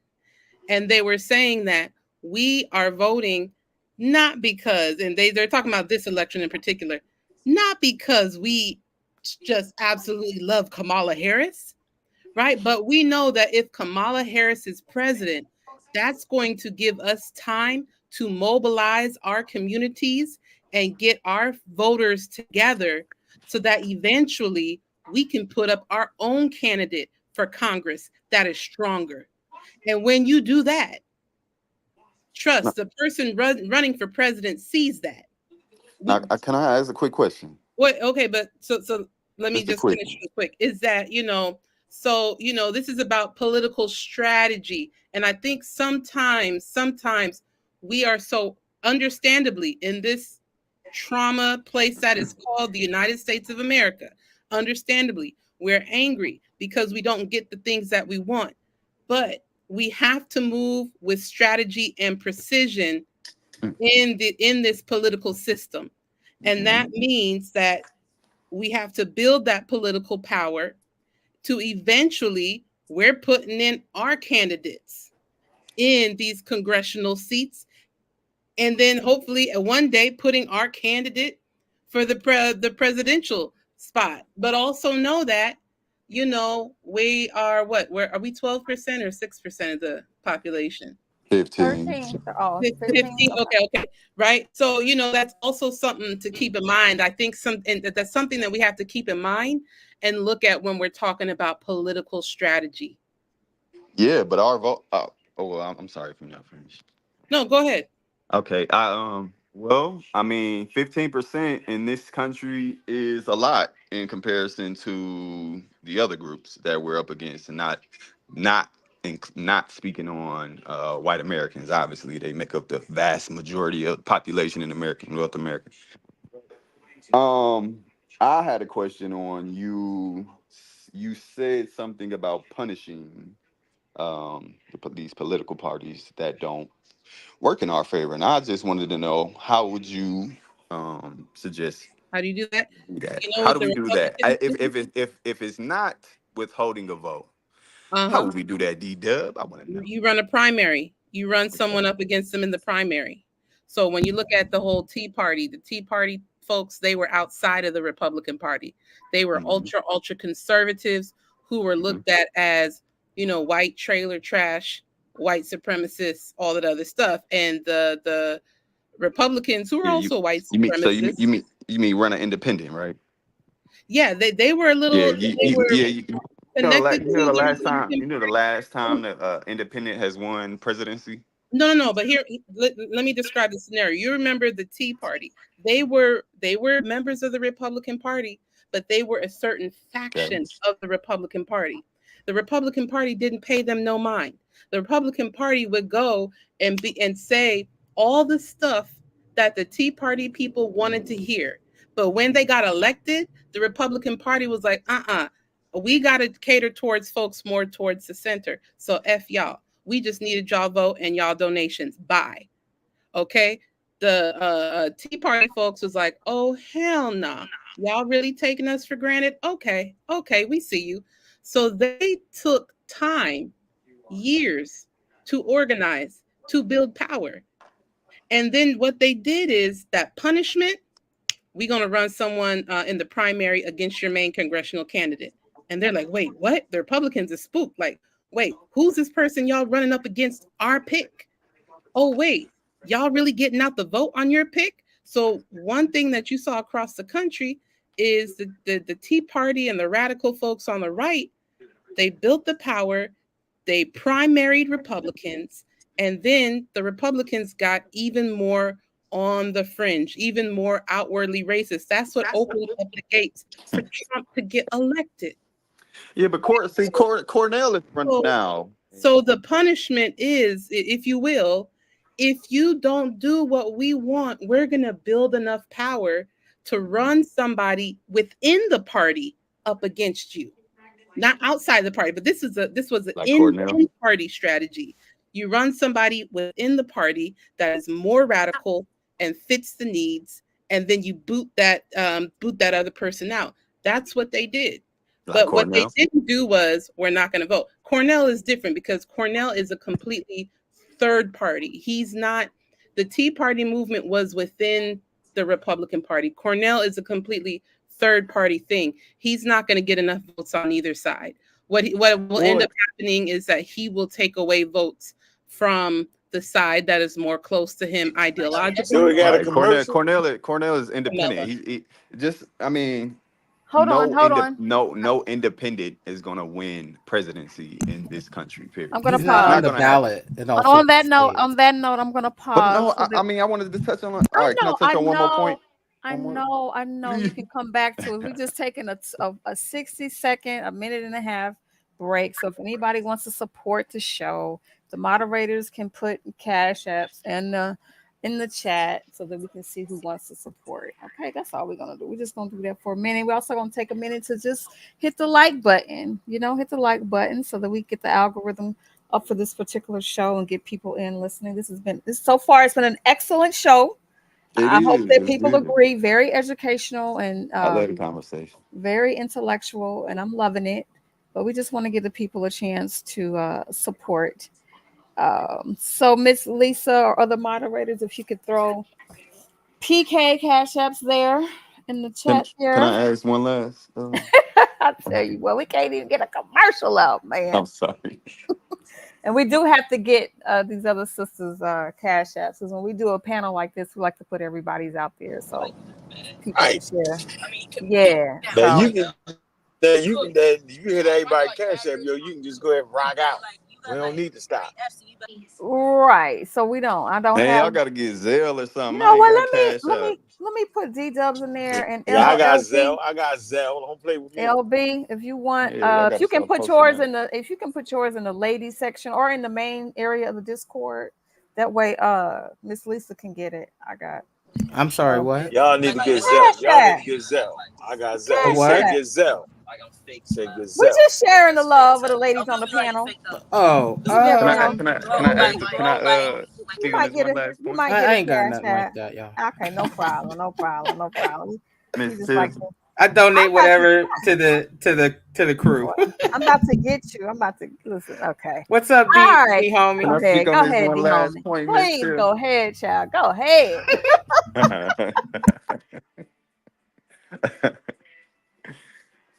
And they were saying that we are voting not because, and they're talking about this election in particular, not because we just absolutely love Kamala Harris, right? But we know that if Kamala Harris is president, that's going to give us time to mobilize our communities and get our voters together so that eventually we can put up our own candidate for Congress that is stronger. And when you do that, Now, trust the person running for president sees that. We can I ask a quick question? What? Okay, but so let me Just a just quick finish one. real quick. Is that so this is about political strategy, and I think sometimes we are so understandably in this trauma place that is called the United States of America. Understandably, we're angry because we don't get the things that we want, but we have to move with strategy and precision in this political system. And that Mhm. means that we have to build that political power to eventually we're putting in our candidates in these congressional seats, and then hopefully one day putting our candidate for the presidential spot. But also know that we are what? Where are we? 12% or 6% of the population? 15. 13. Oh, 15. 15. Okay. Okay. Right. So that's also something to keep in mind. I think that's something that we have to keep in mind and look at when we're talking about political strategy. Yeah, but our vote. Oh well, I'm sorry if you're not finished. No, go ahead. Okay. Well, I mean, 15% in this country is a lot in comparison to the other groups that we're up against, and not speaking on white Americans. Obviously, they make up the vast majority of the population in North America. Um, I had a question on you. You said something about punishing. these political parties that don't work in our favor. And I just wanted to know, how would you suggest How do you do that? that? You know How what do the we do that? Republicans If it's not withholding a vote, how uh-huh. would we do that, D Dub? I want to know. You run a primary. You run Okay. someone up against them in the primary. So when you look at the whole Tea Party, the Tea Party folks, they were outside of the Republican Party. They were Mm-hmm. ultra conservatives who were Mm-hmm. looked at as, white trailer trash, white supremacists, all that other stuff. And the Republicans who were Yeah, also white you mean so supremacists, you mean run an independent, right? yeah, they were a Yeah, little, they were connected you know to the the last time Republican that independent has won presidency. No. But here, let me describe the scenario. You remember the Tea Party? They were members of the Republican Party, but they were a certain Okay. faction of the Republican Party. The Republican Party didn't pay them no mind. The Republican Party would go and say all the stuff that the Tea Party people wanted to hear. But when they got elected, the Republican Party was like, we got to cater towards folks more towards the center. So F y'all. We just needed y'all vote and y'all donations. Bye. Okay. The Tea Party folks was like, oh, hell no. Nah. Y'all really taking us for granted? Okay. We see you. So they took time, years to organize, to build power. And then what they did is that punishment, we're going to run someone in the primary against your main congressional candidate. And they're like, wait, what? The Republicans are spooked. Like, wait, who's this person y'all running up against our pick? Oh, wait, y'all really getting out the vote on your pick? So one thing that you saw across the country is the Tea Party and the radical folks on the right, they built the power, they primaried Republicans, and then the Republicans got even more on the fringe, even more outwardly racist. That's what opened up the gates for Trump to get elected. Yeah, but Cornell is running now. So the punishment is, if you will, if you don't do what we want, we're going to build enough power to run somebody within the party up against you. Not outside the party, but this was an Like in-party strategy. You run somebody within the party that is more radical and fits the needs, and then you boot that other person out. That's what they did. Like But what they Cornell. didn't do was, we're not going to vote. Cornell is different because Cornell is a completely third party. He's not, the Tea Party movement was within the Republican Party. Cornell is a completely third party thing. He's not going to get enough votes on either side. What will end up happening is that he will take away votes from the side that is more close to him ideologically. So we got a commercial. Cornell is independent. He just, I mean, Hold on. no independent is gonna win presidency in this country. Period. I'm gonna He's not pause. on the ballot. On that note, I'm gonna pause. But no, I mean, I wanted to touch on. All right, can I touch on one more point? I know. You can come back to it. We're just taking a 60-second, a minute and a half break. So if anybody wants to support the show, the moderators can put cash apps and in the chat so that we can see who wants to support. Okay, that's all we're gonna do. We're just gonna do that for a minute. We're also gonna take a minute to just hit the like button. Hit the like button so that we get the algorithm up for this particular show and get people in listening. So far it's been an excellent show. I hope that people agree. Very educational and I love the conversation. Very intellectual, and I'm loving it. But we just want to give the people a chance to support. So Miss Lisa or other moderators, if you could throw PK cash apps there in the chat here. Can I ask one last? I tell you what, we can't even get a commercial out, man. I'm sorry. And we do have to get these other sisters cash apps, because when we do a panel like this, we like to put everybody's out there so people can share. Yeah. You can hit everybody cash app, yo. You can just go ahead and rock out. We don't need to stop. Right. So we don't. I don't have. y'all gotta get Zelle or something. You know what? Let me put D-Dubs in there and I got Zelle. Don't play with me. LB, if you want, if you can put yours in the ladies section or in the main area of the Discord, that way Miss Lisa can get it. I'm sorry, what? Y'all need to get Zelle. I got Zelle. What? Get Zelle. Say We're gazelle. just sharing the love of the ladies on the panel. Oh, You never Can I know. speak You on might this get one a last you point? might I get a ain't got cash nothing app. like that, y'all. Okay, no problem, no problem, no problem. You Miss just like Tiff, to, I I'm donate about to whatever to the crew. I'm about to get you. I'm about to listen. Okay. What's up, All D right. D can homie? I speak on Go this ahead, one D last homie. point, Miss Please Tiff? go ahead, child. Go ahead.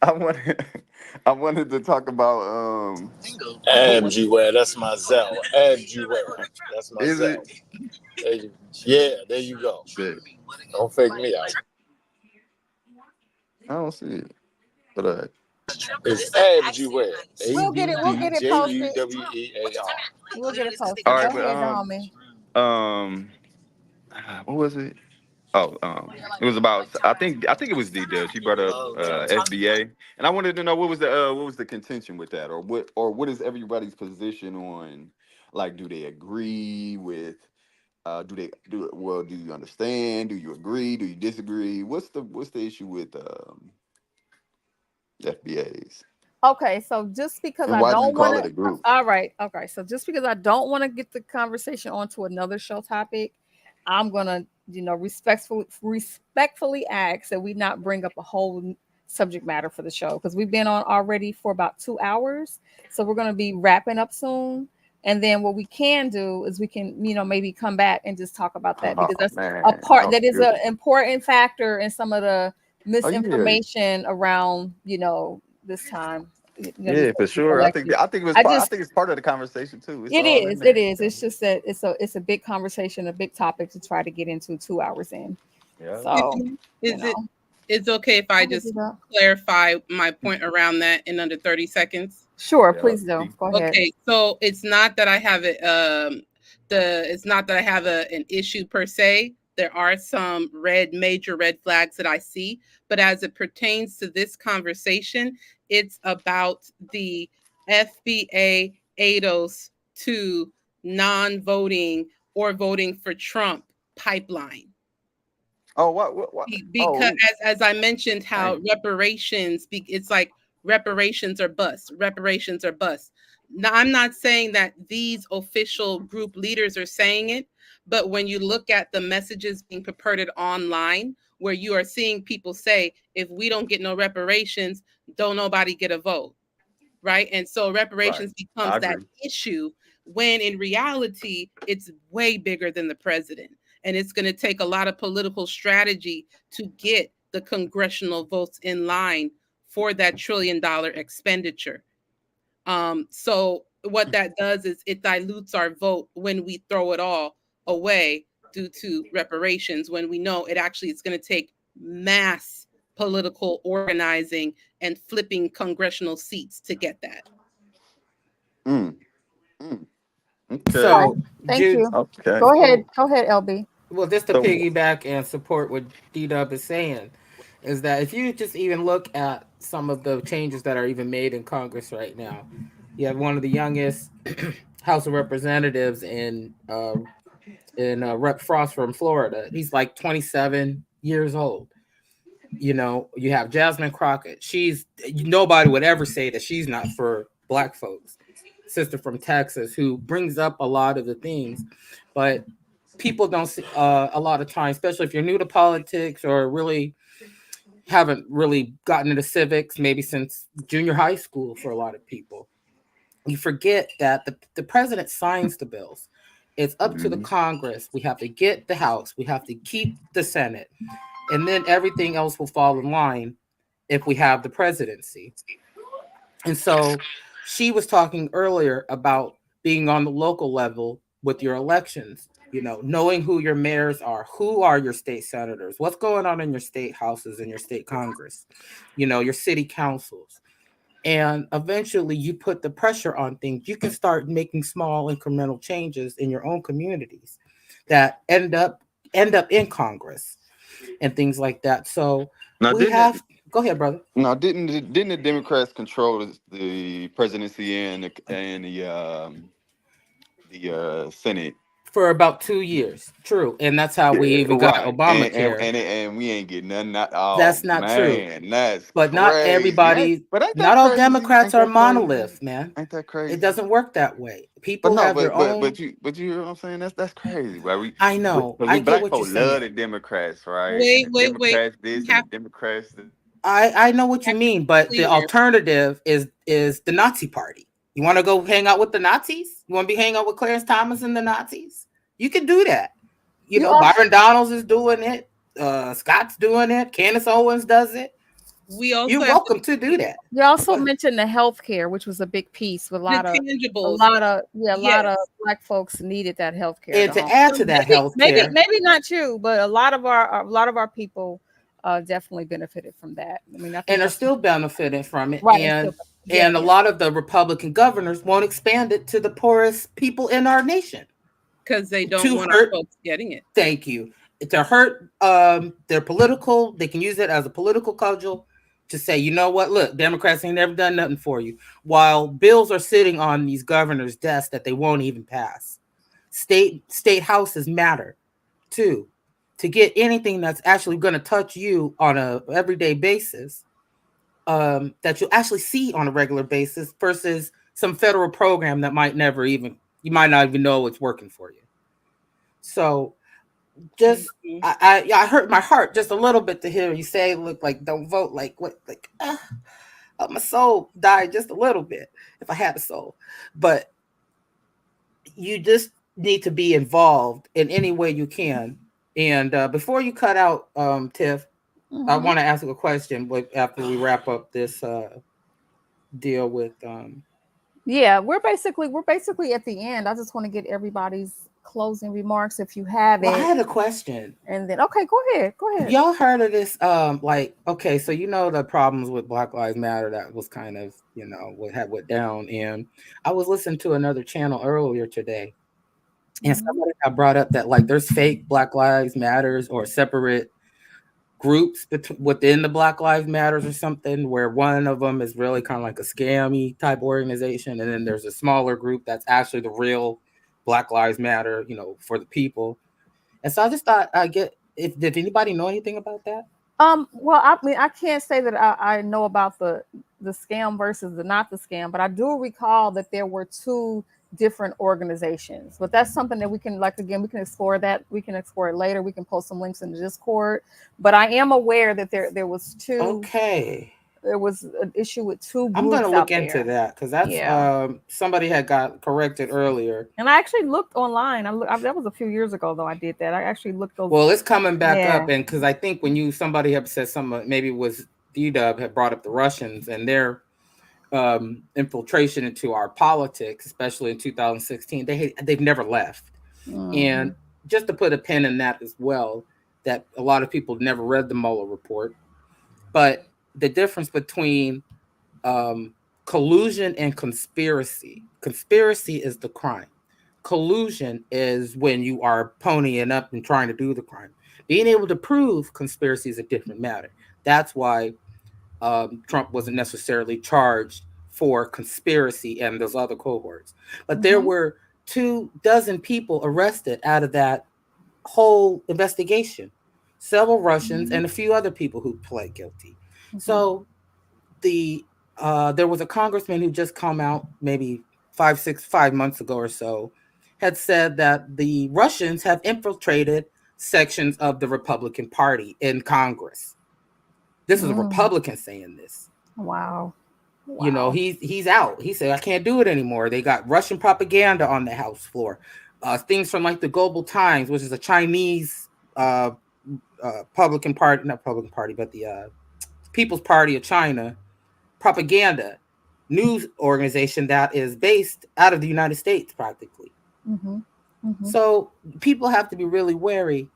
I wanted, I wanted to talk about Abjuware, that's my Zell. Abjuware, that's my is Zell. it? There you go. Shit, Don't fake me out. I don't see it, but It's Abjuware. We'll get it posted. ABDJUWEAR. We'll get it all posted. Go right, but ahead, the homie. what was it? Oh, it was about. I think it was D Dub. She brought up FBA, and I wanted to know what was the contention with that, or what is everybody's position on, like, do they agree with, do you understand, do you agree, do you disagree? What's the issue with FBAs, Okay, so just because and I why do you don't want call to, it a group? all right, okay, so just because I don't want to get the conversation onto another show topic, I'm gonna, respectfully ask that we not bring up a whole subject matter for the show because we've been on already for about 2 hours, so we're gonna be wrapping up soon. And then what we can do is we can, maybe come back and just talk about that Oh because that's a man, part oh that is an goodness. important factor in some of the Oh yeah, misinformation around, this time, yeah, for this sure. I think election. I think it was I part. I just, think it's part of the conversation too. It's it all in is, it there. is. It's just that it's a big conversation, a big topic to try to get into 2 hours in. Yeah. So, you Is know, it it's okay if I I could do just that. clarify my point around that in under 30 seconds? Sure, Yeah. please do. Go ahead. Okay, so it's not that I have it it's not that I have an issue per se. There are some major red flags that I see, but as it pertains to this conversation, it's about the FBA ADOS to non-voting or voting for Trump pipeline. Oh, what? Because Oh, as I mentioned, how dang. reparations, it's like reparations are bust. Now, I'm not saying that these official group leaders are saying it, but when you look at the messages being purported online, where you are seeing people say, if we don't get no reparations, don't nobody get a vote, right? And so Right. reparations I becomes that agree. issue when in reality, it's way bigger than the president. And it's going to take a lot of political strategy to get the congressional votes in line for that $1 trillion expenditure. So what that does is it dilutes our vote when we throw it all away due to reparations, when we know it actually is going to take mass political organizing and flipping congressional seats to get that. Mm, mm, okay. Okay, So, thank Jude, you. Okay. Go ahead. so Go ahead, LB. well, just to So, piggyback and support what D Dub is saying, is that if you just even look at some of the changes that are even made in Congress right now, you have one of the youngest House of Representatives in Rep Frost from Florida. He's like 27 years old. You have Jasmine Crockett. Nobody would ever say that she's not for black folks. Sister from Texas who brings up a lot of the things, but people don't see a lot of times, especially if you're new to politics or really haven't really gotten into civics, maybe since junior high school for a lot of people. You forget that the president signs the bills. It's up to the mhm. Congress. We have to get the House. We have to keep the Senate. And then everything else will fall in line if we have the presidency. And so she was talking earlier about being on the local level with your elections, knowing who your mayors are, who are your state senators, what's going on in your state houses and your state Congress, your city councils. And eventually you put the pressure on things. You can start making small incremental changes in your own communities that end up in Congress and things like that. So Now we didn't it? have go ahead, brother. Now didn't the Democrats control the presidency and the Senate? for about 2 years. True, and that's how we Yeah, even got right. Obamacare. And we ain't getting nothing. Oh That's not true. man, that's But not crazy. everybody, But ain't not that all crazy? Democrats Ain't are that crazy? monoliths, man. Ain't that It crazy? doesn't work that way. But People no, have their own. but you hear what I'm saying? That's crazy. Why I know. because I we get black what you're folks love saying. the Democrats, right? And Wait, the wait, wait. Democrats We this and the have, Democrats that. I know what we you have to mean, be but the clear. alternative is the Nazi Party. You want to go hang out with the Nazis? You want to be hanging out with Clarence Thomas and the Nazis? You can do that. You You know, also Byron Donalds is doing it. Scott's doing it. Candace Owens does it. We also You're have to welcome to do that. you also But mentioned the healthcare, which was a big piece with the tangibles. a lot of Yes. black folks needed that healthcare and to to home. add So to that maybe healthcare, maybe not you, but a lot of our people definitely benefited from that. I mean, I think and are that's still benefiting from it, right. And still, yeah, and a yeah. lot of the Republican governors won't expand it to the poorest people in our nation Because they don't to want our hurt. folks getting it. Thank you. To hurt their political, they can use it as a political cudgel to say, you know what, look, Democrats ain't never done nothing for you. While bills are sitting on these governors' desks that they won't even pass. State houses matter too. To get anything that's actually going to touch you on a everyday basis, that you actually see on a regular basis versus some federal program that might never even you might not even know it's working for you. So just Mhm. I hurt my heart just a little bit to hear you say, look, like don't vote, like what, like my soul died just a little bit if I had a soul, but you just need to be involved in any way you can. And before you cut out, Tiff, I Hmm. want to ask you a question. After we wrap up this deal with, Yeah, we're basically at the end. I just want to get everybody's closing remarks if you have well, I it, had a question. and then okay, go Have ahead. y'all heard of this? Like, okay, so you know the problems with Black Lives Matter that was kind of, what had went down. And I was listening to another channel earlier today, and Hmm. somebody got brought up that like there's fake Black Lives Matters or separate groups within the Black Lives Matters or something, where one of them is really kind of like a scammy type organization, and then there's a smaller group that's actually the real Black Lives Matter, for the people. And so I just thought I get if did anybody know anything about that? Well, I mean, I can't say that I know about the scam versus the not the scam, but I do recall that there were two different organizations. But that's something that we can, like, again, we can explore that. We can explore it later. We can post some links in the Discord. But I am aware that there was two. Okay. There was an issue with two I'm gonna groups look out into there. that because that's Yeah. somebody had got corrected earlier. And I actually looked online. That was a few years ago, though. I did that. I actually looked those. Well, it's coming back Yeah. up, and because I think when somebody had said something, maybe it was D-Dub had brought up the Russians and their infiltration into our politics, especially in 2016. They've never left, Hmm. and just to put a pin in that as well, that a lot of people never read the Mueller report, but the difference between um, collusion and conspiracy. Conspiracy is the crime. Collusion is when you are ponying up and trying to do the crime. Being able to prove conspiracy is a different matter. That's why Trump wasn't necessarily charged for conspiracy and those other cohorts. But there Hmm. were 24 people arrested out of that whole investigation, several Russians and a few other people who pled guilty. Hmm. So there was a congressman who just come out maybe 5 months ago or so, had said that the Russians have infiltrated sections of the Republican Party in Congress. This is a Hmm. Republican saying this. Wow. Wow. He's out. He said, I can't do it anymore. They got Russian propaganda on the House floor. Things from like the Global Times, which is a Chinese Republican Party, not Republican Party, but the People's Party of China propaganda news organization that is based out of the United States practically. Hmm. Hmm. So people have to be really wary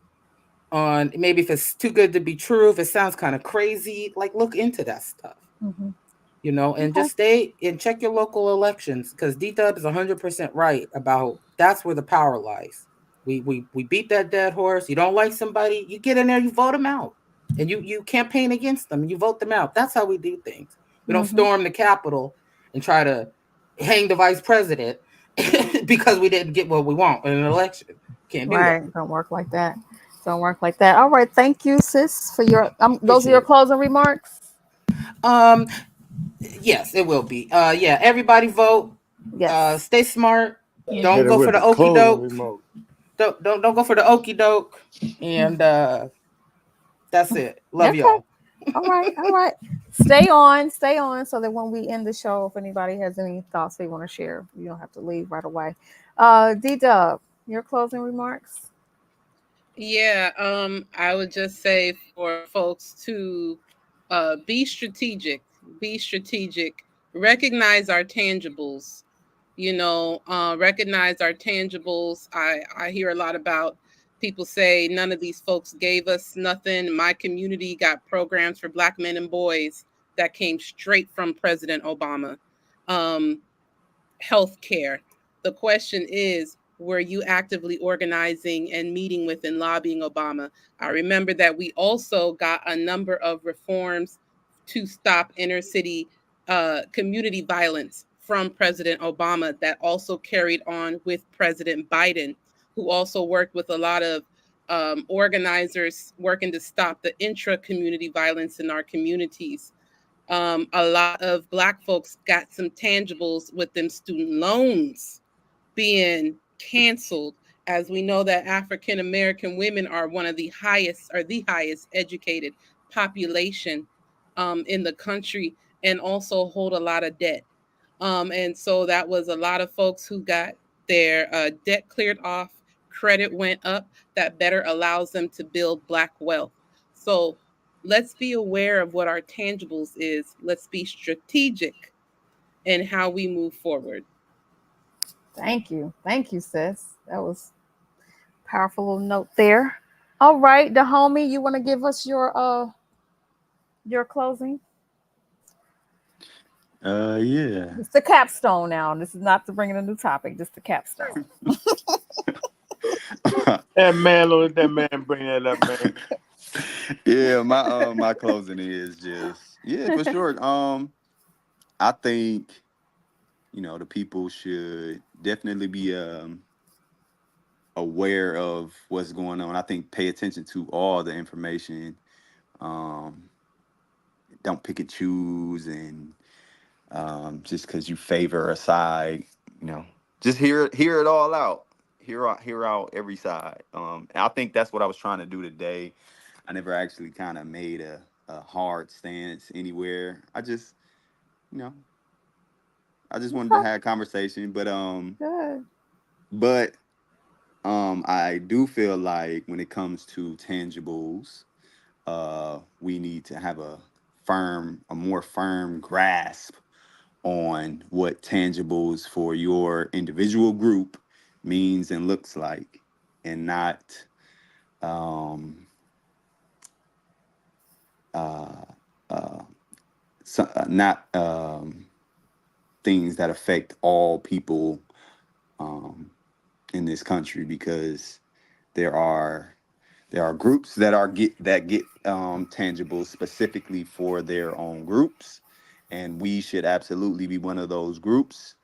on maybe if it's too good to be true, if it sounds kind of crazy, like look into that stuff, Hmm. and Okay. just stay and check your local elections because D-Dub is 100% right about that's where the power lies. We beat that dead horse. You don't like somebody, you get in there, you vote them out. And you campaign against them, you vote them out. That's how we do things. We don't Hmm. storm the Capitol and try to hang the vice president because we didn't get what we want in an election. Can't do that. Right. Don't work like that. Don't work like that. All right. Thank you, sis, for your those are Appreciate your it. closing remarks. Um, yes, it will be. Yeah, everybody vote. Yes. Stay smart. Mhm. Don't Hit her go for with the the okey closing doke. remote. Don't go for the okey doke. And that's it. Love Okay. y'all. All right. All right. Stay on. Stay on so that when we end the show, if anybody has any thoughts they want to share, you don't have to leave right away. D Dub, your closing remarks. Yeah, I would just say for folks to be strategic, be strategic, recognize our tangibles, recognize our tangibles. I hear a lot about people say none of these folks gave us nothing. My community got programs for Black men and boys that came straight from President Obama. Um, Healthcare. The question is, were you actively organizing and meeting with and lobbying Obama? I remember that we also got a number of reforms to stop inner city community violence from President Obama that also carried on with President Biden, who also worked with a lot of organizers working to stop the intra community violence in our communities. A lot of Black folks got some tangibles with them student loans being canceled, as we know that African American women are one of the highest or the highest educated population in the country, and also hold a lot of debt. And so that was a lot of folks who got their debt cleared off, credit went up, that better allows them to build Black wealth. So let's be aware of what our tangibles is. Let's be strategic in how we move forward. Thank you. Thank you, sis. That was a powerful little note there. All right, the homie, you want to give us your closing? Yeah. It's the capstone now. This is not to bring in a new topic, just the capstone. That man, let that man bring that up, man. Yeah, my closing is just, yeah, for sure. I think, the people should definitely be aware of what's going on. I think pay attention to all the information. Um, don't pick and choose, and just because you favor a side, you know, just hear it all out. Hear out every side. And I think that's what I was trying to do today. I never actually kind of made a hard stance anywhere. You know, I just wanted to Okay, have a conversation, good. but I do feel like when it comes to tangibles, we need to have a more firm grasp on what tangibles for your individual group means and looks like, and um, uh, uh, not things that affect all people um, in this country, because there are groups that get tangibles specifically for their own groups, and we should absolutely be one of those groups.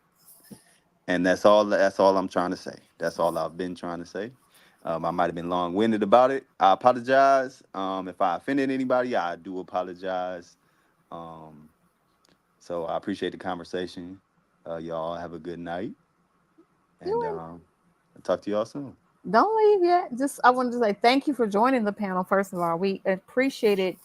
And that's all I'm trying to say. That's all I've been trying to say. I might have been long-winded about it. I apologize. If I offended anybody, I do apologize. Um, so I appreciate the conversation. Y'all have a good night, and You ain't I'll talk to y'all soon. don't leave yet. Just I wanted to say thank you for joining the panel. First of all, we appreciated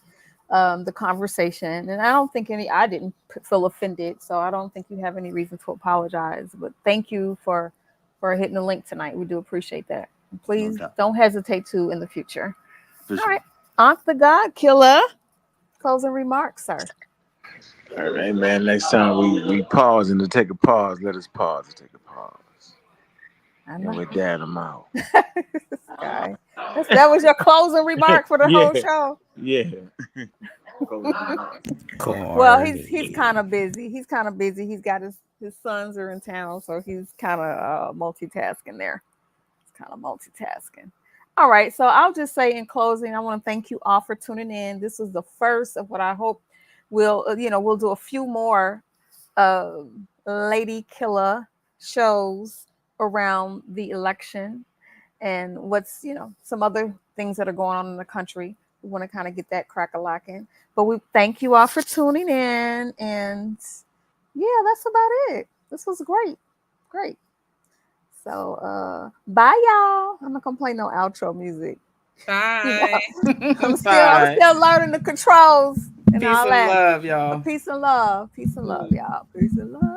the conversation, and I don't think I didn't feel offended, so I don't think you have any reason to apologize. But thank you for hitting the link tonight. We do appreciate that. And No please doubt. don't hesitate to in the future. For All sure. right, Aunt the God Killer, closing remarks, sir. All right, man. Next time we pause and to take a pause, let us pause to take a pause. I And know. with that, I'm out. This guy. That was your closing remark for the whole Yeah, show. yeah. Well, Corny. he's kind of busy. He's kind of busy. He's got his sons are in town, so he's kind of multitasking there. He's kind of multitasking. All right, so I'll just say in closing, I want to thank you all for tuning in. This is the first of what I hope we'll do a few more lady killer shows around the election. and what's, some other things that are going on in the country. We want to kind of get that crack a locking. But we thank you all for tuning in. And yeah, that's about it. This was great. Great. So bye y'all. I'm not gonna play no outro music. Bye. I'm Bye. still learning the controls and Peace all and that. love, y'all. Peace and love. Peace and love, y'all. Peace and love.